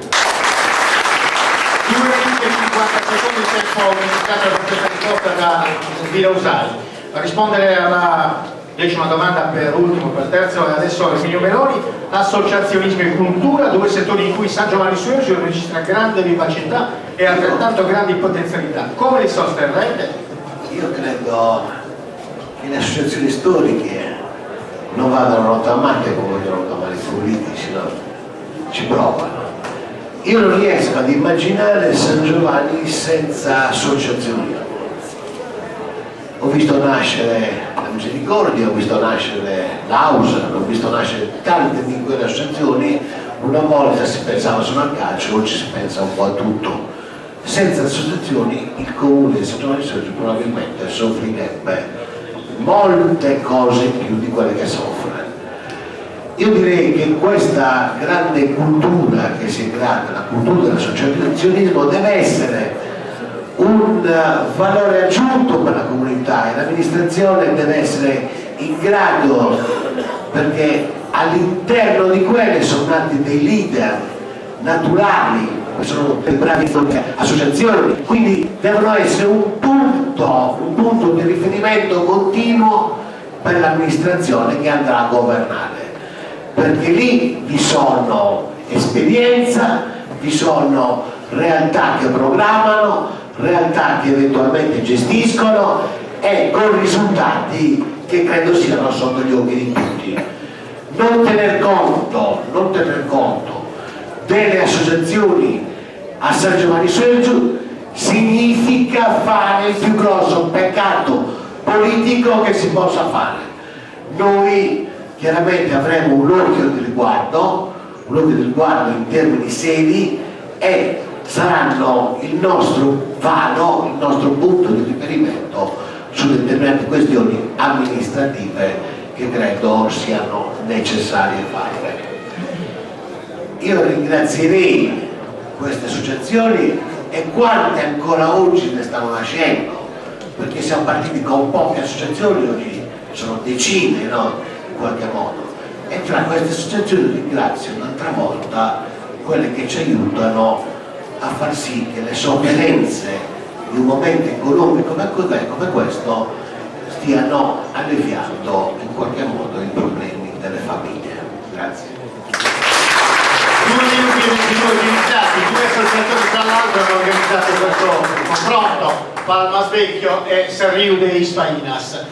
S1: 2 minuti e 50 secondi il tempo dedicato per questa risposta da Elvira Usai. A rispondere alla 10ª domanda per ultimo, per terzo, e adesso Emilio Meloni. Associazionismo e cultura, 2 settori in cui San Giovanni Suergio registra grande vivacità e altrettanto grandi potenzialità. Come li sosterrete?
S2: Io credo che le associazioni storiche non vadano rottamate come vogliono rottamare i politici, no? Ci provano. Io non riesco ad immaginare San Giovanni senza associazionismo. Ho visto nascere la Misericordia, ho visto nascere l'Ausa, ho visto nascere tante di quelle associazioni. Una volta si pensava solo al calcio, oggi si pensa un po' a tutto. Senza associazioni il comune di San Giovanni Suergio probabilmente soffrirebbe molte cose più di quelle che soffre. Io direi che questa grande cultura che si è creata, la cultura dell'associazionismo, deve essere un valore aggiunto per la comunità e l'amministrazione deve essere in grado, perché all'interno di quelle sono nati dei leader naturali, sono delle bravi associazioni, quindi devono essere un punto di riferimento continuo per l'amministrazione che andrà a governare, perché lì vi sono esperienza, vi sono realtà che programmano, realtà che eventualmente gestiscono e con risultati che credo siano sotto gli occhi di tutti. Non tener conto delle associazioni a San Giovanni Sergio significa fare il più grosso peccato politico che si possa fare. Noi chiaramente avremo un occhio di riguardo in termini seri e saranno il nostro varo, il nostro punto di riferimento su determinate questioni amministrative che credo siano necessarie fare. Io ringrazierei queste associazioni e quante ancora oggi ne stanno nascendo, perché siamo partiti con poche associazioni, oggi sono decine, no? In qualche modo. E tra queste associazioni ringrazio un'altra volta quelle che ci aiutano a far sì che le sofferenze di un momento economico come questo stiano alleviando in qualche modo i problemi delle famiglie. Grazie.
S1: 2 minuti e 22 utilizzati, 2 associazioni tra l'altro hanno organizzato questo confronto, Palma Svecchio e Serriu de Isfainas.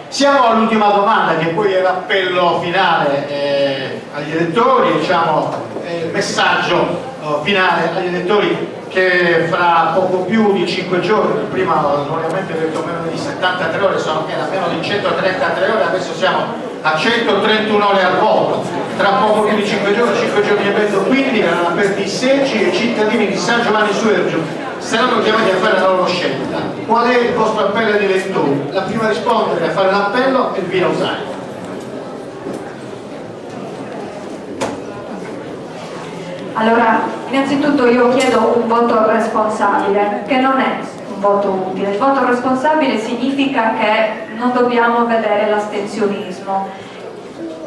S1: Siamo all'ultima domanda, che poi è l'appello finale agli elettori, diciamo, il messaggio finale agli elettori, che fra poco più di 5 giorni, prima ovviamente ho detto meno di 73 ore, era meno di 133 ore, adesso siamo a 131 ore al voto, tra poco più di 5 giorni e mezzo, quindi verranno aperti i seggi e i cittadini di San Giovanni Suergiu saranno chiamati a fare la loro scelta. Qual è il vostro appello agli elettori? La prima a rispondere a fare l'appello è Elvira Usai.
S4: Allora, innanzitutto io chiedo un voto responsabile, che non è un voto utile. Il voto responsabile significa che non dobbiamo vedere l'astensionismo.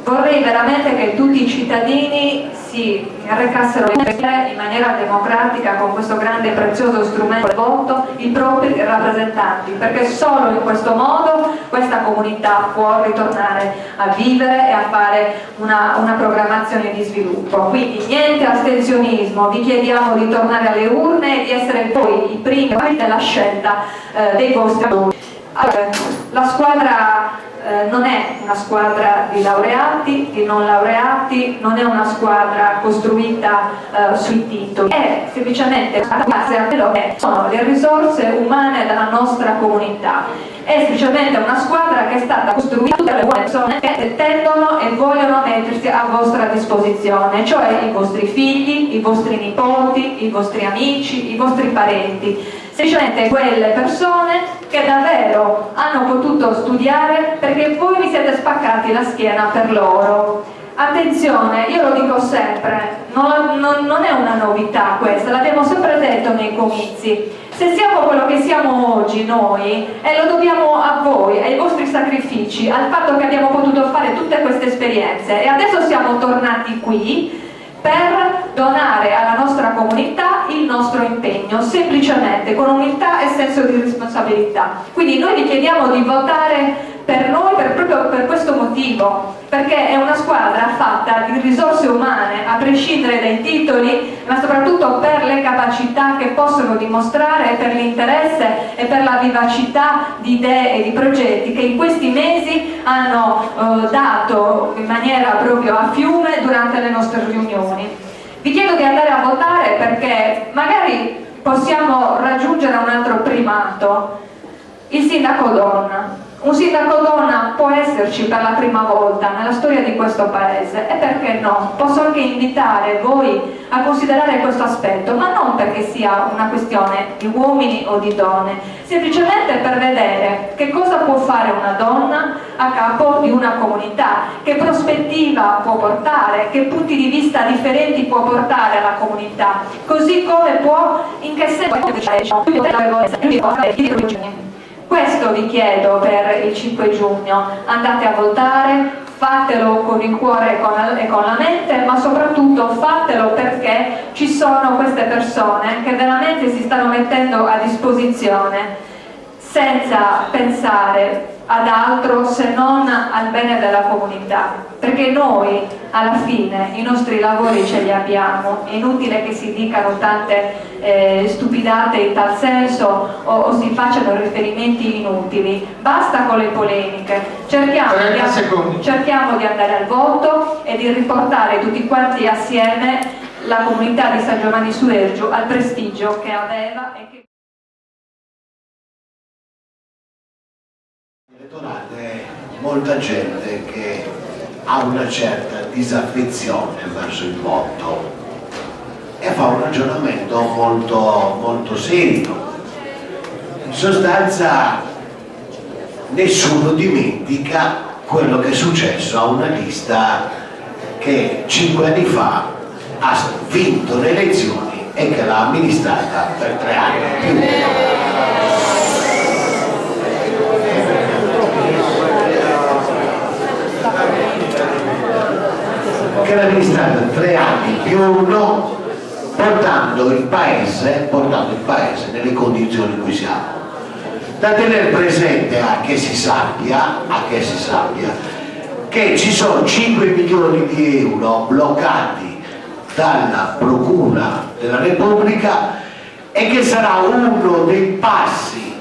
S4: Vorrei veramente che tutti i cittadini si recassero in maniera democratica con questo grande e prezioso strumento del voto i propri rappresentanti, perché solo in questo modo questa comunità può ritornare a vivere e a fare una programmazione di sviluppo. Quindi niente astensionismo, vi chiediamo di tornare alle urne e di essere voi i primi nella scelta dei vostri lavori. Allora, la squadra non è una squadra di laureati, di non laureati, non è una squadra costruita sui titoli, è semplicemente una base a quello che sono le risorse umane della nostra comunità. È semplicemente una squadra che è stata costruita dalle buone persone che tendono e vogliono mettersi a vostra disposizione, cioè i vostri figli, i vostri nipoti, i vostri amici, i vostri parenti. Semplicemente quelle persone che davvero hanno potuto studiare perché voi vi siete spaccati la schiena per loro. Attenzione, io lo dico sempre, non è una novità questa, l'abbiamo sempre detto nei comizi. Se siamo quello che siamo oggi noi, e lo dobbiamo a voi, ai vostri sacrifici, al fatto che abbiamo potuto fare tutte queste esperienze e adesso siamo tornati qui per donare alla nostra comunità il nostro impegno, semplicemente con umiltà e senso di responsabilità. Quindi noi vi chiediamo di votare per noi proprio per questo motivo, perché è una squadra fatta di risorse umane, a prescindere dai titoli, ma soprattutto per le capacità che possono dimostrare, per l'interesse e per la vivacità di idee e di progetti che in questi mesi hanno dato in maniera proprio a fiume durante le nostre riunioni. Vi chiedo di andare a votare perché magari possiamo raggiungere un altro primato, il sindaco donna. Un sindaco donna può esserci per la prima volta nella storia di questo paese e perché no? Posso anche invitare voi a considerare questo aspetto, ma non perché sia una questione di uomini o di donne, semplicemente per vedere che cosa può fare una donna a capo di una comunità, che prospettiva può portare, che punti di vista differenti può portare alla comunità, così come può, in che senso questo vi chiedo per il 5 giugno, andate a votare, fatelo con il cuore e con la mente, ma soprattutto fatelo perché ci sono queste persone che veramente si stanno mettendo a disposizione senza pensare ad altro se non al bene della comunità, perché noi alla fine i nostri lavori ce li abbiamo. È inutile che si dicano tante stupidate in tal senso o si facciano riferimenti inutili, basta con le polemiche, cerchiamo di andare al voto e di riportare tutti quanti assieme la comunità di San Giovanni Suergiu al prestigio che aveva e che
S2: elettorale, molta gente che ha una certa disaffezione verso il voto e fa un ragionamento molto serio. In sostanza nessuno dimentica quello che è successo a una lista che 5 anni fa ha vinto le elezioni e che l'ha amministrata per 3 anni. Che l'ha amministrata 3 anni più 1, portando il paese nelle condizioni in cui siamo. Da tenere presente a che si sappia che ci sono 5 milioni di euro bloccati dalla Procura della Repubblica e che sarà uno dei passi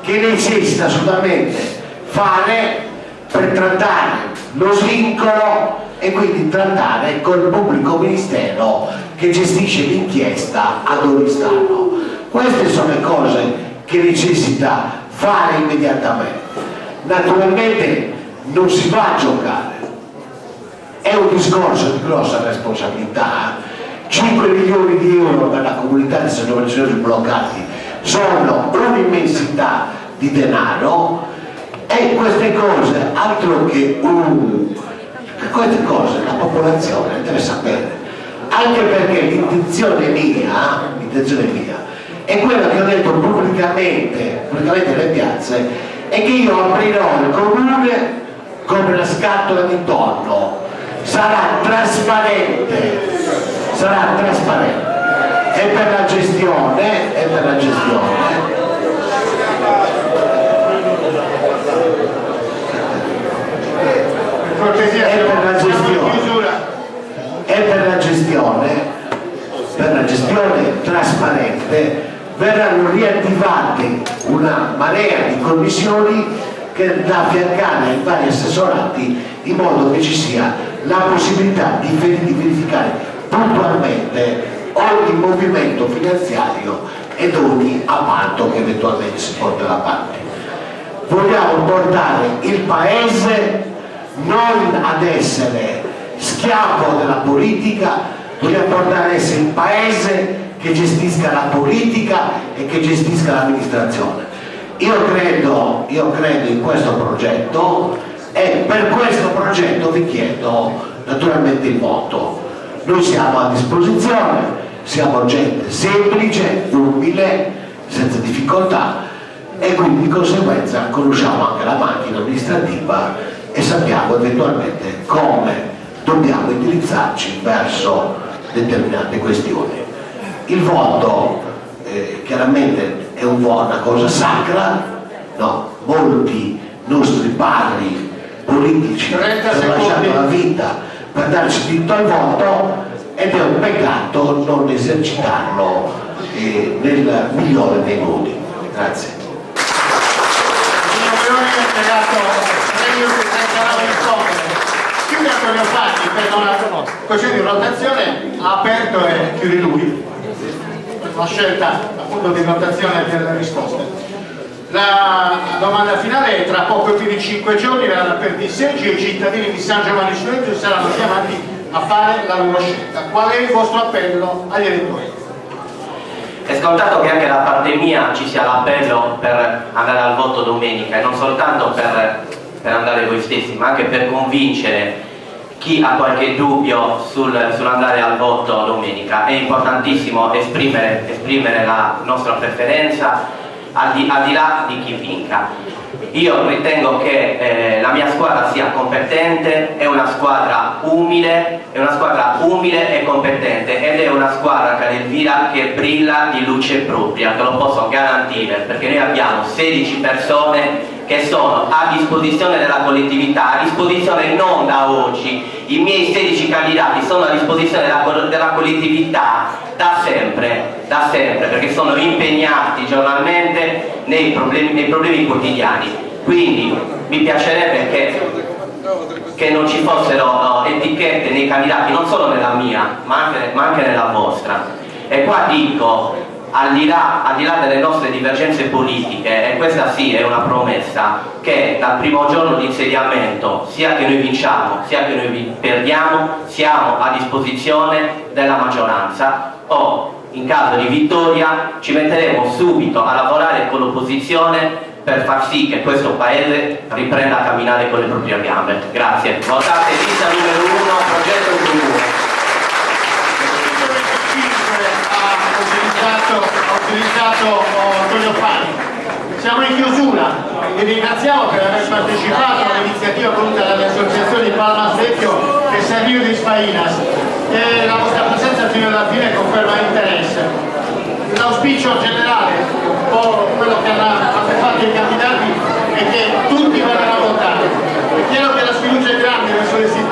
S2: che necessita assolutamente fare per trattare lo svincolo e quindi trattare col pubblico ministero che gestisce l'inchiesta ad Oristano. Queste sono le cose che necessita fare immediatamente. Naturalmente non si va a giocare, è un discorso di grossa responsabilità. 5 milioni di euro per la comunità di San Giovanni Suergiu bloccati sono un'immensità di denaro e queste cose, altro che queste cose la popolazione deve sapere, anche perché l'intenzione mia è quella che ho detto pubblicamente nelle piazze, è che io aprirò il comune come la scatola di tonno, sarà trasparente e per la gestione e per la gestione trasparente verranno riattivate una marea di commissioni che da affiancare ai vari assessorati in modo che ci sia la possibilità di verificare puntualmente ogni movimento finanziario ed ogni appalto che eventualmente si porterà avanti. Vogliamo portare il paese non ad essere schiavo della politica, vogliamo portare ad essere il paese che gestisca la politica e che gestisca l'amministrazione. Io credo in questo progetto e per questo progetto vi chiedo naturalmente il voto. Noi siamo a disposizione, siamo gente semplice, umile, senza difficoltà e quindi di conseguenza conosciamo anche la macchina amministrativa e sappiamo eventualmente come dobbiamo indirizzarci verso determinate questioni. Il voto chiaramente è una cosa sacra, no? Molti nostri padri politici hanno lasciato la vita per darci diritto al voto ed è un peccato non esercitarlo nel migliore dei modi. Grazie.
S1: Più che ne ho fatti per una questione di rotazione ha aperto e chiude lui, una scelta appunto di rotazione delle risposte. La domanda finale è: tra poco più di 5 giorni verranno aperti i seggi e i cittadini di San Giovanni Suergiu saranno chiamati a fare la loro scelta. Qual è il vostro appello agli elettori?
S3: È scontato che anche da parte mia ci sia l'appello per andare al voto domenica e non soltanto per andare voi stessi, ma anche per convincere chi ha qualche dubbio sull'andare al voto domenica. È importantissimo esprimere la nostra preferenza al di là di chi vinca. Io ritengo che la mia squadra sia competente, è una squadra umile e competente, ed è una squadra, cara Elvira, che brilla di luce propria, te lo posso garantire, perché noi abbiamo 16 persone che sono a disposizione della collettività, a disposizione non da oggi. I miei 16 candidati sono a disposizione della collettività da sempre, perché sono impegnati giornalmente nei problemi quotidiani. Quindi mi piacerebbe che non ci fossero etichette nei candidati, non solo nella mia, ma anche nella vostra. E qua dico, al di là delle nostre divergenze politiche, e questa sì è una promessa, che dal primo giorno di insediamento, sia che noi vinciamo sia che noi perdiamo, siamo a disposizione della maggioranza, o in caso di vittoria ci metteremo subito a lavorare con l'opposizione per far sì che questo Paese riprenda a camminare con le proprie gambe. Grazie. Votate lista numero 1, progetto comune.
S1: Ha utilizzato Antonio Fani. Siamo in chiusura, vi ringraziamo per aver partecipato all'iniziativa voluta dalle associazioni Palma Vecchio e San Rio di Spainas, e la vostra presenza fino alla fine conferma l'interesse. L'auspicio generale, un po' quello che hanno fatto i candidati, è che tutti vadano a votare. È chiaro che la sfiducia è grande verso le istituzioni